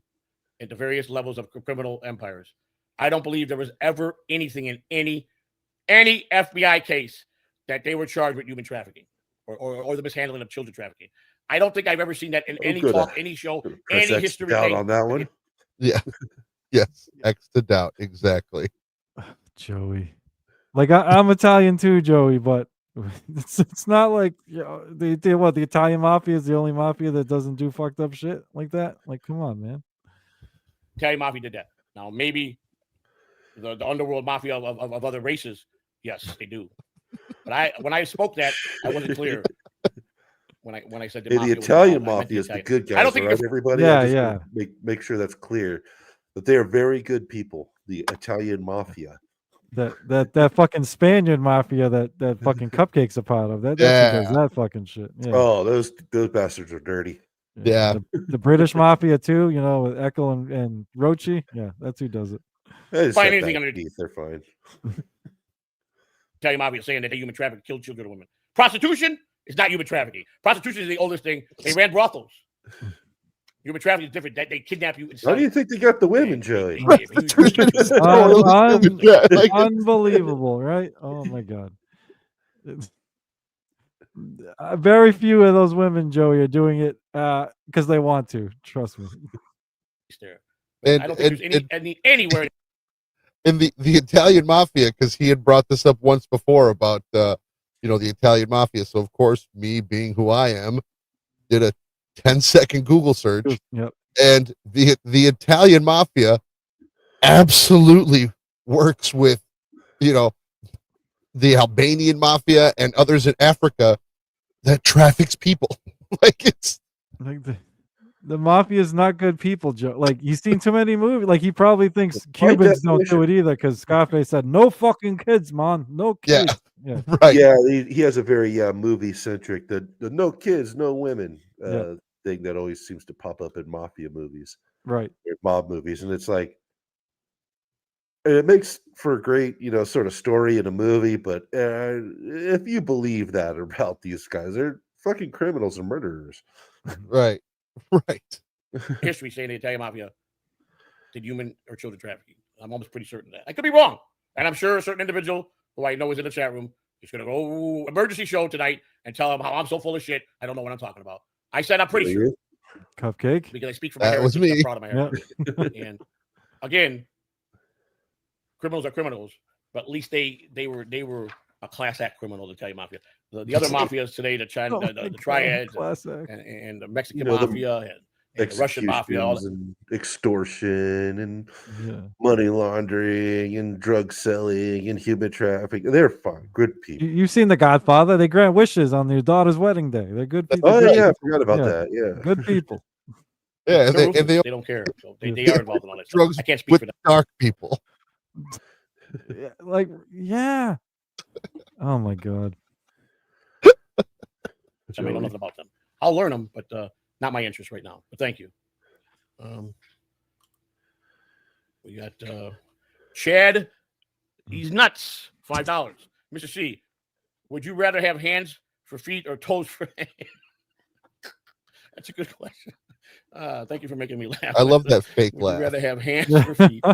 F: at the various levels of criminal empires, I don't believe there was ever anything in any FBI case that they were charged with human trafficking or the mishandling of children trafficking. I don't think I've ever seen that in any talk, any show, any history.
C: Doubt on that one.
D: Yeah. Yes. X to doubt. Exactly.
B: Joey. Like I'm Italian too, Joey, but it's not like the Italian mafia is the only mafia that doesn't do fucked up shit like that. Like, come on, man.
F: Italian mafia did that. Now maybe the underworld mafia of other races, yes, they do. But when I spoke that, I wasn't clear. When I said
C: the Italian mafia is the good guys. I don't think everybody.
B: Yeah.
C: Make sure that's clear. That they are very good people. The Italian mafia.
B: That fucking Spaniard mafia that fucking Cupcake's a part of. That's who does that fucking shit. Yeah.
C: Oh, those bastards are dirty.
D: Yeah.
B: The British mafia too, with Eckel and Rochi. Yeah, that's who does it.
F: Find anything underneath.
C: They're fine.
F: Italian mafia saying that they human traffic, killed children and women. Prostitution is not human trafficking. Prostitution is the oldest thing. They ran brothels. Human trafficking is different. They kidnap you.
C: How do you think they got the women, Joey?
B: Unbelievable, right? Oh my god. Very few of those women, Joey, are doing it because they want to. Trust me.
D: And,
F: I don't think there's anywhere.
D: In the Italian mafia, because he had brought this up once before about the Italian mafia. So of course, me being who I am, did a 10-second Google search.
B: Yep.
D: And the Italian mafia absolutely works with, the Albanian mafia and others in Africa that traffics people. Like it's
B: like the mafia is not good people, Joe. Like he's seen too many movies. Like he probably thinks Cubans don't do it either because Scarface said no fucking kids, man, no kids.
D: Yeah. Right.
C: Yeah, he has a very movie centric the no kids, no women thing that always seems to pop up in mafia movies,
B: right?
C: Or mob movies, and it's like it makes for a great sort of story in a movie. But if you believe that about these guys, they're fucking criminals and murderers.
D: Right.
F: History saying the Italian mafia did human or children trafficking. I'm almost pretty certain that. I could be wrong. And I'm sure a certain individual who I know is in the chat room is going to go emergency show tonight and tell him how I'm so full of shit. I don't know what I'm talking about. I said I'm pretty sure.
B: Cupcake.
F: because I speak for my
D: That was
F: heritage. I'm
D: me.
F: proud of my heritage. And again, criminals are criminals, but at least they were a class act criminal, to tell you, mafia. The other mafias today, the China, the triads, and the Mexican mafia, and the Russian mafia, all that.
C: And extortion and
B: Yeah.
C: money laundering and drug selling and human trafficking. They're fine, good people.
B: You've seen The Godfather. They grant wishes on your daughter's wedding day. They're good people.
C: Oh
B: good
C: yeah, I
B: people.
C: forgot about
B: Yeah.
C: that. Yeah,
B: Good people.
D: Yeah,
F: They're
D: and they
F: ruthless. They don't care. So they are involved in all that stuff.
D: drugs
F: I can't speak
D: with
F: for them.
D: dark people.
B: Yeah, like, yeah. Oh my God.
F: I mean, I know nothing about them. I'll learn them, but not my interest right now. But thank you. We got Chad. He's nuts. $5. Mr. C, would you rather have hands for feet or toes for hands? That's a good question. Thank you for making me laugh.
D: I love that fake
F: Would
D: laugh.
F: you rather have hands for feet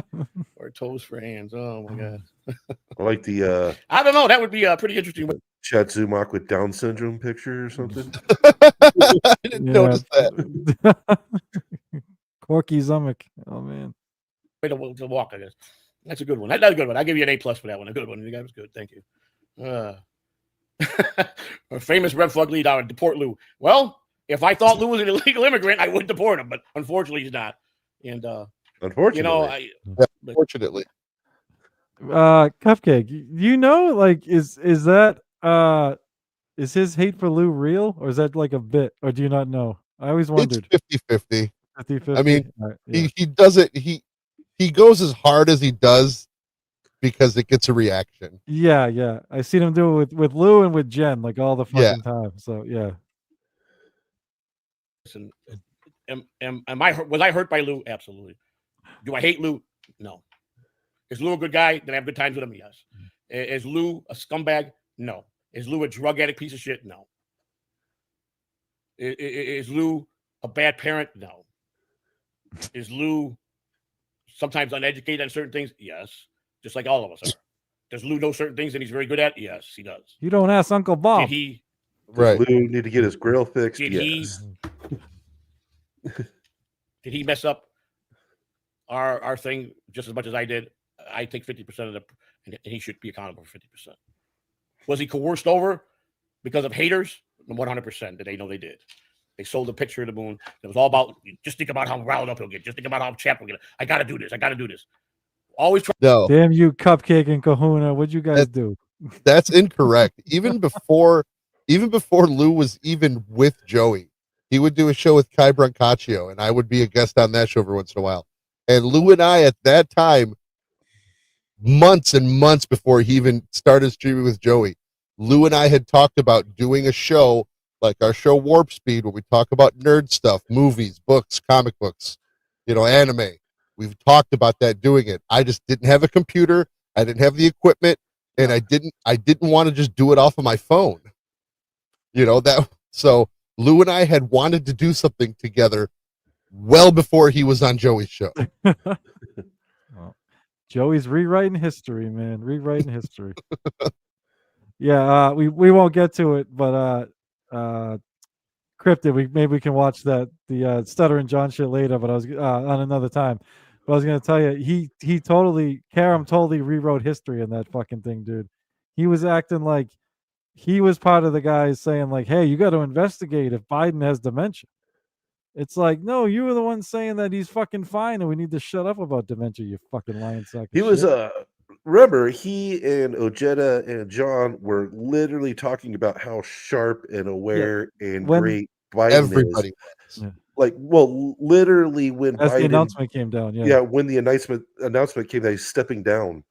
F: or toes for hands? Oh my God.
C: I like the
F: I don't know. That would be pretty interesting.
C: Chad Zumock with Down syndrome picture or something.
D: I didn't notice that.
B: Corky Zumick. Oh man.
F: Way to walk, I guess. That's a good one. That's a good one. I'll give you an A+ for that one. A good one. You guys was good. Thank you. A famous Red Flag lead out, deport Lou. Well, if I thought Lou was an illegal immigrant, I would deport him, but unfortunately he's not. And
C: unfortunately,
D: Unfortunately.
B: Cupcake, you know, like is that is his hate for Lou real, or is that like a bit, or do you not know? I always wondered.
D: It's 50-50.
B: 50-50?
D: I mean,
B: Right, yeah.
D: he does it. He goes as hard as he does because it gets a reaction.
B: Yeah. I seen him do it with Lou and with Jen like all the fucking time. So yeah.
F: listen, was I hurt by Lou? Absolutely. Do I hate Lou? No. Is Lou a good guy? Did I have good times with him? Yes. Is Lou a scumbag? No. Is Lou a drug addict piece of shit? No. Is Lou a bad parent? No. Is Lou sometimes uneducated on certain things? Yes. Just like all of us are. Does Lou know certain things that he's very good at? Yes, he does.
B: You don't ask Uncle Bob.
F: Did he?
D: Right.
C: Lou need to get his grill fixed.
F: Did
C: yes.
F: Did he mess up our thing just as much as I did? I take 50% of the, and he should be accountable for 50%. Was he coerced over because of haters? 100%. Did they know they did? They sold a picture of the moon. It was all about, just think about how riled up he'll get. Just think about how chapped he'll get. I got to do this. I got to do this. Always try.
D: No.
B: Damn you, Cupcake and Kahuna. What'd you guys do?
D: That's incorrect. Even before Lou was even with Joey, he would do a show with Kai Brancaccio, and I would be a guest on that show every once in a while. And Lou and I, at that time, months and months before he even started streaming with Joey, Lou and I had talked about doing a show like our show Warp Speed, where we talk about nerd stuff, movies, books, comic books, anime. We've talked about that, doing it. I just didn't have a computer. I didn't have the equipment, and I didn't want to just do it off of my phone. So Lou and I had wanted to do something together well before he was on Joey's show.
B: Well, Joey's rewriting history, man. Rewriting history. Yeah, we won't get to it, but Cryptid, maybe we can watch the Stuttering John shit later, but I was on another time. But I was gonna tell you, Karam totally rewrote history in that fucking thing, dude. He was acting like he was part of the guys saying like, hey, you got to investigate if Biden has dementia. It's like, no, you were the one saying that he's fucking fine and we need to shut up about dementia, you fucking lying sack of
C: He was
B: shit.
C: remember, he and Ojeda and John were literally talking about how sharp and aware and great Biden
D: Everybody
C: is.
B: Yeah.
C: Like, well, literally when
B: As
C: Biden,
B: the announcement came down, yeah.
C: when the announcement came that he's stepping down,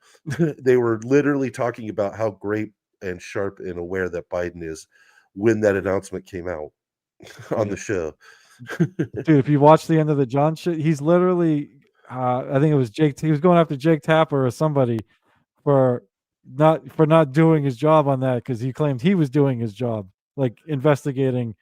C: they were literally talking about how great and sharp and aware that Biden is when that announcement came out on the show.
B: Dude, if you watch the end of the John shit, he's literally I think it was Jake. He was going after Jake Tapper or somebody for not doing his job on that, because he claimed he was doing his job, like investigating,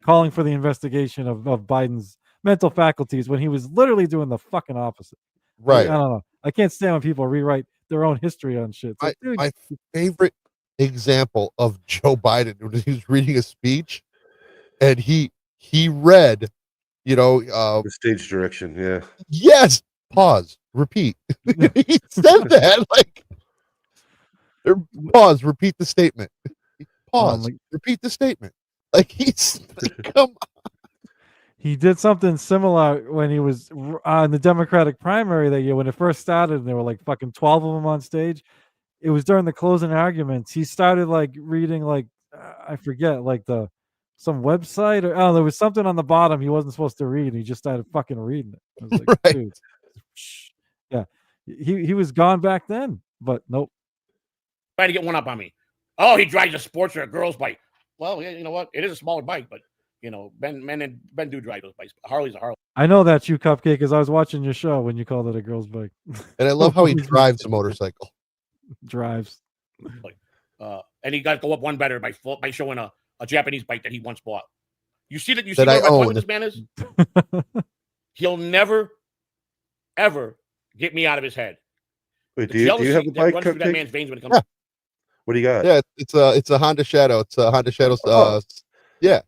B: calling for the investigation of Biden's mental faculties, when he was literally doing the fucking opposite.
D: Right.
B: I don't know. I can't stand when people rewrite their own history on shit. It's like, dude,
D: My favorite example of Joe Biden, when he was reading a speech, and he read
C: The stage direction, yeah.
D: Yes. Pause. Repeat. He said that pause. Repeat the statement. Pause. Repeat the statement. Like he's come on.
B: He did something similar when he was on the Democratic primary that year when it first started, and there were like fucking 12 of them on stage. It was during the closing arguments. He started like reading I forget some website or there was something on the bottom he wasn't supposed to read. And he just started fucking reading it. I was like,
D: Right.
B: dude, yeah, he was gone back then, but nope.
F: Trying to get one up on me. Oh, he drives a sports or a girl's bike. Well, yeah, you know what? It is a smaller bike, but Ben do drive those bikes. Harley's a Harley.
B: I know that's you, Cupcake, because I was watching your show when you called it a girl's bike.
D: And I love how he drives a motorcycle.
B: Drives.
F: And he got to go up one better by showing a Japanese bike that he once bought. You see that? You see
D: That
F: what
D: I
F: my point
D: own.
F: with this man is? He'll never, ever get me out of his head.
C: Wait,
F: The
C: do you have
F: jealousy
C: a
F: that
C: bike,
F: runs through that
C: Cupcake?
F: man's veins when it comes.
D: Yeah.
C: What do you got?
D: Yeah, it's a Honda Shadow. It's a Honda Shadow. Yeah.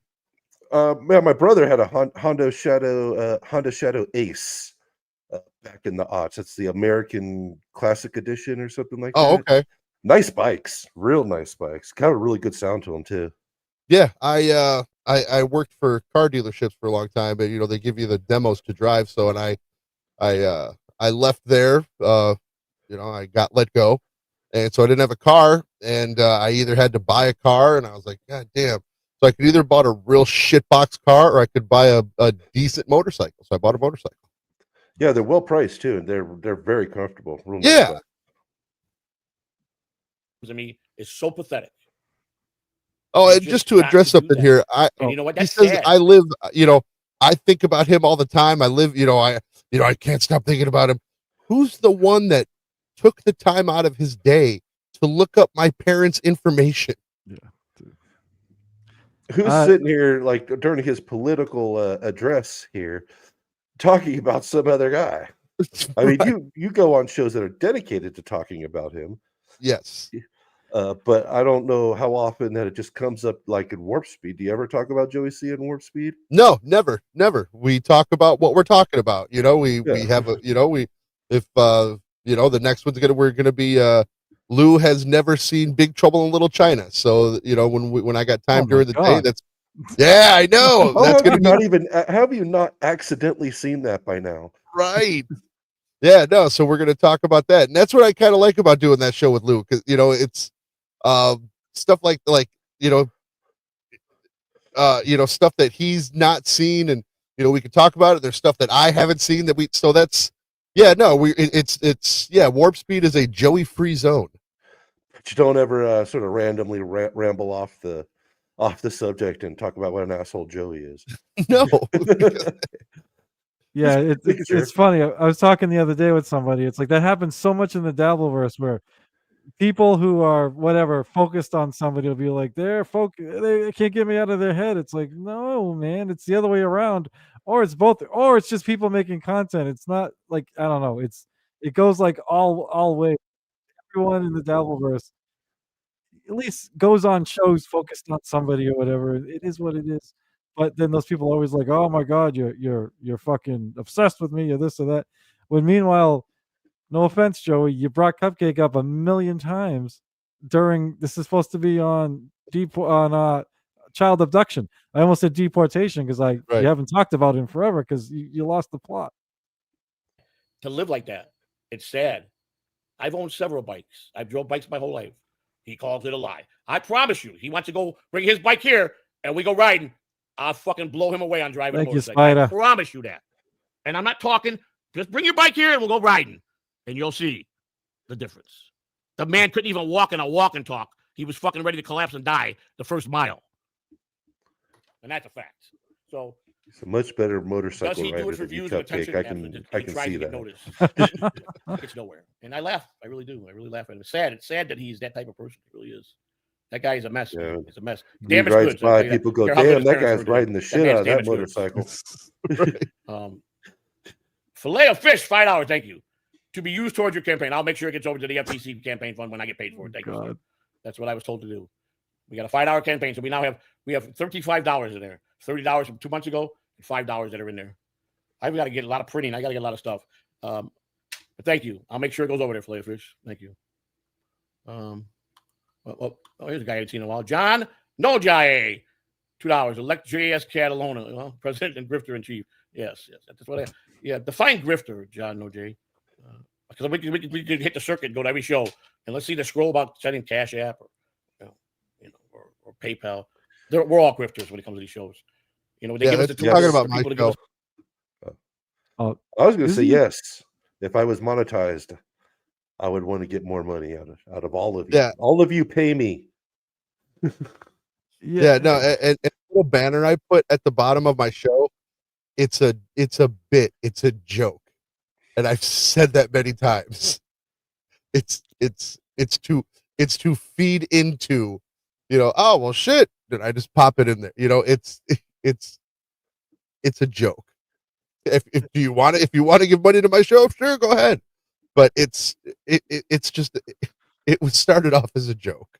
C: Man, my brother had a Honda Shadow Ace back in the aughts. It's the American Classic Edition or something like that.
D: Oh, okay.
C: Nice bikes, real nice bikes. Got a really good sound to them too.
D: Yeah, I worked for car dealerships for a long time, but they give you the demos to drive. So and I left there. I got let go, and so I didn't have a car, and I either had to buy a car, and I was like, God damn. So I could either bought a real shitbox car, or I could buy a decent motorcycle. So I bought a motorcycle.
C: Yeah, they're well priced too, and they're very comfortable. Real nice
D: Yeah.
C: bikes.
F: To me, is so pathetic.
D: Oh,
F: You
D: and
F: just
D: just to
F: got
D: address
F: to do
D: something
F: that.
D: here,
F: And you know what?
D: he
F: That's
D: says
F: sad.
D: I live. I think about him all the time. I live. I can't stop thinking about him. Who's the one that took the time out of his day to look up my parents' information?
B: Yeah. Dude.
C: Who's sitting here like during his political address here, talking about some other guy? I mean,
D: Right.
C: you go on shows that are dedicated to talking about him.
D: Yes.
C: But I don't know how often that it just comes up like in Warp Speed. Do you ever talk about Joey C in Warp Speed?
D: No, never. We talk about what we're talking about. We have a. If the next we're gonna be. Lou has never seen Big Trouble in Little China, so when I got time during the day, that's. Yeah, I know.
C: How
D: That's
C: have
D: gonna
C: you
D: be
C: not have you not accidentally seen that by now?
D: right. Yeah, no. So we're gonna talk about that, and that's what I kind of like about doing that show with Lou, because it's stuff like stuff that he's not seen, and we can talk about it. There's stuff that I haven't seen that we. So that's it's Warp Speed is a Joey free zone.
C: But you don't ever sort of randomly ramble off the subject and talk about what an asshole Joey is.
D: No.
B: Yeah,
C: making sure.
B: it's funny. I was talking the other day with somebody. It's like that happens so much in the Dabbleverse where people who are whatever focused on somebody will be like they can't get me out of their head. It's like, no, man, it's the other way around, or it's both, or it's just people making content. It's not like, I don't know, it goes like all way. Everyone in the Dabbleverse at least goes on shows focused on somebody or whatever. It is what it is. But then those people are always like, oh my god, you're fucking obsessed with me, or this or that, when meanwhile, no offense, Joey, you brought Cupcake up a million times during. This is supposed to be on child abduction. I almost said deportation because
D: Right.
B: you haven't talked about him forever because you lost the plot.
F: To live like that, it's sad. I've owned several bikes. I've drove bikes my whole life. He calls it a lie. I promise you, he wants to go bring his bike here and we go riding. I'll fucking blow him away on driving
B: Thank
F: a
B: you,
F: motorcycle. I
B: Spider.
F: promise you that. And I'm not talking. Just bring your bike here and we'll go riding. And you'll see the difference. The man couldn't even walk in a walk and talk. He was fucking ready to collapse and die the first mile. And that's a fact. So
C: He's a much better
F: does
C: motorcycle
F: he do
C: rider
F: it for
C: than you,
F: views and
C: Cupcake.
F: attention?
C: I can see
F: to get
C: that.
F: noticed. It's nowhere. And I laugh. I really do. I really laugh at it. It's sad. It's sad that he's that type of person. It really is. That guy is a mess.
C: Yeah.
F: It's a mess.
C: He
F: Damaged
C: rides
F: goods.
C: by, people go,
F: Care how good
C: damn,
F: his
C: that
F: parents
C: guy's
F: were to
C: riding
F: him.
C: the
F: That
C: shit
F: man's
C: out of that
F: damaged goods.
C: motorcycle.
F: Fillet of fish, $5. Thank you. To be used towards your campaign. I'll make sure it gets over to the FTC campaign fund when I get paid for it. Thank you. Sir. That's what I was told to do. We got a $5 campaign, so we have $35 in there. $30 from 2 months ago, $5 that are in there. I've got to get a lot of printing. I got to get a lot of stuff. But thank you. I'll make sure it goes over there, Flavorfish. Thank you. Here's a guy I haven't seen in a while. John Nojai, $2. Elect JS Catalona, well, President and Grifter in Chief. Yes. That's what define Grifter, John Nojai. Because we could hit the circuit and go to every show, and let's see the scroll about sending Cash App or PayPal. We're all grifters when it comes to these shows. They give us the tools
D: talking about my
F: to
D: show.
C: I was going to say yes. If I was monetized, I would want to get more money out of all of you.
D: Yeah.
C: All of you pay me.
D: And the little banner I put at the bottom of my show, it's a bit, it's a joke. And I've said that many times. It's to feed into, oh well shit. Did I just pop it in there? It's a joke. If you want to give money to my show, sure, go ahead. But it's just it was started off as a joke.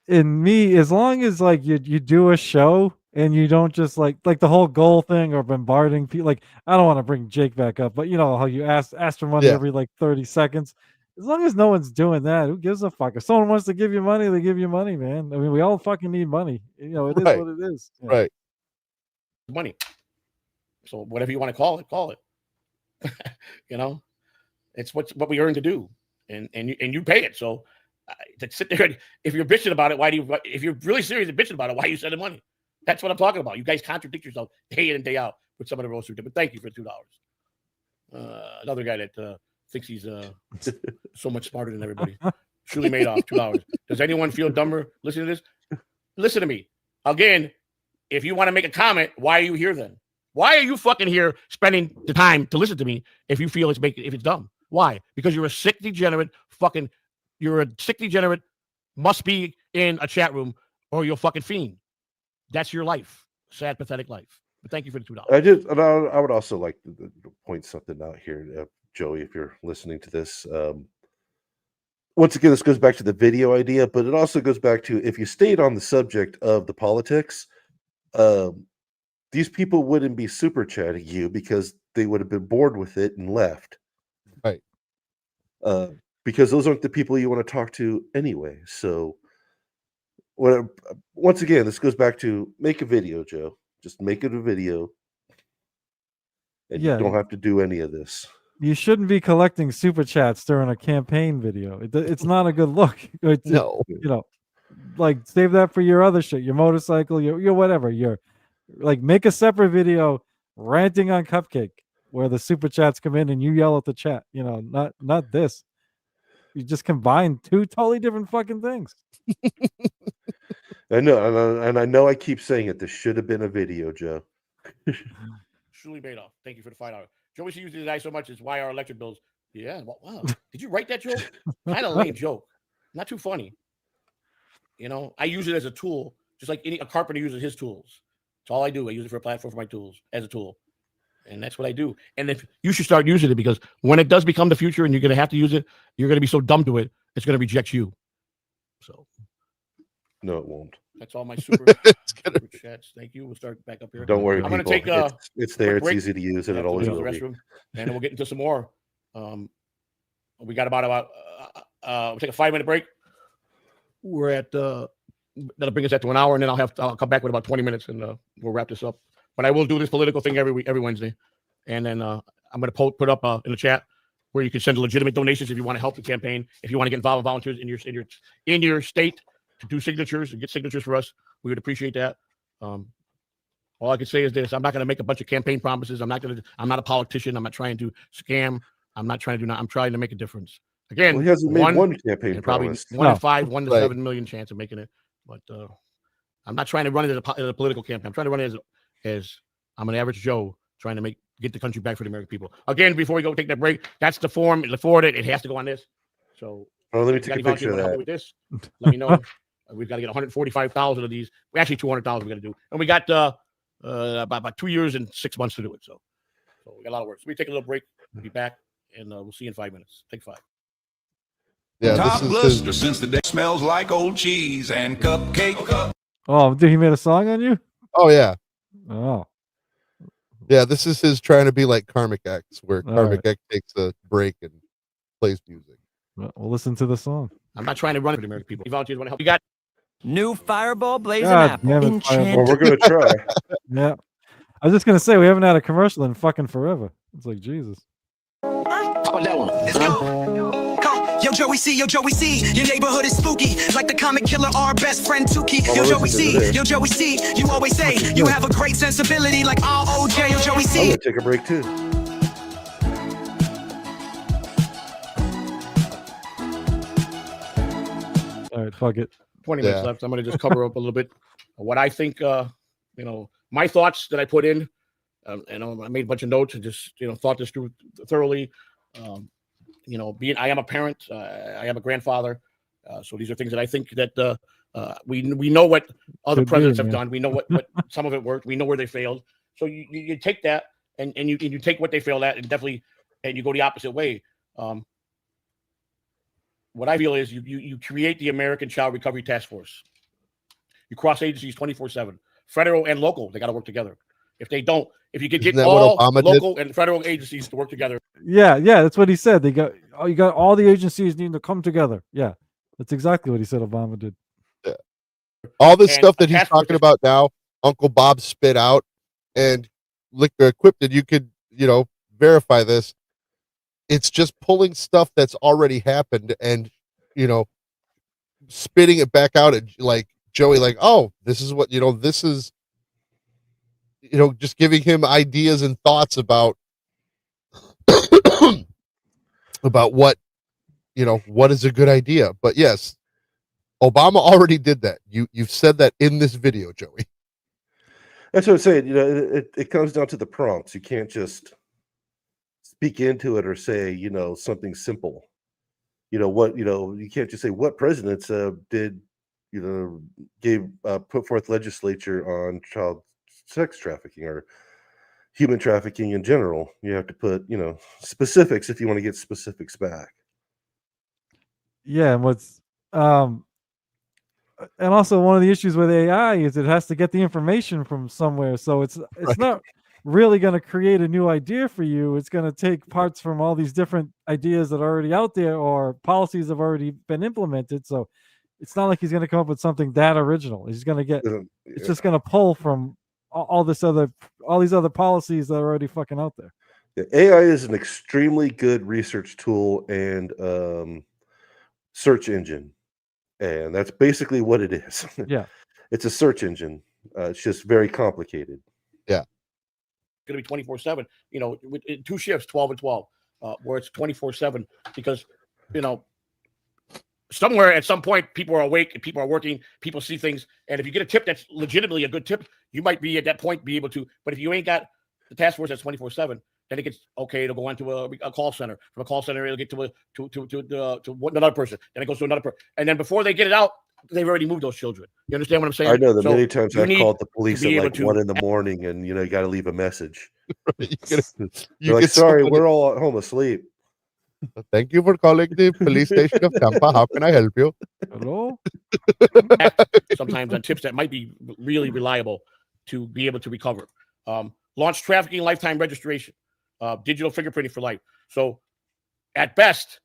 B: In me, as long as like you do a show and you don't just like the whole goal thing or bombarding people. Like, I don't want to bring Jake back up, but you know how you ask for money every like 30 seconds. As long as no one's doing that, who gives a fuck? If someone wants to give you money, they give you money, man. I mean, we all fucking need money. It is what it is. Yeah.
D: Right.
F: Money. So whatever you want to call it. It's what we earn to do, and you pay it. So to sit there, if you're bitching about it, if you're really serious and bitching about it, why are you sending money? That's what I'm talking about. You guys contradict yourself day in and day out with some of the roasters. But thank you for $2. Another guy that thinks he's so much smarter than everybody. Truly made off $2. Does anyone feel dumber listening to this? Listen to me again. If you want to make a comment, why are you here then? Why are you fucking here spending the time to listen to me if you feel if it's dumb? Why? Because you're a sick degenerate must be in a chat room or you're fucking fiend. That's your life. Sad, pathetic life. But thank you for the $2.
C: I would also like to point something out here, Joey, if you're listening to this. Once again, this goes back to the video idea, but it also goes back to if you stayed on the subject of the politics, these people wouldn't be super chatting you because they would have been bored with it and left.
D: Right.
C: Because those aren't the people you want to talk to anyway. So, once again, this goes back to make a video, Joe. Just make it a video. And you don't have to do any of this.
B: You shouldn't be collecting super chats during a campaign video. It's not a good look.
D: No.
B: Like save that for your other shit, your motorcycle, your whatever. Like make a separate video ranting on Cupcake where the super chats come in and you yell at the chat. Not this. You just combine two totally different fucking things.
C: I know, and I know I keep saying it. This should have been a video, Joe.
F: Truly made off. Thank you for the $5. Joey uses the so much is why our electric bills. Yeah, wow. Did you write that joke? Kind of lame joke. Not too funny. I use it as a tool, just like a carpenter uses his tools. That's all I do. I use it for a platform for my tools as a tool. And that's what I do. And if you should start using it, because when it does become the future and you're going to have to use it, you're going to be so dumb to it, it's going to reject you. So.
C: No, it won't.
F: That's all my super chats. Thank you. We'll start back up here.
C: Don't worry.
F: I'm going to take
C: it's there. It's easy to use, and it always will be.
F: Restroom, and then we'll get into some more. We got about we'll take a 5-minute break. We're at that'll bring us up to an hour, and then I'll come back with about 20 minutes, and we'll wrap this up. But I will do this political thing every Wednesday, and then I'm going to put up in the chat where you can send legitimate donations if you want to help the campaign, if you want to get involved with volunteers in your state to do signatures and get signatures for us. We would appreciate that. All I can say is this: I'm not going to make a bunch of campaign promises. I'm not a politician. I'm not trying to scam. I'm not trying to do that. I'm trying to make a difference. Again,
C: he hasn't made one campaign
F: probably
C: promise.
F: 1 in 5, 1 to 7 million chance of making it. But I'm not trying to run it as a political campaign. I'm trying to run it as I'm an average Joe trying to get the country back for the American people. Again, before we go take that break, that's the form. For it has to go on this. So
C: let me take a picture of that.
F: With this, let me know. We've got to get 145,000 of these. We actually 200,000 we got to do, and we got about 2 years and 6 months to do it. So we got a lot of work. So we take a little break. We'll be back, and we'll see you in 5 minutes. Take 5.
D: Yeah,
A: Top blister since the day smells like old cheese and cupcake.
B: Oh, dude, he made a song on you?
D: Oh yeah.
B: Oh,
D: Yeah, this is his trying to be like Karmic X, where
B: All
D: Karmic X takes a break and plays music.
B: Well, we'll listen to the song.
F: I'm not trying to run it for the American people. You volunteers want to help? You got
J: New Fireball Blazing
B: God
J: Apple.
B: damn it,
C: Well,
B: Fireball.
C: we're gonna try.
B: Yeah. I was just gonna say we haven't had a commercial in fucking forever. It's like Jesus.
A: How about that one? Let's go. Come, yo Joey C, your neighborhood is spooky, like the comic killer, our best friend Tukey.
C: Oh,
A: Yo
C: we're
A: Joey
C: listening to
A: C,
C: this.
A: yo Joey C, you always say you have a great sensibility, like our OJ. Yo Joey
C: I'm
A: C.
C: gonna take a break too.
B: All right, fuck it.
F: 20 minutes left. I'm going to just cover up a little bit of what I think, my thoughts that I put in. And I made a bunch of notes and just, thought this through thoroughly. I am a parent. I am a grandfather. So these are things that I think that we know what other
B: Could be,
F: presidents have
B: man.
F: done. We know what some of it worked. We know where they failed. So you take that and you take what they failed at and you go the opposite way. What I feel is you create the American Child Recovery Task Force. You cross agencies 24/7, federal and local. They got to work together. If they don't, if you could get
D: Isn't that what
F: all
D: Obama did?
F: local and federal agencies to work together,
B: Yeah, that's what he said. You got all the agencies need to come together. Yeah. That's exactly what he said Obama did.
D: All this
F: And
D: stuff
F: a
D: that he's
F: task force
D: talking
F: is-
D: about now, Uncle Bob spit out, and Cryptid, you could, verify this. It's just pulling stuff that's already happened and, spitting it back out at like Joey, like, oh, this is what, this is, just giving him ideas and thoughts about, about what is a good idea. But yes, Obama already did that. You've said that in this video, Joey.
C: That's what I'm saying. It comes down to the prompts. You can't just speak into it or say, something simple. You can't just say what presidents did, put forth legislature on child sex trafficking or human trafficking in general. You have to put, specifics if you want to get specifics back.
B: Yeah, and and also one of the issues with AI is it has to get the information from somewhere. So it's
D: Right.
B: not really going to create a new idea for you. It's going to take parts from all these different ideas that are already out there or policies have already been implemented. So it's not like he's going to come up with something that original. He's going to get it's just going to pull from all these other policies that are already fucking out there.
C: Yeah, AI is an extremely good research tool and search engine. And that's basically what it is.
B: Yeah.
C: It's a search engine. It's just very complicated.
F: going to be 24/7, with in 2 shifts, 12 and 12, where it's 24/7 because, somewhere at some point, people are awake and people are working, people see things. And if you get a tip that's legitimately a good tip, you might be at that point be able to. But if you ain't got the task force that's 24/7, then it gets okay. It'll go on to a call center. From a call center, it'll get to another person. Then it goes to another person. And then before they get it out, they've already moved those children. You understand what I'm saying?
C: I know that
F: So
C: many times
F: you
C: I've
F: need
C: called the police
F: to be
C: at
F: able
C: like
F: to-
C: 1 a.m. and you got to leave a message.
D: You
C: They're like,
D: get
C: sorry,
D: someone-
C: we're all at home asleep.
D: Thank you for calling the police station of Tampa. How can I help you?
B: Hello?
F: sometimes on tips that might be really reliable to be able to recover. Launch trafficking lifetime registration, digital fingerprinting for life. So at best,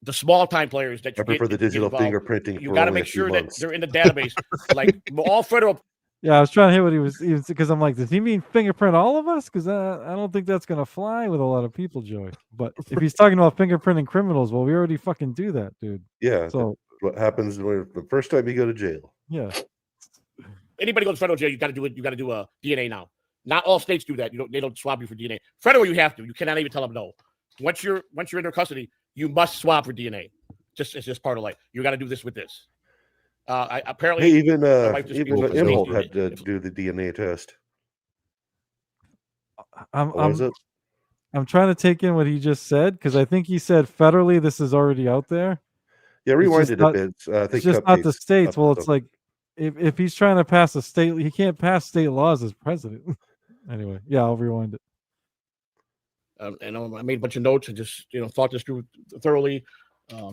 F: the small time players that
C: I
F: you
C: prefer
F: get
C: the digital
F: involved,
C: fingerprinting.
F: you
C: for
F: got to
C: only a
F: make
C: few
F: sure that
C: months.
F: they're in the database. Like all federal.
B: Yeah, I was trying to hear what he was because I'm like, does he mean fingerprint all of us? Because I don't think that's gonna fly with a lot of people, Joey. But if he's talking about fingerprinting criminals, well, we already fucking do that, dude.
C: Yeah.
B: So
C: What happens the first time you go to jail?
B: yeah,
F: Anybody goes to federal jail, you got to do it. You got to do a DNA now. Not all states do that. They don't swab you for DNA. Federal, you have to. You cannot even tell them no. Once you're in their custody, you must swab for DNA. It's just part of life. You got to do this with this. Apparently,
C: Hey, even
F: wife just
C: even
F: Googled
C: Imholt
F: it.
C: had to do the DNA test.
B: I'm
C: What was it?
B: I'm trying to take in what he just said because I think he said federally this is already out there.
C: Yeah,
B: It's
C: rewind
B: just
C: it
B: not-
C: a bit. I think
B: It's just not the
C: Cupcake's
B: states.
C: up
B: Well,
C: with
B: it's
C: them.
B: like if he's trying to pass a state, he can't pass state laws as president. Anyway, yeah, I'll rewind it.
F: and I made a bunch of notes and just thought this through thoroughly. I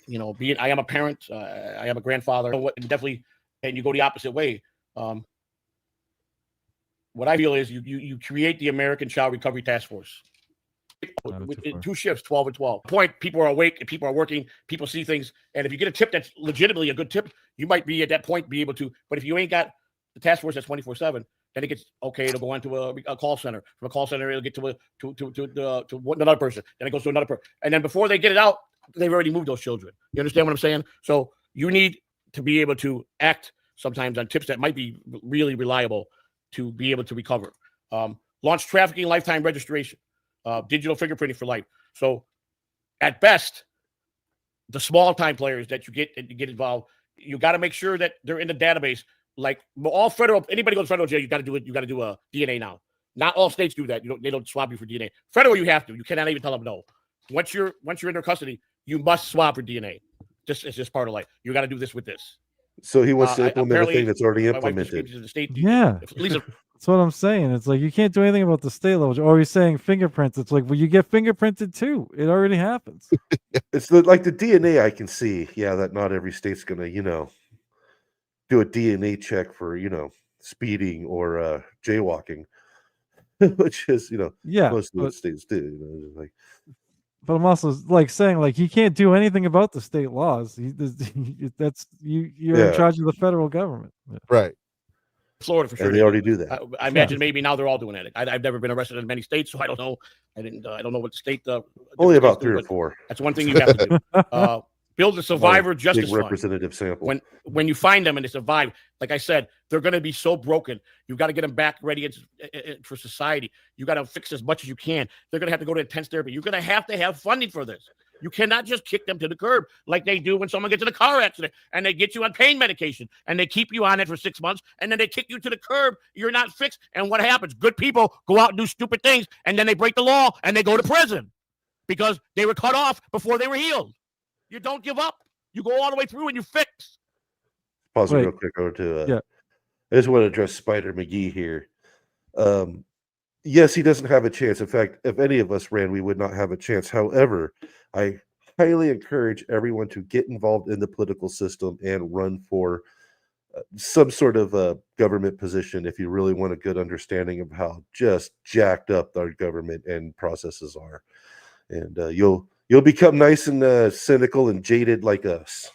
F: am a parent, I am a grandfather, and definitely, and you go the opposite way. what I feel is you create the American Child Recovery Task Force. In 2 shifts, 12 and 12. Point, people are awake, and people are working, people see things. And if you get a tip that's legitimately a good tip, you might be at that point be able to. But if you ain't got the task force that's 24/7, then it gets okay. It'll go on to a call center. From a call center, it'll get to another person. Then it goes to another person. And then before they get it out, they've already moved those children. You understand what I'm saying? So you need to be able to act sometimes on tips that might be really reliable to be able to recover. Launch trafficking lifetime registration. Digital fingerprinting for life. So at best, the small time players that you get involved, you got to make sure that they're in the database. Like all federal, anybody goes to federal jail, you got to do it. You got to do a DNA now. Not all states do that. They don't swab you for DNA. Federal, you have to. You cannot even tell them no. Once you're in their custody, you must swab for DNA. It's just part of life. You got to do this with this.
C: So he wants to implement a thing that's already implemented.
F: The state,
B: Yeah.
F: at least
B: That's what I'm saying. It's like you can't do anything about the state level. Or he's saying fingerprints. It's like, well, you get fingerprinted too. It already happens.
C: It's like the DNA. I can see, that not every state's gonna, do a DNA check for, speeding or jaywalking, which is, most of the states do. Like,
B: but I'm also like saying, like, he can't do anything about the state laws. That's you're in charge of the federal government,
D: right?
F: Florida for sure.
C: And they already do that.
F: I imagine maybe now they're all doing it. I've never been arrested in many states, so I don't know. I don't know what the state.
C: Only about 3 or 4.
F: That's one thing you have to do. Build a survivor justice fund.
C: Representative sample.
F: When you find them and they survive, like I said, they're going to be so broken. You got to get them back ready for society. You got to fix as much as you can. They're going to have to go to intense therapy. You're going to have funding for this. You cannot just kick them to the curb like they do when someone gets in a car accident and they get you on pain medication and they keep you on it for 6 months and then they kick you to the curb. You're not fixed. And what happens? Good people go out and do stupid things and then they break the law and they go to prison because they were cut off before they were healed. You don't give up. You go all the way through and you fix.
C: Pause it real quick over to I just want to address Spider McGee here. Yes, he doesn't have a chance. In fact, if any of us ran, we would not have a chance. However, I highly encourage everyone to get involved in the political system and run for some sort of government position if you really want a good understanding of how just jacked up our government and processes are. And you'll become nice and cynical and jaded like us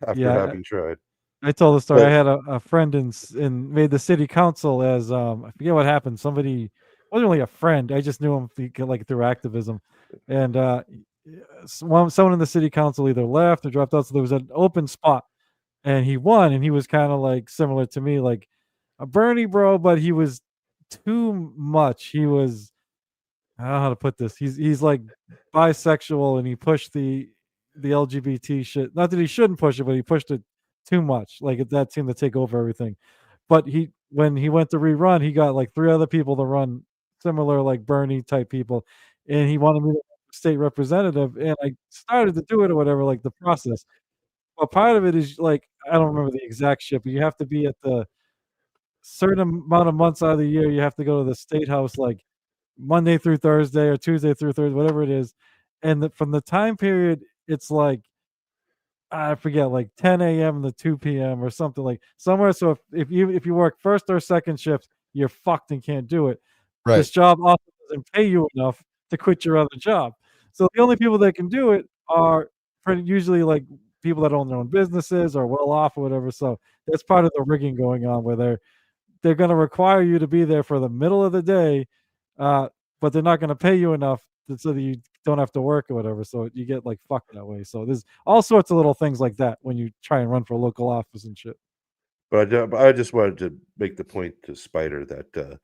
C: after having tried.
B: I told the story. I had a friend in made the city council as I forget what happened. Somebody wasn't really a friend. I just knew him like through activism, and someone in the city council either left or dropped out. So there was an open spot, and he won. And he was kind of like similar to me, like a Bernie bro, but he was too much. He was, I don't know how to put this. He's like bisexual, and he pushed the LGBT shit. Not that he shouldn't push it, but he pushed it too much. Like that seemed to take over everything. But when he went to rerun, he got like 3 other people to run similar, like Bernie type people, and he wanted me to be state representative. And I started to do it or whatever, like the process. But part of it is like, I don't remember the exact shit, but you have to be at the certain amount of months out of the year. You have to go to the state house like Monday through Thursday or Tuesday through Thursday, whatever it is. And from the time period, it's like, I forget, like 10 a.m. to 2 p.m. or something, like somewhere. So if you work first or second shift, you're fucked and can't do it.
D: Right.
B: This job also doesn't pay you enough to quit your other job. So the only people that can do it are usually like people that own their own businesses or well off or whatever. So that's part of the rigging going on, where they're going to require you to be there for the middle of the day, but they're not going to pay you enough so that you don't have to work or whatever. So you get like fucked that way. So there's all sorts of little things like that when you try and run for a local office and shit.
C: But I just wanted to make the point to Spider that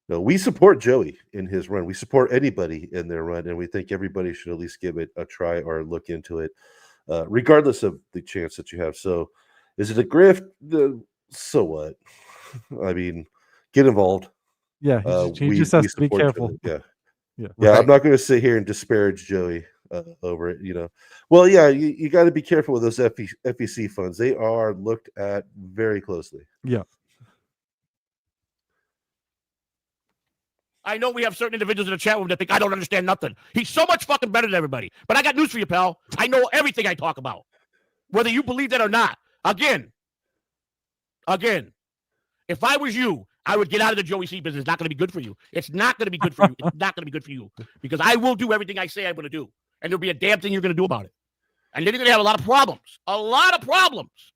C: we support Joey in his run. We support anybody in their run, and we think everybody should at least give it a try or look into it, regardless of the chance that you have. So is it a grift? So what? I mean, get involved.
B: Yeah, he just has to be careful.
C: Joey.
B: Yeah,
C: right. I'm not going to sit here and disparage Joey over it. Well, yeah, you got to be careful with those FEC funds. They are looked at very closely.
B: Yeah.
F: I know we have certain individuals in the chat room that think I don't understand nothing. He's so much fucking better than everybody. But I got news for you, pal. I know everything I talk about, whether you believe that or not. Again, if I was you, I would get out of the Joey C business. It's not going to be good for you. It's not going to be good for you. It's not going to be good for you because I will do everything I say I'm going to do, and there'll be a damn thing you're going to do about it. And then you're going to have a lot of problems,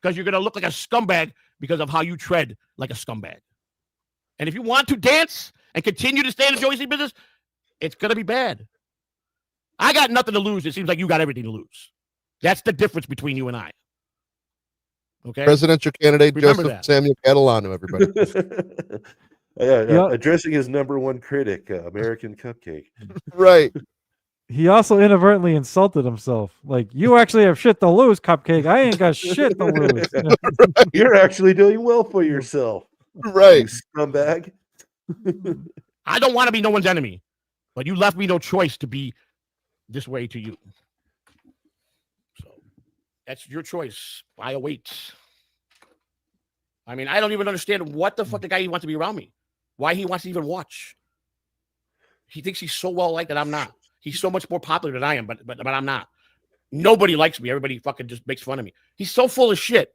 F: because you're going to look like a scumbag because of how you tread like a scumbag. And if you want to dance and continue to stay in the Joey C business, it's going to be bad. I got nothing to lose. It seems like you got everything to lose. That's the difference between you and I. Okay.
D: Presidential candidate
F: Remember
D: Joseph
F: that.
D: Samuel Catalano, everybody.
C: Addressing his number one critic, American Cupcake.
D: Right.
B: He also inadvertently insulted himself. Like, you actually have shit to lose, Cupcake. I ain't got shit to lose.
C: You're actually doing well for yourself.
D: Right.
C: You scumbag.
F: I don't want to be no one's enemy, but you left me no choice to be this way to you. So that's your choice. I await. I mean, I don't even understand what the fuck the guy he wants to be around me. Why he wants to even watch. He thinks he's so well liked that I'm not. He's so much more popular than I am, but I'm not. Nobody likes me. Everybody fucking just makes fun of me. He's so full of shit.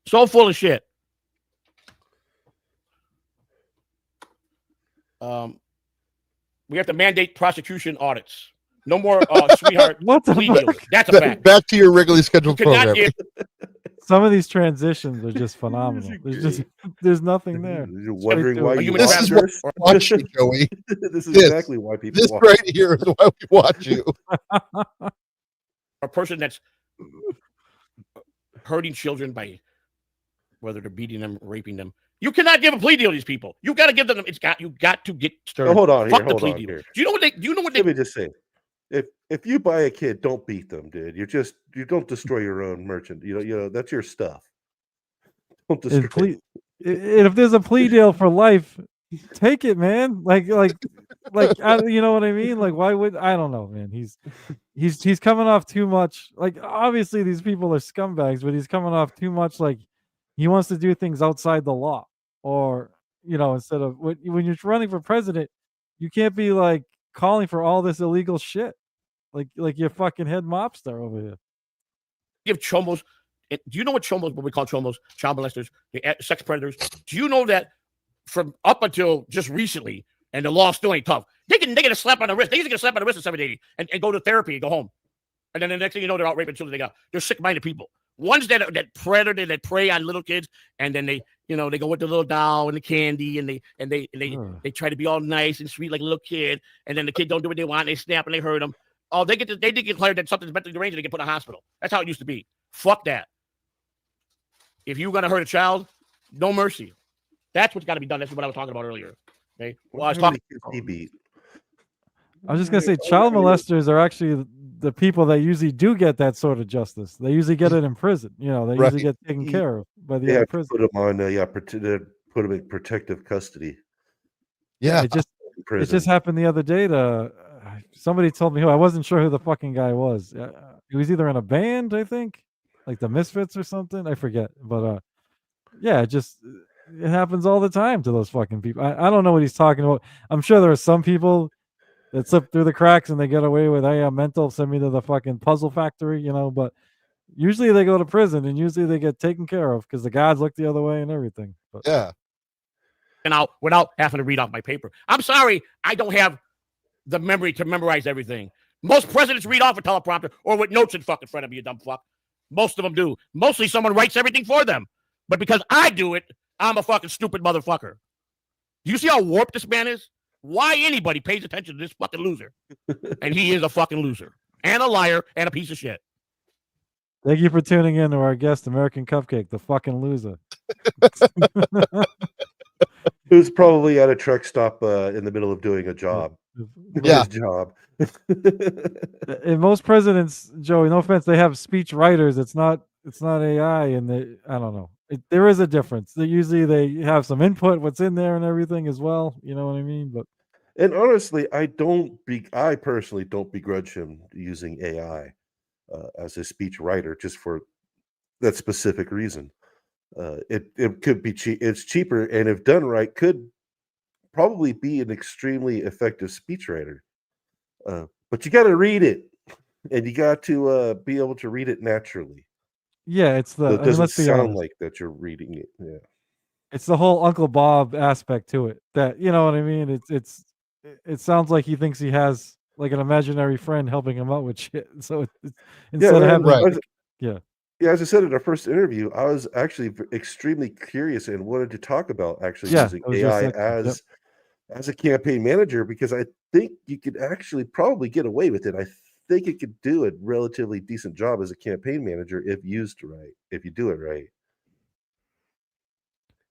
F: So full of shit. We have to mandate prosecution audits. No more sweetheart
B: What the
F: plea
B: fuck?
F: deals. That's a fact.
D: Back to your regularly scheduled
F: You cannot
D: program.
F: give-
B: Some of these transitions are just phenomenal. There's nothing there.
C: You're wondering why
F: Are
C: you
F: you
C: watch
D: This is
C: this?
D: what we watch you, Joey.
C: This is
D: This-
C: exactly why people
D: This
C: watch.
D: right here is why we watch you.
F: a person that's hurting children by whether they're beating them, raping them. You cannot give a plea deal to these people. You got to give them. You got to get started.
C: Now, hold on
F: Fuck
C: here.
F: the
C: Hold
F: plea
C: on
F: deal.
C: here.
F: Do you know what they? Do you know what they?
C: Let me just say, if you buy a kid, don't beat them, dude. You don't destroy your own merchant. You know that's your stuff. Don't destroy.
B: If there's a plea deal for life, take it, man. Like, you know what I mean? Like, why would I don't know, man. He's coming off too much. Like, obviously these people are scumbags, but he's coming off too much. Like, he wants to do things outside the law, or instead of when you're running for president, you can't be like calling for all this illegal shit. Like you're fucking head mobster over here.
F: Give chomos. Do you know what chomos? What we call chomos? Child molesters, sex predators. Do you know that from up until just recently, and the law still ain't tough. They get a slap on the wrist. They used to get a slap on the wrist at 780 and go to therapy and go home. And then the next thing you know, they're out raping children. They're sick-minded people. Ones that predator that prey on little kids, and then they go with the little doll and the candy, and they try to be all nice and sweet like a little kid, and then the kid don't do what they want, and they snap and they hurt them. Oh, they get declared that something's mentally deranged and they get put in a hospital. That's how it used to be. Fuck that. If you're gonna hurt a child, no mercy. That's what's got to be done. That's what I was talking about earlier. Okay. Well, I was talking.
B: I was just gonna say, child molesters are actually the people that usually do get that sort of justice. They usually get it in prison. They usually get taken care of by the other prison.
C: Put them on, put them in protective custody.
D: Yeah,
B: it just happened the other day. Somebody told me who. I wasn't sure who the fucking guy was. He was either in a band, I think, like the Misfits or something. I forget, but yeah, it happens all the time to those fucking people. I don't know what he's talking about. I'm sure there are some people that slip through the cracks and they get away with, hey, I'm mental, send me to the fucking puzzle factory, but usually they go to prison and usually they get taken care of because the gods look the other way and everything. But,
D: yeah.
F: And without having to read off my paper. I'm sorry, I don't have the memory to memorize everything. Most presidents read off a teleprompter or with notes in fucking front of me, you dumb fuck. Most of them do. Mostly someone writes everything for them. But because I do it, I'm a fucking stupid motherfucker. Do you see how warped this man is? Why anybody pays attention to this fucking loser? And he is a fucking loser and a liar and a piece of shit.
B: Thank you for tuning in to our guest, American Cupcake, the fucking loser.
C: Who's probably at a truck stop in the middle of doing a job.
D: Yeah.
C: His job.
B: In most presidents, Joey, no offense, they have speech writers. It's not AI, and I don't know. There is a difference. Usually they have some input, what's in there and everything as well. You know what I mean? But
C: honestly, I personally don't begrudge him using AI as a speech writer just for that specific reason. It could be cheap. It's cheaper, and if done right, could probably be an extremely effective speechwriter. But you got to read it, and you got to be able to read it naturally.
B: Yeah, it doesn't
C: sound like that you're reading it. Yeah.
B: It's the whole Uncle Bob aspect to it. That you know what I mean. It sounds like he thinks he has like an imaginary friend helping him out with shit. So instead of
C: man,
B: having,
D: Right.
B: yeah,
C: as I said in our first interview, I was actually extremely curious and wanted to talk about actually
B: yeah,
C: using
B: it was your
C: AI
B: second. Yep.
C: as a campaign manager because I think you could actually probably get away with it. I think it could do a relatively decent job as a campaign manager if used right, if you do it right.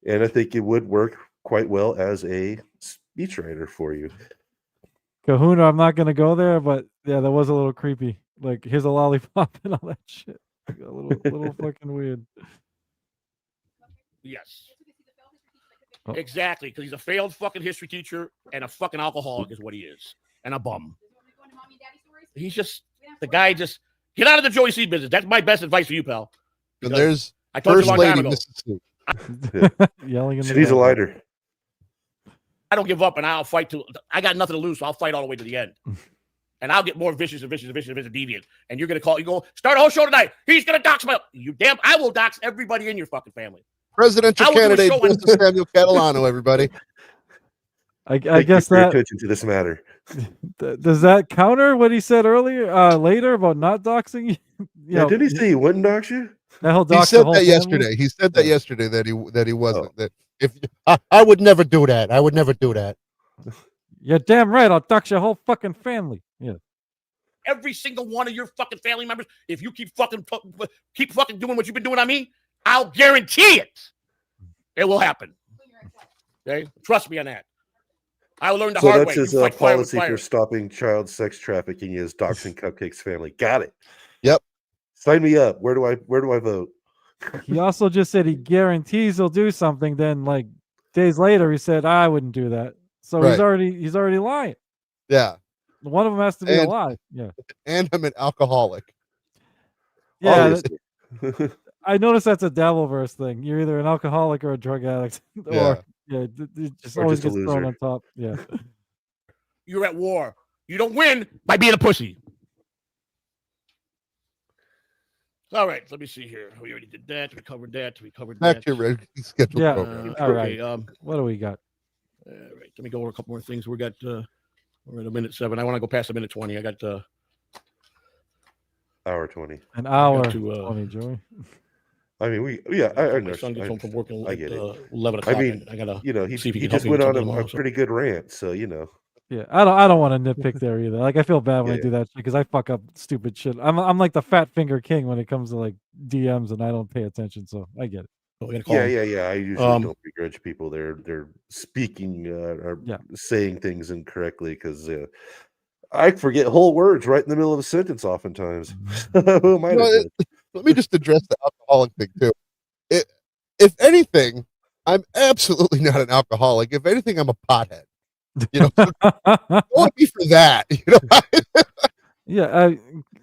C: And I think it would work quite well as a speechwriter for you.
B: Kahuna, I'm not gonna go there, but yeah, that was a little creepy. Like, here's a lollipop and all that shit. Like, a little fucking weird.
F: Yes.
B: Oh.
F: Exactly, because he's a failed fucking history teacher and a fucking alcoholic is what he is, and a bum. He's just the guy. Just get out of the Joey C business. That's my best advice for you, pal.
D: And there's
F: I told you a
D: First
F: long
D: Lady
F: time ago.
D: Mississippi.
B: Yelling in
C: She
B: the
C: needs a
B: back.
C: lighter.
F: I don't give up, and I'll fight till I got nothing to lose, so I'll fight all the way to the end. And I'll get more vicious and deviant. And you're gonna you go start a whole show tonight. He's gonna dox my I will dox everybody in your fucking family.
D: Presidential
F: I will do a
D: candidate
F: show on-
D: Joseph Samuel Catalano, everybody.
B: I
C: Thank you
B: guess
C: for your
B: that
C: attention to this matter.
B: does that counter what he said earlier, later about not doxing you?
C: Yeah, didn't he say he wouldn't dox you?
B: That he'll
D: He
B: dox the
D: said
B: whole
D: that
B: family?
D: yesterday. He said that
B: Yeah.
D: yesterday that he wasn't.
C: Oh.
D: That if I would never do that. I would never do that.
B: You're damn right. I'll dox your whole fucking family. Yeah.
F: Every single one of your fucking family members. If you keep fucking doing what you've been doing on me, I'll guarantee it. It will happen. Okay, trust me on that. I will learn the
C: So
F: hard
C: that's
F: way.
C: his
F: You fight fire with
C: policy
F: fire.
C: for stopping child sex trafficking is doxing Cupcake's family. Got it.
D: Yep.
C: Sign me up. Where do I vote?
B: He also just said he guarantees he'll do something. Then, like days later, he said I wouldn't do that. So he's
D: Right.
B: already lying.
D: Yeah.
B: One of them has to be
D: And-
B: a lie. Yeah.
D: And I'm an alcoholic.
B: Yeah.
C: Obviously.
B: I noticed that's a Dabbleverse thing. You're either an alcoholic or a drug addict, or it just
C: Or
B: always
C: just a
B: gets thrown
C: loser.
B: on top. Yeah.
F: You're at war. You don't win by being a pussy. All right, let me see here. We already did that. We covered that. We covered
D: Back
F: that.
D: to your regularly scheduled
B: Yeah.
D: program.
B: All right.
F: Okay,
B: What do we got?
F: all right, let me go over a couple more things. We're at a minute 7. I want to go past a minute 20. I got
C: Hour 20.
B: An hour
F: to,
B: 20, Joey.
C: I mean, I
F: my
C: understand.
F: son gets home from work
C: I get it.
F: 11
C: I
F: o'clock.
C: mean,
F: I gotta
C: he
F: see if he can
C: just
F: help me
C: went
F: with
C: on
F: something
C: a
F: tomorrow, so.
C: pretty good rant, so
B: Yeah, I don't want to nitpick there either. Like, I feel bad when I
C: Yeah.
B: do that shit because I fuck up stupid shit. I'm like the fat finger king when it comes to like DMs, and I don't pay attention. So I get it.
F: We gotta call
C: Yeah.
F: him.
C: I usually don't begrudge people. They're speaking or saying things incorrectly because I forget whole words right in the middle of a sentence oftentimes. Who am I to judge?
D: Let me just address the alcoholic thing too. If anything, I'm absolutely not an alcoholic. If anything, I'm a pothead. You know, go at me for that. You know,
B: Yeah.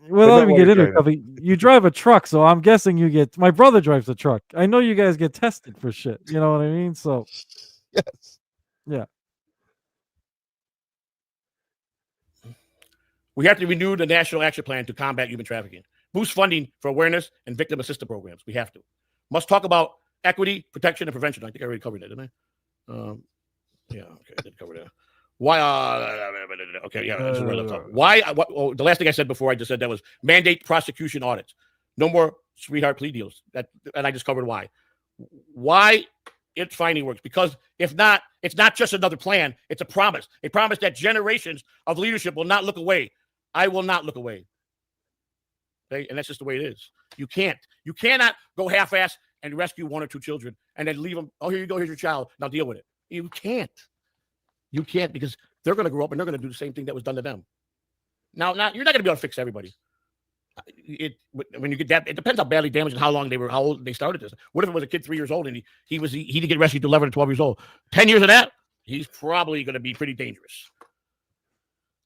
B: Well,
C: not
B: let me
C: while
B: get
C: you're
B: into it. Covey. You drive a truck, so I'm guessing you get. My brother drives a truck. I know you guys get tested for shit. You know what I mean? So
D: yes.
B: yeah.
F: We have to renew the National Action Plan to combat human trafficking, boost funding for awareness and victim assistance programs. We have to. Must talk about equity, protection, and prevention. I think I already covered that, didn't I? Yeah, okay, I did cover that. Why? Okay, yeah. This is where I left off. Why? The last thing I said before I just said that was mandate prosecution audits. No more sweetheart plea deals. And I just covered why. Why it finally works? Because if not, it's not just another plan. It's a promise. A promise that generations of leadership will not look away. I will not look away. Okay, and that's just the way it is. You cannot go half-ass and rescue 1 or 2 children and then leave them. Oh, here you go. Here's your child. Now deal with it. You can't. You can't, because they're going to grow up and they're going to do the same thing that was done to them. Now you're not going to be able to fix everybody. When you get that, it depends how badly damaged and how old they started this. What if it was a kid 3 years old and he didn't get rescued to 11 or 12 years old? 10 years of that, he's probably going to be pretty dangerous.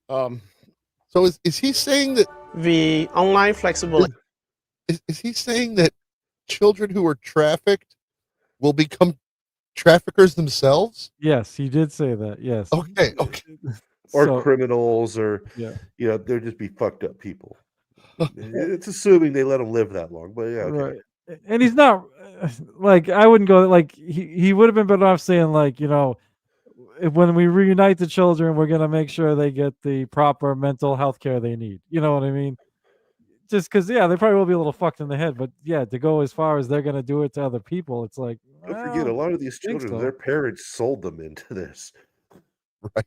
D: So is he saying that
K: the online flexible?
D: Is he saying that children who are trafficked will become traffickers themselves?
B: Yes, he did say that. Yes.
D: Okay.
C: Or criminals, or they'll just be fucked up people. It's assuming they let them live that long, but yeah. Okay.
B: Right. And he's not. like I wouldn't go like he would have been better off saying like, you know, when we reunite the children, we're gonna make sure they get the proper mental health care they need. You know what I mean? Just because, yeah, they probably will be a little fucked in the head, but yeah, to go as far as they're gonna do it to other people, it's like,
C: Don't forget, a lot of these children, their parents sold them into this.
D: Right.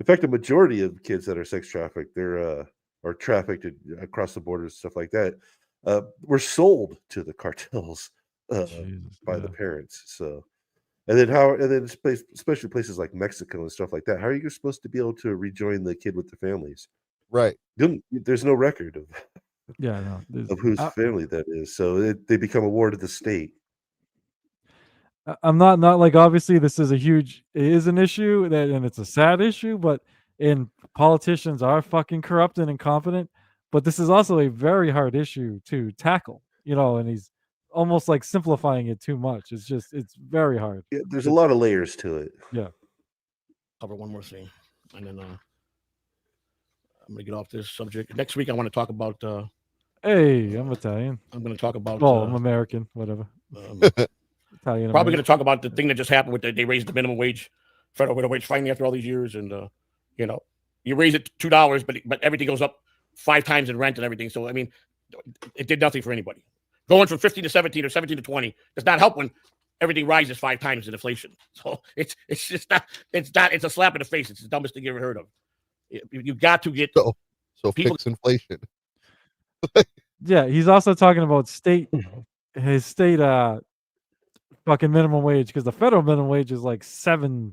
C: In fact, the majority of kids that are sex trafficked, they're or trafficked across the borders, stuff like that, were sold to the cartels by the parents. So, and then especially places like Mexico and stuff like that. How are you supposed to be able to rejoin the kid with the families?
D: Right.
C: There's no record of of whose family that is. So they become a ward of the state.
B: I'm not like, obviously this is it is an issue and it's a sad issue, but politicians are fucking corrupt and incompetent. But this is also a very hard issue to tackle, you know, and he's almost like simplifying it too much. It's very hard.
C: Yeah, there's a lot of layers to it.
B: Yeah.
F: Cover one more thing, and then I'm gonna get off this subject. Next week, I want to talk about.
B: Hey, I'm Italian.
F: I'm going to talk about.
B: I'm American. Whatever.
F: Italian. Probably going to talk about the thing that just happened with they raised the minimum wage, federal minimum wage, finally after all these years, and you know, you raise it $2, but everything goes up 5 times in rent and everything. So I mean, it did nothing for anybody. Going from 15 to 17 or 17 to 20 does not help when everything rises 5 times in inflation. So it's just not. It's a slap in the face. It's the dumbest thing you ever heard of. You've got to get
D: so
F: people,
D: fix inflation.
B: Yeah, he's also talking about his state fucking minimum wage, because the federal minimum wage is like seven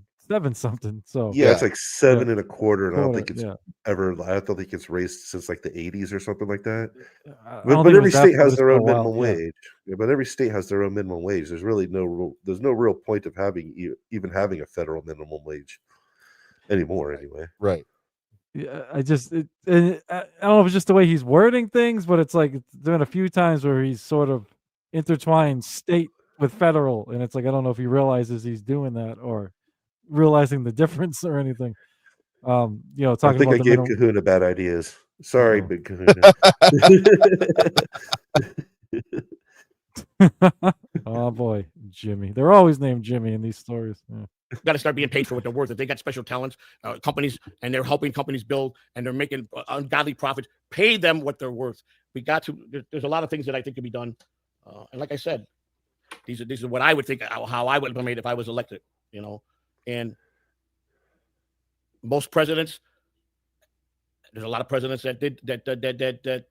B: something. So
C: yeah, it's like 7 and a quarter, and I don't think it's I don't think it's raised since like the 80s or something like that. But every state has their own minimum wage. Yeah, but every state has their own minimum wage. There's really no real point of even having a federal minimum wage anymore, anyway.
D: Right.
B: Yeah, I don't know if it's just the way he's wording things, but it's like there's been a few times where he's sort of intertwined state with federal, and it's like I don't know if he realizes he's doing that or realizing the difference or anything. You know, talking
C: I think
B: about
C: I gave Kahuna bad ideas. Sorry, Big Kahuna.
B: Oh boy, Jimmy. They're always named Jimmy in these stories. Yeah.
F: Got to start being paid for what they're worth. If they got special talents, companies, and they're helping companies build, and they're making ungodly profits, pay them what they're worth. We got to. There's a lot of things that I think could be done, and like I said, these are what I would think, how I would implement if I was elected. You know, and most presidents, there's a lot of presidents that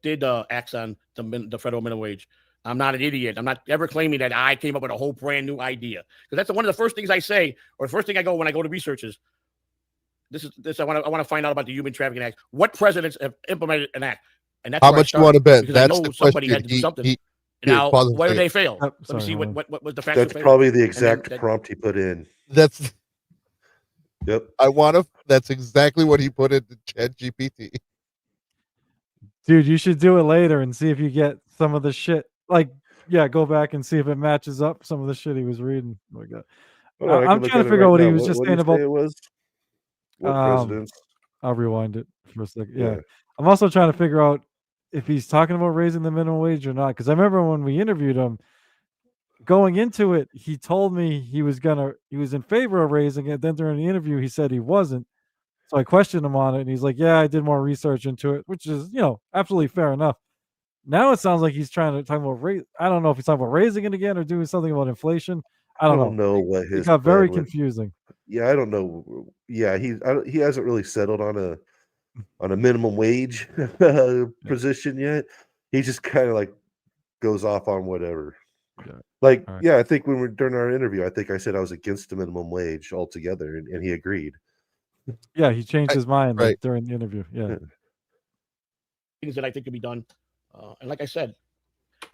F: did acts on the federal minimum wage. I'm not an idiot. I'm not ever claiming that I came up with a whole brand new idea, because that's one of the first things I say, or the first thing I go when I go to research is this. I want to find out about the Human Trafficking Act. What presidents have implemented an act, and that's
D: how much you want to bet.
F: That's I know somebody had to do something. Now, where did they fail? Let me see what was the facts.
C: That's probably the exact prompt he put in.
D: That's.
C: Yep.
D: That's exactly what he put into ChatGPT.
B: Dude, you should do it later and see if you get some of the shit. Like, yeah, go back and see if it matches up some of the shit he was reading. Oh my God. I'm trying to figure out what he was just saying about.
C: What presidents?
B: I'll rewind it for a second. Yeah. I'm also trying to figure out if he's talking about raising the minimum wage or not. Because I remember when we interviewed him, going into it, he told me he was in favor of raising it. Then during the interview, he said he wasn't. So I questioned him on it, and he's like, "Yeah, I did more research into it," which is, you know, absolutely fair enough. Now it sounds like he's trying to talk about raise. I don't know if he's talking about raising it again or doing something about inflation. I don't know
C: what his.
B: It got very confusing.
C: Yeah, I don't know. Yeah, he hasn't really settled on a minimum wage position yet. He just kind of like goes off on whatever.
B: Yeah.
C: Like, yeah, I think during our interview, I think I said I was against the minimum wage altogether, and he agreed.
B: Yeah, he changed his mind during the interview. Yeah.
F: Things that I think could be done, and like I said,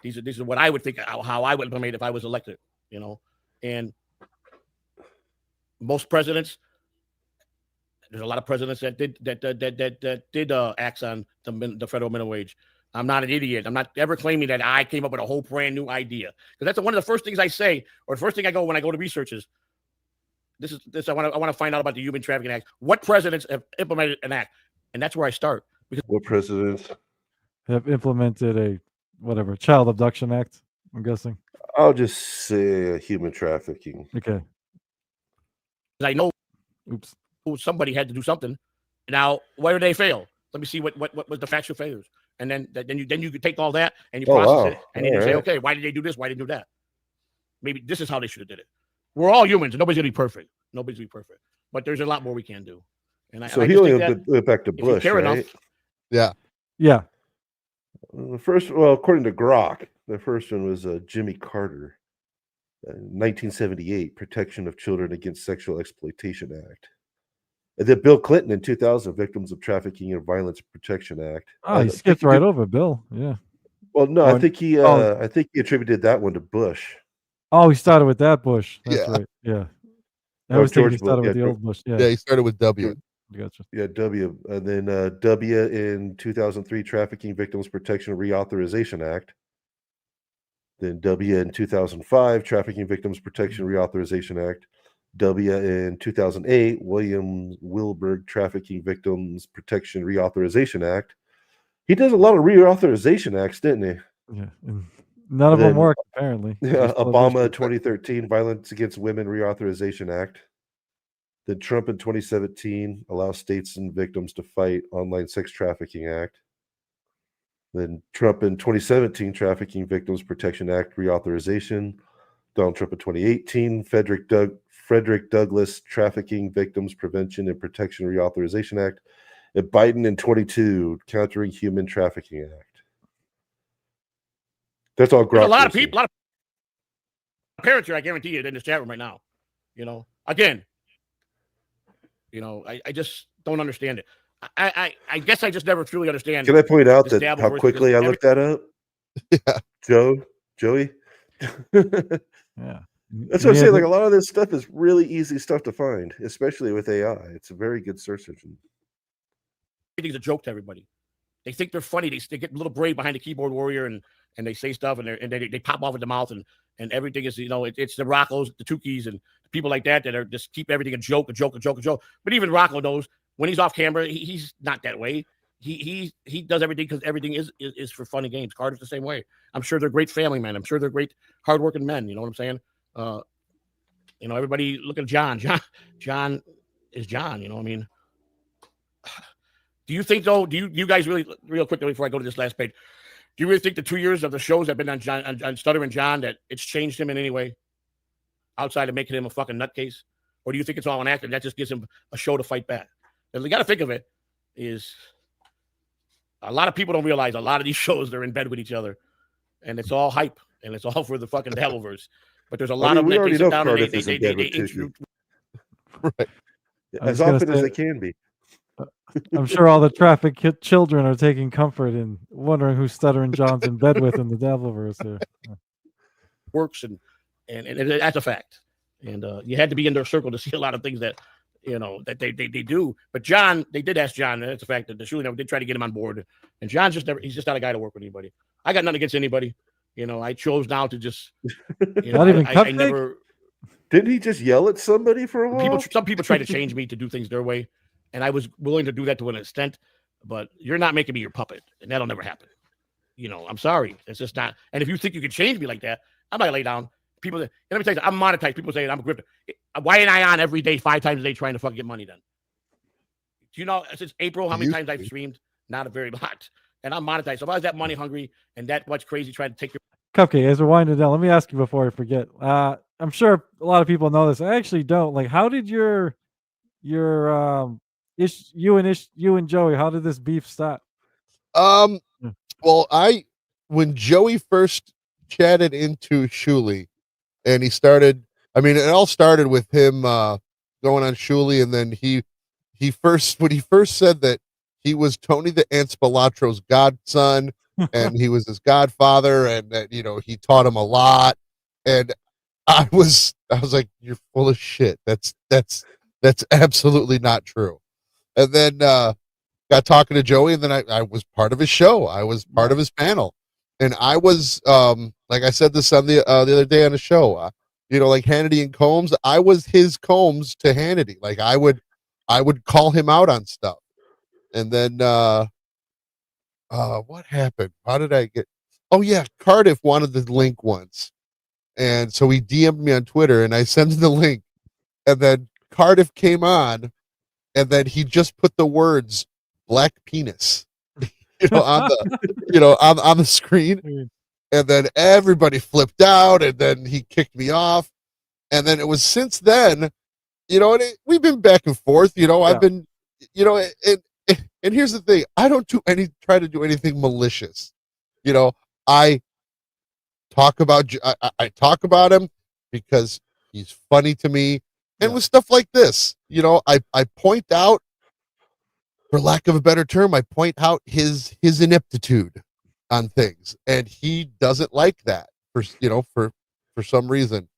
F: these are what I would think, how I would implement if I was elected. You know, and most presidents, there's a lot of presidents that did acts on the federal minimum wage. I'm not an idiot. I'm not ever claiming that I came up with a whole brand new idea, because that's one of the first things I say, or the first thing I go when I go to research is this. I want to find out about the Human Trafficking Act. What presidents have implemented an act, and that's where I start. Because
C: what presidents
B: have implemented a child abduction act? I'm guessing.
C: I'll just say human trafficking.
B: Okay.
F: I know
B: Oops.
F: somebody had to do something. Now, where did they fail? Let me see what was the factual failures, and then you could take all that and you process it, and then you say, okay, why did they do this? Why did they do that? Maybe this is how they should have did it. We're all humans, and nobody's gonna be perfect. Nobody's gonna be perfect, but there's a lot more we can do. And
C: So
F: I
C: he
F: just
C: only
F: think that
C: went back to
F: if you
C: Bush,
F: care
C: right?
F: enough,
D: Yeah.
B: Yeah.
C: The first, well, according to Grok, the first one was Jimmy Carter, 1978, Protection of Children Against Sexual Exploitation Act. And then Bill Clinton in 2000, Victims of Trafficking and Violence Protection Act.
B: Oh, he skipped right over Bill. Yeah.
C: Well, no,
B: Oh,
C: I think he attributed that one to Bush.
B: Oh, he started with that Bush. That's
D: Yeah.
B: right. Yeah. I
C: Oh,
B: was thinking he
C: George Bush,
B: started with
C: yeah,
B: the old Bush. Yeah.
D: Yeah, he started with W.
B: Gotcha.
C: Yeah, W. And then W in 2003, Trafficking Victims Protection Reauthorization Act. Then W in 2005, Trafficking Victims Protection Reauthorization Act. W in 2008, William Wilberg Trafficking Victims Protection Reauthorization Act. He does a lot of reauthorization acts, didn't he?
B: Yeah. And none of them worked, apparently.
C: Yeah, Obama 2013, Violence Against Women Reauthorization Act. Then Trump in 2017, Allow States and Victims to Fight Online Sex Trafficking Act. Then Trump in 2017, Trafficking Victims Protection Act Reauthorization. Donald Trump in 2018, Frederick Douglass Trafficking Victims Prevention and Protection Reauthorization Act. And Biden in 22, Countering Human Trafficking Act. That's all.
F: there's a lot of people, a lot of parents here. I guarantee you in this chat room right now. Again, I just don't understand it. I guess I just never truly understand.
C: Can I point out that how quickly I looked that up?
D: Yeah.
C: Joey.
B: Yeah.
C: That's what I'm saying. Like a lot of this stuff is really easy stuff to find, especially with AI. It's a very good search engine.
F: Everything's a joke to everybody. They think they're funny. They get a little brave behind the keyboard warrior and they say stuff and they pop off at the mouth and everything is, it's the Roccos, the Tukis, and people like that are just keep everything a joke. But even Rocco knows when he's off camera, he's not that way. He does everything because everything is for fun and games. Carter's the same way. I'm sure they're great family men. I'm sure they're great hardworking men. You know what I'm saying? Everybody look at John. John is John. You know what I mean? Do you think though? Do you guys really, real quickly before I go to this last page? Do you really think the 2 years of the shows that have been on John, on Stuttering John, that it's changed him in any way outside of making him a fucking nutcase? Or do you think it's all an act and that just gives him a show to fight back? And you got to think of it is a lot of people don't realize a lot of these shows they're in bed with each other, and it's all hype and it's all for the fucking Dabbleverse. But there's a lot of them that sit down and they
D: right.
C: As often as they can be.
B: I'm sure all the trafficked children are taking comfort in wondering who Stuttering John's in bed with in the Dabbleverse here.
F: Works and that's a fact. And you had to be in their circle to see a lot of things that that they do. But John, they did ask John, and it's a fact that the shooting did try to get him on board. And John's he's just not a guy to work with anybody. I got nothing against anybody. I chose now to just
B: not even
F: I never.
C: Didn't he just yell at somebody for a while?
F: Some people try to change me to do things their way. And I was willing to do that to an extent, but you're not making me your puppet, and that'll never happen. I'm sorry. It's just not. And if you think you can change me like that, I might lay down. People, and let me tell you, I'm monetized. People say I'm a grifter. Why ain't I on every day, 5 times a day, trying to fucking get money then? Do you know since April how many times I've streamed? Not a very lot. And I'm monetized. So if I was that money hungry and that much crazy trying to take your
B: Cupcake, as we're winding down, let me ask you before I forget. I'm sure a lot of people know this. I actually don't. Like, how did you and Joey, how did this beef start?
D: Well, when Joey first chatted into Shuli and he started, it all started with him going on Shuli, and then when he first said that he was Tony the Ant Spilatro's godson and he was his godfather, and that he taught him a lot, and I was like, you're full of shit. That's absolutely not true. And then got talking to Joey, and then I was part of his show. I was part of his panel, and I was like I said this on the other day on the show. Like Hannity and Combs, I was his Combs to Hannity. Like I would call him out on stuff. And then what happened? How did I get? Oh yeah, Cardiff wanted the link once, And so he DM'd me on Twitter, and I sent him the link. And then Cardiff came on, and then he just put the words "black penis," on the screen. And then everybody flipped out, and then he kicked me off. And then it was since then, and we've been back and forth. I've been, and here's the thing: I don't try to do anything malicious. I talk about I talk about him because he's funny to me, and with stuff like this, I point out, for lack of a better term, I point out his ineptitude on things, and he doesn't like that for some reason.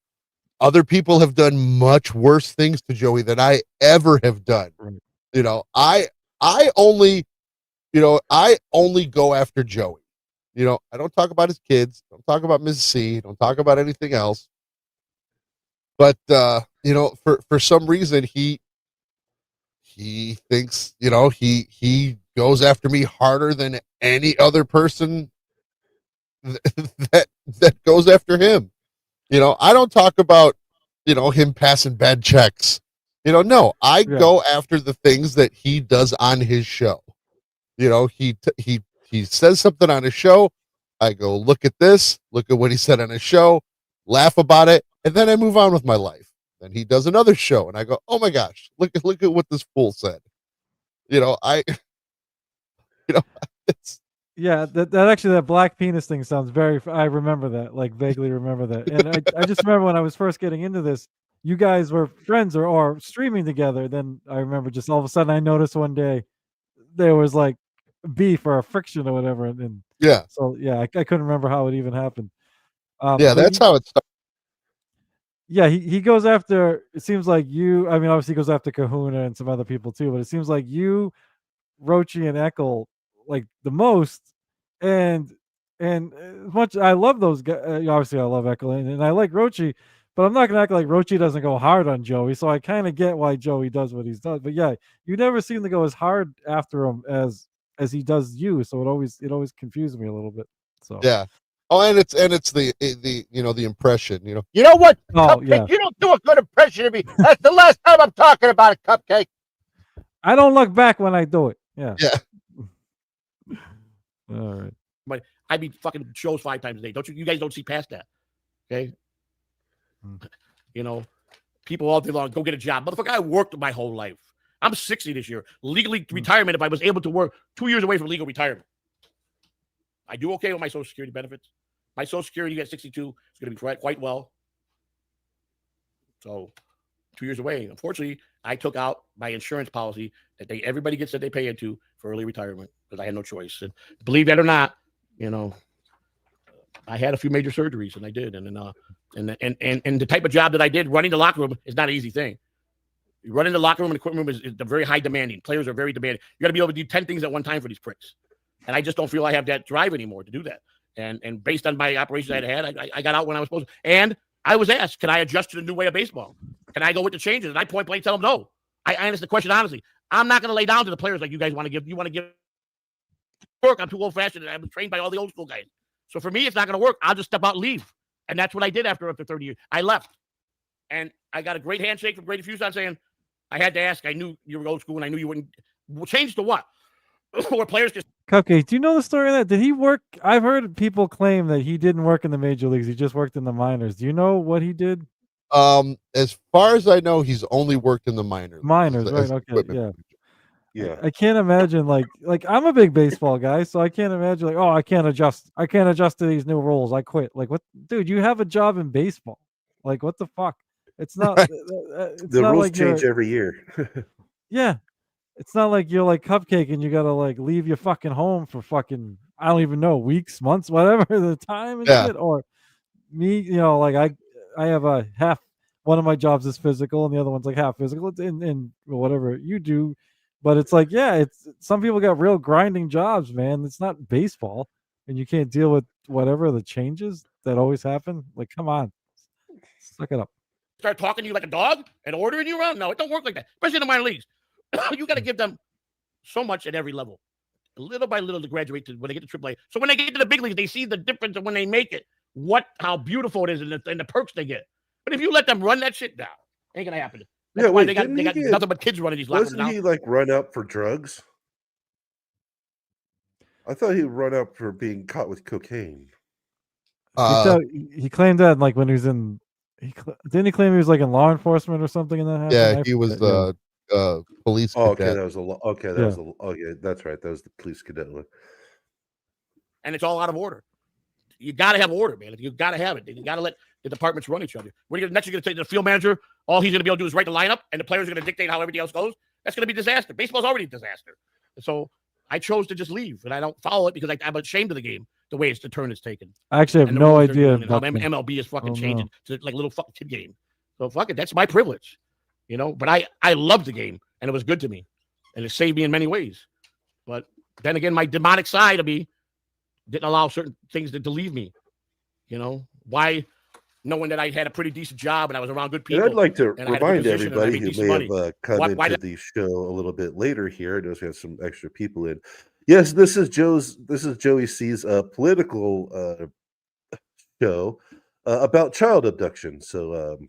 D: Other people have done much worse things to Joey than I ever have done. Right. I only go after Joey. I don't talk about his kids, don't talk about Mrs. C, don't talk about anything else. But for some reason he thinks, he goes after me harder than any other person that goes after him. I don't talk about, him passing bad checks. No, I go after the things that he does on his show. He says something on his show. I go, look at this, look at what he said on his show, laugh about it, and then I move on with my life. Then he does another show, and I go, oh my gosh, look at what this fool said. It's,
B: yeah, that black penis thing sounds very. I remember that, like vaguely remember that, and I just remember when I was first getting into this, you guys were friends or streaming together. Then I remember just all of a sudden I noticed one day there was like beef or a friction or whatever, and
D: yeah.
B: So yeah, I couldn't remember how it even happened.
D: That's how it started.
B: Yeah, he goes after. It seems like you. I mean, obviously he goes after Kahuna and some other people too, but it seems like you, Rochi, and Eckel like the most. And as much I love those guys. Obviously, I love Eckel and I like Rochi, but I'm not gonna act like Rochi doesn't go hard on Joey. So I kind of get why Joey does what he's done. But yeah, you never seem to go as hard after him as he does you. So it always confused me a little bit. So
D: yeah. Oh, and it's the the impression. You know what?
B: Oh,
D: Cupcake,
B: yeah.
D: you don't do a good impression of me. That's the last time I'm talking about it, Cupcake.
B: I don't look back when I do it. Yeah.
D: Yeah.
B: All right.
F: But I be fucking shows 5 times a day. Don't you? You guys don't see past that. Okay. People all day long go get a job. Motherfucker, I worked my whole life. I'm 60 this year. Legally retirement, if I was able to work 2 years away from legal retirement. I do okay with my Social Security benefits. My Social Security at 62 is going to be quite well. So 2 years away. Unfortunately, I took out my insurance policy that everybody gets that they pay into for early retirement because I had no choice. And believe that or not, I had a few major surgeries, and I did. And the type of job that I did, running the locker room, is not an easy thing. Running the locker room and equipment room is very high demanding. Players are very demanding. You got to be able to do 10 things at one time for these pricks. And I just don't feel I have that drive anymore to do that. And based on my operations I had, I got out when I was supposed to. And I was asked, can I adjust to the new way of baseball? Can I go with the changes? And I point blank tell them no. I answer the question honestly. I'm not going to lay down to the players like you guys want to give. You want to give work. I'm too old-fashioned. I was trained by all the old school guys. So for me, it's not going to work. I'll just step out and leave. And that's what I did after 30 years. I left. And I got a great handshake from Grady Fuson saying, I had to ask. I knew you were old school, and I knew you wouldn't. Change to what? Where players just...
B: Cupcake, do you know the story of that? Did he work? I've heard people claim that he didn't work in the major leagues. He just worked in the minors. Do you know what he did?
D: As far as I know, he's only worked in the minors.
B: Minors, right? Okay,
C: yeah.
B: I can't imagine like I'm a big baseball guy, so I can't imagine like, oh, I can't adjust to these new rules. I quit. Like, what, dude? You have a job in baseball. Like, what the fuck? It's not.
C: The rules
B: like
C: change every year.
B: Yeah. It's not like you're like Cupcake and you gotta like leave your fucking home for fucking, I don't even know, weeks, months, whatever the time and shit. Or me, like I have a half, one of my jobs is physical and the other one's like half physical. It's in whatever you do, but it's like, yeah, it's some people got real grinding jobs, man. It's not baseball, and you can't deal with whatever the changes that always happen. Like, come on, suck it up.
F: Start talking to you like a dog and ordering you around? No, it don't work like that, especially in the minor leagues. You got to give them so much at every level, little by little, to graduate to when they get to AAA. So when they get to the big leagues, they see the difference of when they make it how beautiful it is and the perks they get. But if you let them run that shit down, ain't gonna happen.
C: Yeah,
F: That's why
C: wait,
F: they got nothing but kids running these lockers
C: wasn't
F: now.
C: he like run out for drugs? I thought he run out for being caught with cocaine.
B: He claimed that like when he was in, didn't he claim he was like in law enforcement or something? And that happened.
D: Yeah, he was police
C: Oh,
D: cadet.
C: okay, that was okay, that's right. That was the police cadet one.
F: And it's all out of order. You got to have order, man. You got to have it. You got to let the departments run each other. What are you next? You're going to say the field manager, all he's going to be able to do is write the lineup, and the players are going to dictate how everything else goes. That's going to be a disaster. Baseball's already a disaster. So I chose to just leave, and I don't follow it because I'm ashamed of the game, the way the turn is taken.
B: I actually have no idea
F: how MLB is fucking changing to like a little fucking kid game. So fuck it, that's my privilege, you know. But I loved the game, and it was good to me, and it saved me in many ways. But then again, my demonic side of me didn't allow certain things to leave me. You know why? Knowing that I had a pretty decent job and I was around good people.
C: And I'd like to remind everybody who may have come into the show a little bit later here. I notice we have some extra people in. Yes, this is Joey C's political show about child abduction. So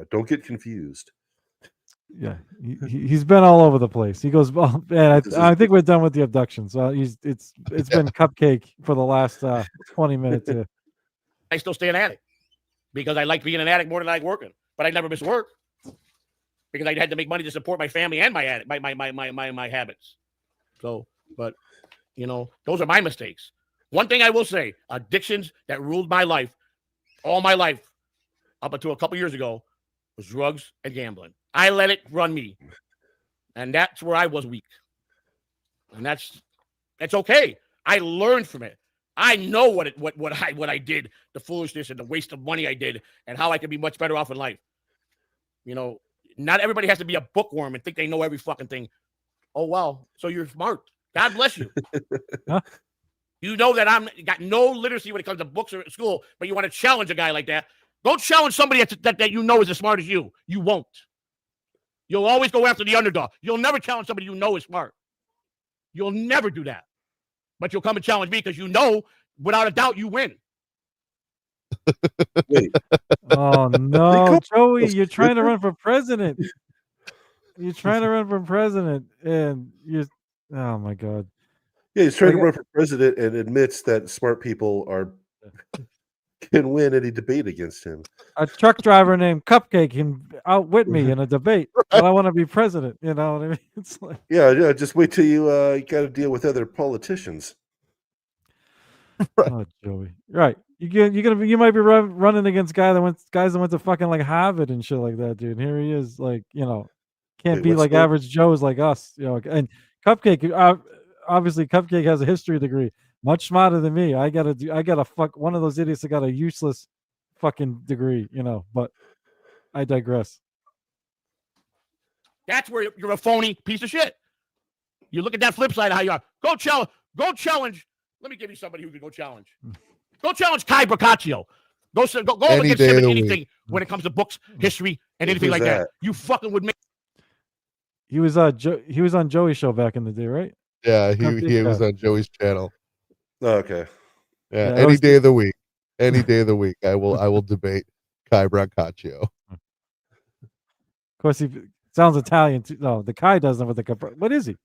C: don't get confused.
B: Yeah, he's been all over the place. He goes, well, man, I think we're done with the abduction. So it's been Cupcake for the last 20 minutes here.
F: I still stay an addict because I like being an addict more than I like working, but I never miss work because I had to make money to support my family and my habits. So, but you know, those are my mistakes. One thing I will say, addictions that ruled my life, all my life, up until a couple years ago, was drugs and gambling. I let it run me, and that's where I was weak. And that's okay. I learned from it. I know what I did, the foolishness and the waste of money I did, and how I could be much better off in life. You know, not everybody has to be a bookworm and think they know every fucking thing. Oh wow, so you're smart. God bless you.
B: Huh?
F: You know that I'm got no literacy when it comes to books or at school, but you want to challenge a guy like that. Don't challenge somebody that you know is as smart as you. You won't. You'll always go after the underdog. You'll never challenge somebody you know is smart. You'll never do that. But you'll come and challenge me because you know, without a doubt, you win.
C: Wait.
B: Oh no, Joey, you're trying to run for president. You're trying to run for president, and you're. Oh my god.
C: Yeah, he's trying to run for president and admits that smart people can win any debate against him.
B: A truck driver named Cupcake can outwit me in a debate, but I want to be president. You know what I mean? It's like,
C: yeah. Just wait till you got to deal with other politicians.
B: Oh, Joey, right? You might be running against guys that went to fucking like Harvard and shit like that, dude. And here he is, like, you know, can't be like average Joes like us, you know. And Cupcake, obviously, Cupcake has a history degree. Much smarter than me. I gotta fuck one of those idiots that got a useless fucking degree, you know, but I digress.
F: That's where you're a phony piece of shit. You look at that flip side of how you are. Go challenge. Let me give you somebody who can go challenge. Go challenge Kai Boccaccio. Go against him in anything when it comes to books, history, and anything like that. You fucking would make.
B: He was on Joey's show back in the day, right?
D: Yeah, he was on Joey's channel.
C: Oh, okay.
D: Yeah, any day of the week. Any day of the week, I will debate Kai Brancaccio.
B: Of course, he sounds Italian too. No, the Kai doesn't. But what is he?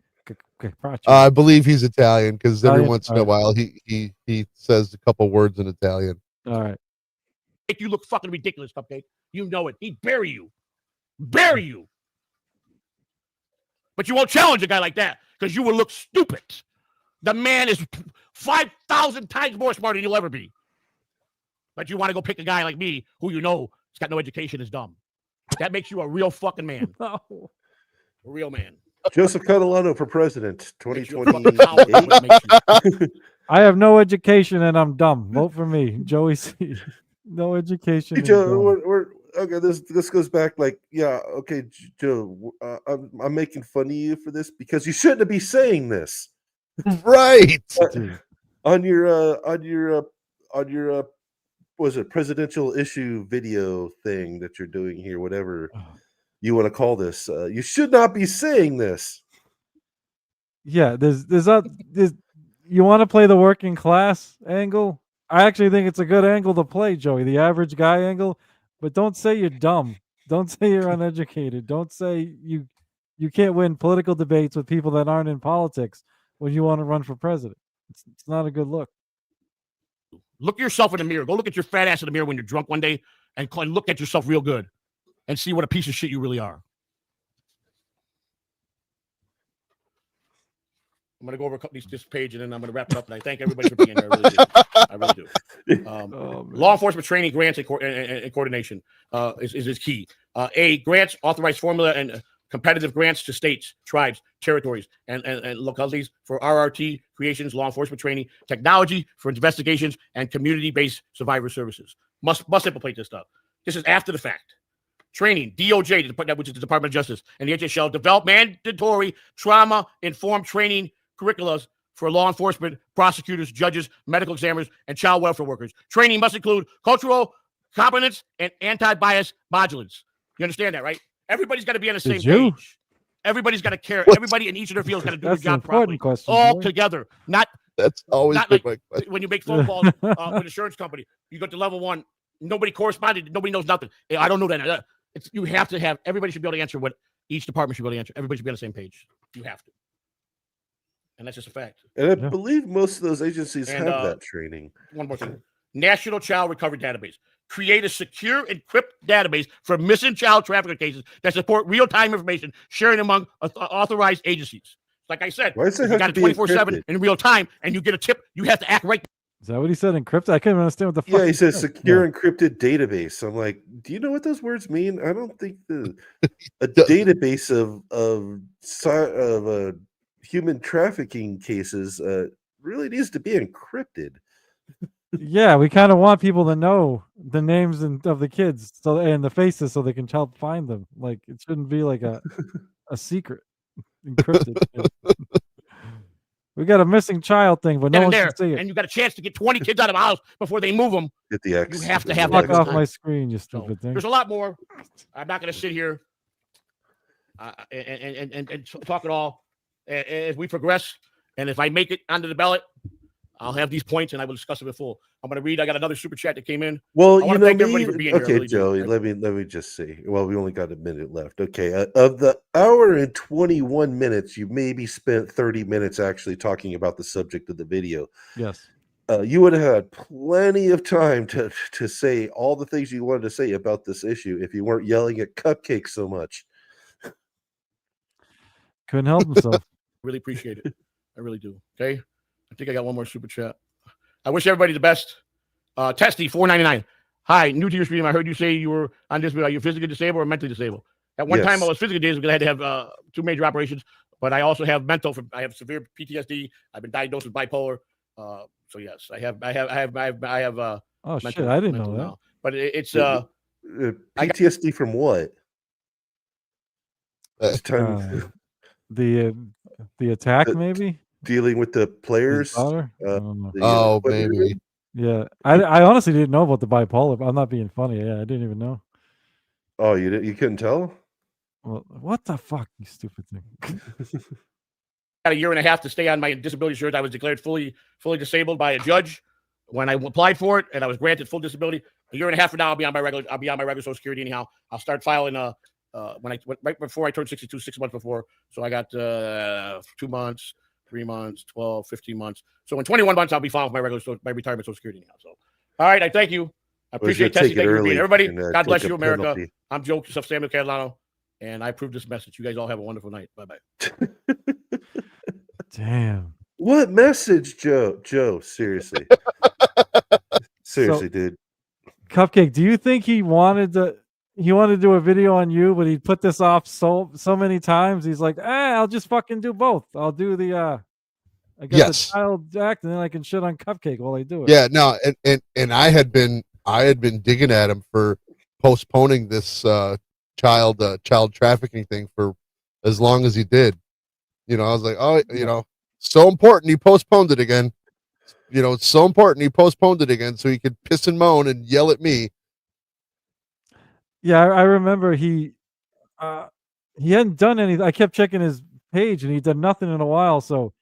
D: I believe he's Italian because every once in a while he says a couple words in Italian.
B: All right.
F: Make you look fucking ridiculous, Cupcake. You know it. He'd bury you. Bury you. But you won't challenge a guy like that because you will look stupid. The man is 5,000 times more smart than you'll ever be. But you want to go pick a guy like me who you know has got no education, is dumb. That makes you a real fucking man.
B: No.
F: A real man.
C: Joseph Catalano for president, 2020.
B: I have no education and I'm dumb. Vote for me, Joey C. No education.
C: Hey, Joe, we're okay. This goes back like, yeah, okay, Joe. I'm making fun of you for this because you shouldn't be saying this,
D: right?
C: On your was it presidential issue video thing that you're doing here, whatever you want to call this. You should not be saying this.
B: Yeah, there's you want to play the working class angle? I actually think it's a good angle to play, Joey, the average guy angle. But don't say you're dumb. Don't say you're uneducated. Don't say you can't win political debates with people that aren't in politics when you want to run for president. It's not a good look.
F: Look yourself in the mirror. Go look at your fat ass in the mirror when you're drunk one day and look at yourself real good and see what a piece of shit you really are. I'm going to go over this page and then I'm going to wrap it up. And I thank everybody for being here. I really do. Law enforcement training, grants, and coordination is key. Grants, authorized formula and competitive grants to states, tribes, territories, and localities for RRT creations, law enforcement training, technology for investigations, and community-based survivor services. Must implement this stuff. This is after the fact. Training, DOJ, which is the Department of Justice, and the HSL develop mandatory trauma-informed training curricula for law enforcement, prosecutors, judges, medical examiners, and child welfare workers. Training must include cultural competence and anti-bias modulants. You understand that, right? Everybody's got to be on the same page. Everybody's got to care. Everybody in each of their fields got to do their job properly. All together.
D: That's always
F: not
D: been
F: like
D: my question.
F: when you make phone calls with an insurance company. You go to level 1. Nobody corresponded. Nobody knows nothing. I don't know that. You have to have. Everybody should be able to answer what each department should be able to answer. Everybody should be on the same page. You have to. And that's just a fact.
C: And I believe most of those agencies have that training.
F: One more thing. National Child Recovery Database. Create a secure, encrypted database for missing child trafficking cases that support real-time information sharing among authorized agencies. Like I said, if you got it 24/7 in real time and you get a tip, you have to act right.
B: Is that what he said? Encrypted? I couldn't understand what the fuck.
C: Yeah, he says secure encrypted database. I'm like, do you know what those words mean? I don't think a database of human trafficking cases really needs to be encrypted.
B: Yeah, we kind of want people to know the names of the kids and the faces so they can help find them. Like it shouldn't be like a secret encrypted. We got a missing child thing, but no one can see it.
F: And you got a chance to get 20 kids out of the house before they move them.
C: Get the X.
F: You have to have
B: Fuck off my screen, you stupid thing.
F: There's a lot more. I'm not going to sit here and talk it all. As we progress, and if I make it onto the ballot, I'll have these points and I will discuss it in full. I'm going to read. I got another super chat that came in.
C: Well,
F: I thank everybody for being here.
C: Okay, Joey, let me just see. Well, we only got a minute left. Okay, of the hour and 21 minutes, you maybe spent 30 minutes actually talking about the subject of the video.
B: Yes.
C: You would have had plenty of time to say all the things you wanted to say about this issue if you weren't yelling at Cupcake so much.
B: Couldn't help himself.
F: Really appreciate it. I really do. Okay. I think I got one more super chat. I wish everybody the best. Testy 499. Hi, new to your stream. I heard you say you were on this. Are you physically disabled or mentally disabled? At one time, I was physically disabled because I had to have 2 major operations. But I also have mental. I have severe PTSD. I've been diagnosed with bipolar. So yes, I have.
B: Oh shit! I didn't know that.
F: Now. But it's
C: PTSD from what?
B: The attack, maybe
C: dealing with the players.
D: Maybe.
B: Yeah, I honestly didn't know about the bipolar. I'm not being funny. Yeah, I didn't even know.
C: Oh, you couldn't tell?
B: Well, what the fuck, you stupid thing.
F: Got a year and a half to stay on my disability insurance. I was declared fully disabled by a judge when I applied for it, and I was granted full disability. A year and a half from now, I'll be on my regular Social Security anyhow. I'll start filing right before I turned 62, 6 months before. So I got 2 months, 3 months, 12, 15 months. So in 21 months, I'll be filing my retirement Social Security now. So, all right, I thank you. I appreciate Tessie. Thank you for being here. Everybody, God bless you, America. Penalty. I'm Joe Samuel Catalano, and I approve this message. You guys all have a wonderful night. Bye-bye.
B: Damn.
C: What message, Joe? Seriously. Seriously, dude.
B: Cupcake, do you think he wanted to do a video on you, but he put this off so many times? He's like, I'll just fucking do both. I'll do the I guess the child act, and then I can shit on Cupcake while I do it.
D: Yeah, no, and I had been digging at him for postponing this child trafficking thing for as long as he did. You know, I was like, oh, you know, so important he postponed it again. You know, it's so important he postponed it again so he could piss and moan and yell at me.
B: Yeah, I remember he hadn't done anything. I kept checking his page and he'd done nothing in a while. So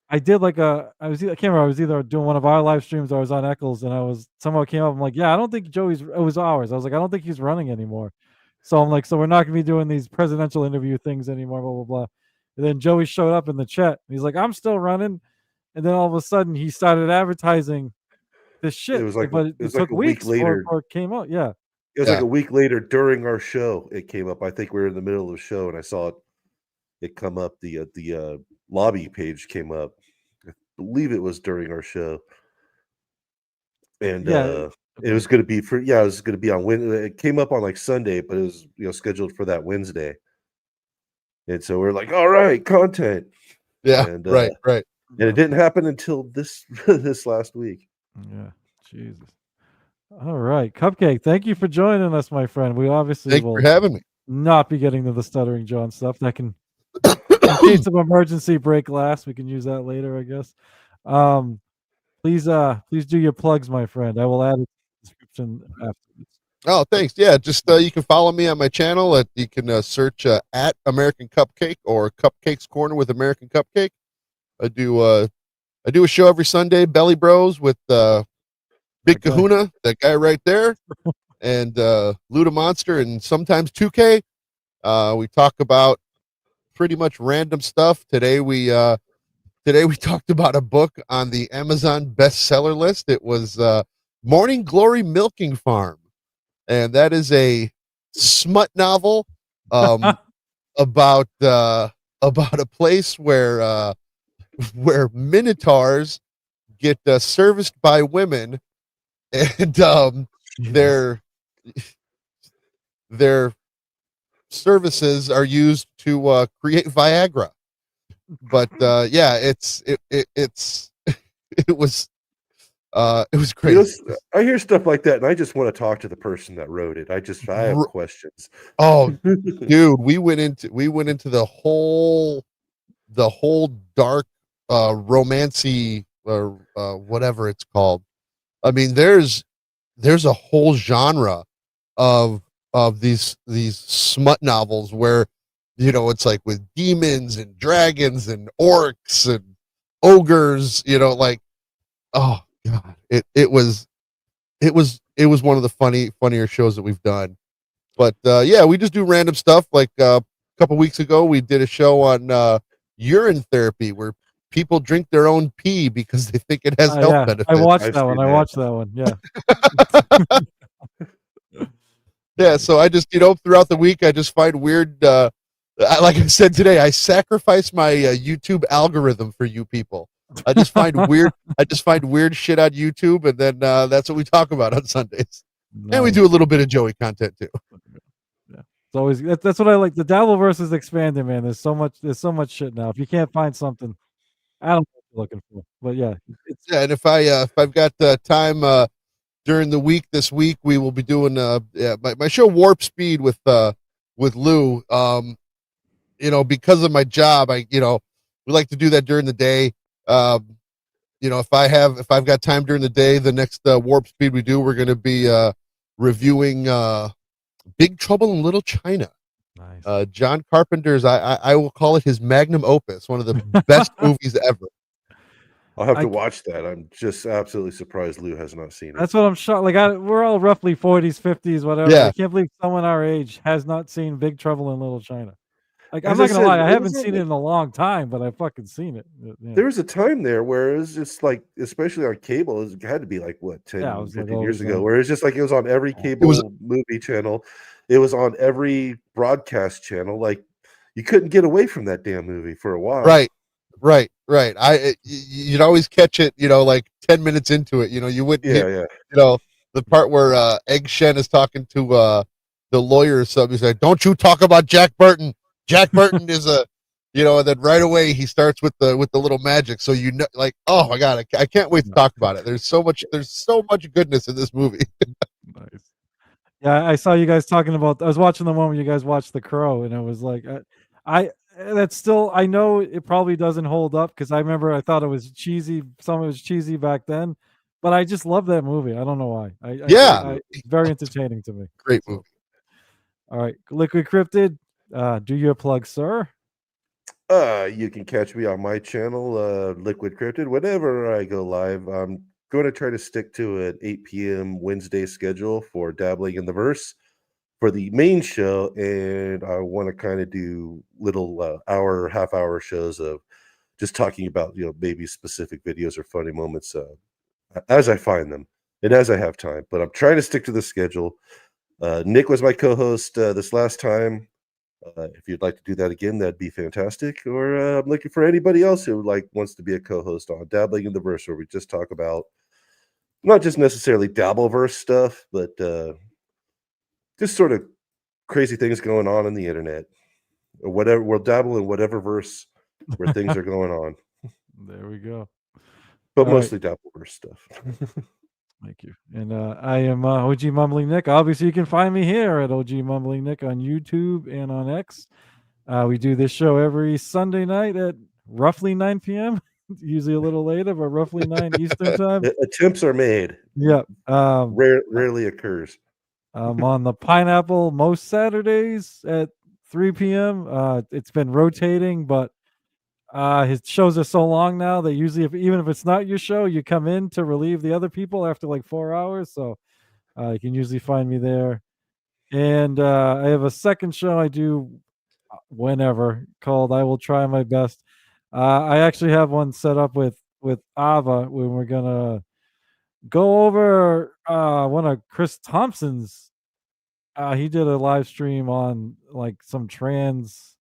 B: I did like I can't remember. I was either doing one of our live streams or I was on Eccles, and I was somehow came up. I'm like, yeah, I don't think Joey's. It was ours. I was like, I don't think he's running anymore. So I'm like, so we're not gonna be doing these presidential interview things anymore. Blah blah blah. And then Joey showed up in the chat. He's like, I'm still running. And then all of a sudden he started advertising this shit.
C: It was like
B: but
C: it was
B: took
C: like a week
B: weeks
C: later.
B: before it came out. Yeah.
C: It was
D: Yeah.
C: like a week later during our show. It came up. I think we were in the middle of the show, and I saw it come up. The lobby page came up. I believe it was during our show, and
B: Yeah.
C: it was going to be it was going to be on Wednesday. It came up on like Sunday, but it was scheduled for that Wednesday. And so we're like, all right, content.
D: Yeah,
C: and,
D: right.
C: And it didn't happen until this last week.
B: Yeah, Jesus. All right, Cupcake. Thank you for joining us, my friend. We obviously
D: Thank you
B: will
D: for having me.
B: not be getting to the Stuttering John stuff. That can, in case of emergency, break glass. We can use that later, I guess. Please do your plugs, my friend. I will add it to the description afterwards.
D: Oh, thanks. Yeah, just you can follow me on my channel. You can search at American Cupcake or Cupcake's Corner with American Cupcake. I do a show every Sunday, Belly Bros, with Big Kahuna, that guy right there, and Luda Monster, and sometimes 2K. We talk about pretty much random stuff. Today we talked about a book on the Amazon bestseller list. It was Morning Glory Milking Farm. And that is a smut novel about a place where minotaurs get serviced by women, and their services are used to create Viagra. But yeah, it was great.
C: I hear stuff like that, and I just want to talk to the person that wrote it. I have questions.
D: Oh, dude, we went into the whole dark romancy or whatever it's called. I mean, there's a whole genre of these smut novels where it's like with demons and dragons and orcs and ogres. Like, oh God, it was one of the funnier shows that we've done. But yeah, we just do random stuff. Like a couple weeks ago, we did a show on urine therapy where people drink their own pee because they think it has health benefits.
B: I watched that one. I watched that one. Yeah.
D: Yeah. So I just throughout the week, I just find weird. Like I said today, I sacrifice my YouTube algorithm for you people. I just find weird shit on YouTube, and then that's what we talk about on Sundays. Nice. And we do a little bit of Joey content too.
B: Yeah, it's always that's what I like. The Dabbleverse is expanding, man. There's so much shit now. If you can't find something, I don't know what you're looking for. But yeah,
D: and if I've got time during the week this week, we will be doing my show Warp Speed with Lou. Because of my job, we like to do that during the day. If I've got time during the day, the next Warp Speed we do, we're going to be reviewing Big Trouble in Little China. Nice. John Carpenter's, I will call it his magnum opus, one of the best movies ever.
C: I'll have to watch that. I'm just absolutely surprised Lou has not seen it.
B: That's what I'm shocked. Like we're all roughly 40s, 50s, whatever. Yeah. I can't believe someone our age has not seen Big Trouble in Little China. Like, I'm not gonna lie, I haven't seen it in a long time, but I've fucking seen it. Yeah.
C: There was a time there where it was just like, especially on cable, it had to be like what 10, 15 years ago, where it's just like it was on every cable movie channel, it was on every broadcast channel. Like you couldn't get away from that damn movie for a while.
D: Right. You'd always catch it, like 10 minutes into it. You wouldn't. The part where Egg Shen is talking to the lawyer or something. He's like, "Don't you talk about Jack Burton. Jack Burton is a," and then right away he starts with the little magic. So like, oh my God, I can't wait to talk about it. There's so much goodness in this movie.
B: Nice. Yeah, I saw you guys talking about. I was watching the one where you guys watched The Crow, and it was like, that's still. I know it probably doesn't hold up because I remember I thought it was cheesy. Some of it was cheesy back then, but I just love that movie. I don't know why. It's very entertaining to me.
D: Great movie.
B: All right, Liquid Cryptid. Do your plug, sir.
C: You can catch me on my channel, Liquid Cryptid, whenever I go live. I'm going to try to stick to an 8 p.m. Wednesday schedule for Dabbling in the Verse for the main show, and I want to kind of do little hour, half-hour shows of just talking about, maybe specific videos or funny moments as I find them and as I have time. But I'm trying to stick to the schedule. Nick was my co-host this last time. If you'd like to do that again, that'd be fantastic. Or I'm looking for anybody else who wants to be a co-host on Dabbling in the Verse, where we just talk about not just necessarily Dabbleverse stuff, but just sort of crazy things going on the internet or whatever. We'll dabble in whatever verse where things are going on.
B: There we go.
C: But
B: All
C: mostly Dabbleverse stuff.
B: Thank you. And I am OG Mumbling Nick. Obviously, you can find me here at OG Mumbling Nick on YouTube and on X. We do this show every Sunday night at roughly 9 p.m. Usually a little later, but roughly 9 Eastern time.
C: Attempts are made.
B: Yeah.
C: Rarely occurs.
B: On the Pineapple most Saturdays at 3 p.m. It's been rotating, but his shows are so long now that usually, even if it's not your show, you come in to relieve the other people after like 4 hours. So you can usually find me there. And I have a second show I do whenever called I Will Try My Best. I actually have one set up with Ava when we're gonna go over one of Chris Thompson's. He did a live stream on like some trans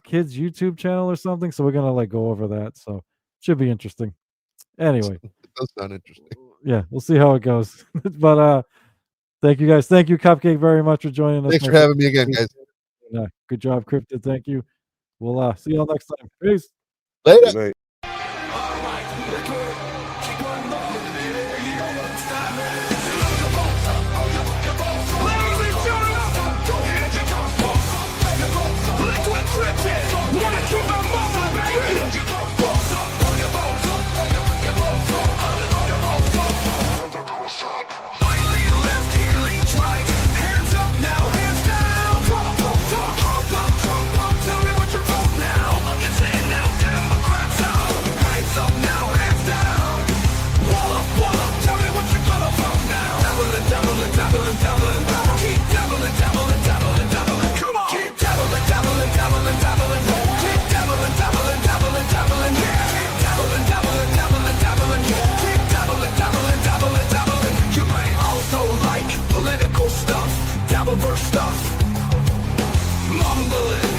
B: kids YouTube channel or something. So we're gonna go over that. So should be interesting. Anyway,
D: it does sound interesting.
B: Yeah, we'll see how it goes. But thank you guys. Thank you, Cupcake, very much for joining us.
D: Thanks for having me again, guys.
B: Good job, Cryptid. Thank you. We'll see you all next time. Peace.
D: Later.
C: Good night.
A: Dabbleverse stuff, mumbling,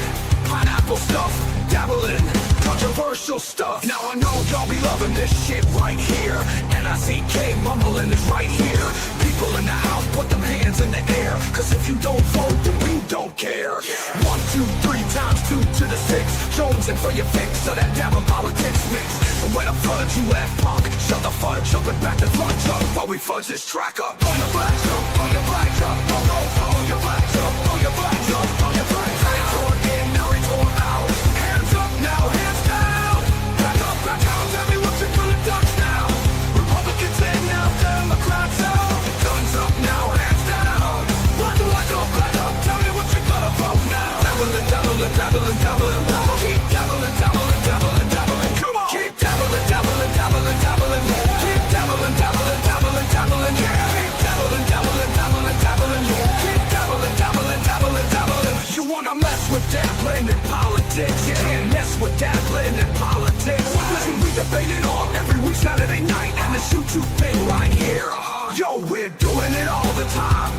A: pineapple stuff, dabbling, controversial stuff. Now I know y'all be loving this shit right here. N-I-C-K, mumbling is right here. People in the house, put them hands in the air. Cause if you don't vote, then we don't care. 1, 2, 3 times 2 to the 6. Jonesing for your fix, so that dabble politics mix. And when I fudge, you laugh punk. Shut the fudge up and back the fudge up while we fudge this track up. On your flags up, on your flags up, on your flags up, on your flags up, on your flags up. Retort in, now retort out. Hands up now, hands down. Back up, back down, tell me what you're gonna duck now. Republicans in now, Democrats out. Guns up now, hands down. Black up, tell me what you're gonna vote now. Dabbling, dabbling, dabbling, dabbling. Keep dabbling, dabbling, dabbling, dabbling. Come on. Keep dabbling, dabbling, dabbling, dabbling. Keep dabbling, dabbling, dabbling, dabbling. Yeah. Keep dabbling, dabbling, dabbling, dabbling. Keep dabbling, dabbling, dabbling, dabbling. You wanna mess with dabbling in politics? You can't mess with dabbling in politics. Listen, we debate it all every week Saturday night, and this YouTube thing right here. Yo, we're doing it all the time.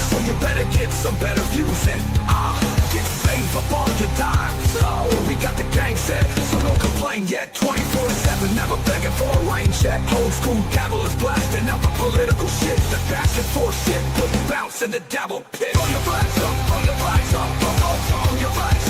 A: So you better get some better views and get saved up on your dime. So we got the gang set, so don't complain yet. 24/7, never begging for a rain check. Old school dabble is blasting out the political shit. The back and forth shit, put bounce in the dabble pit. On your flags up, on your flags up, on your flags up.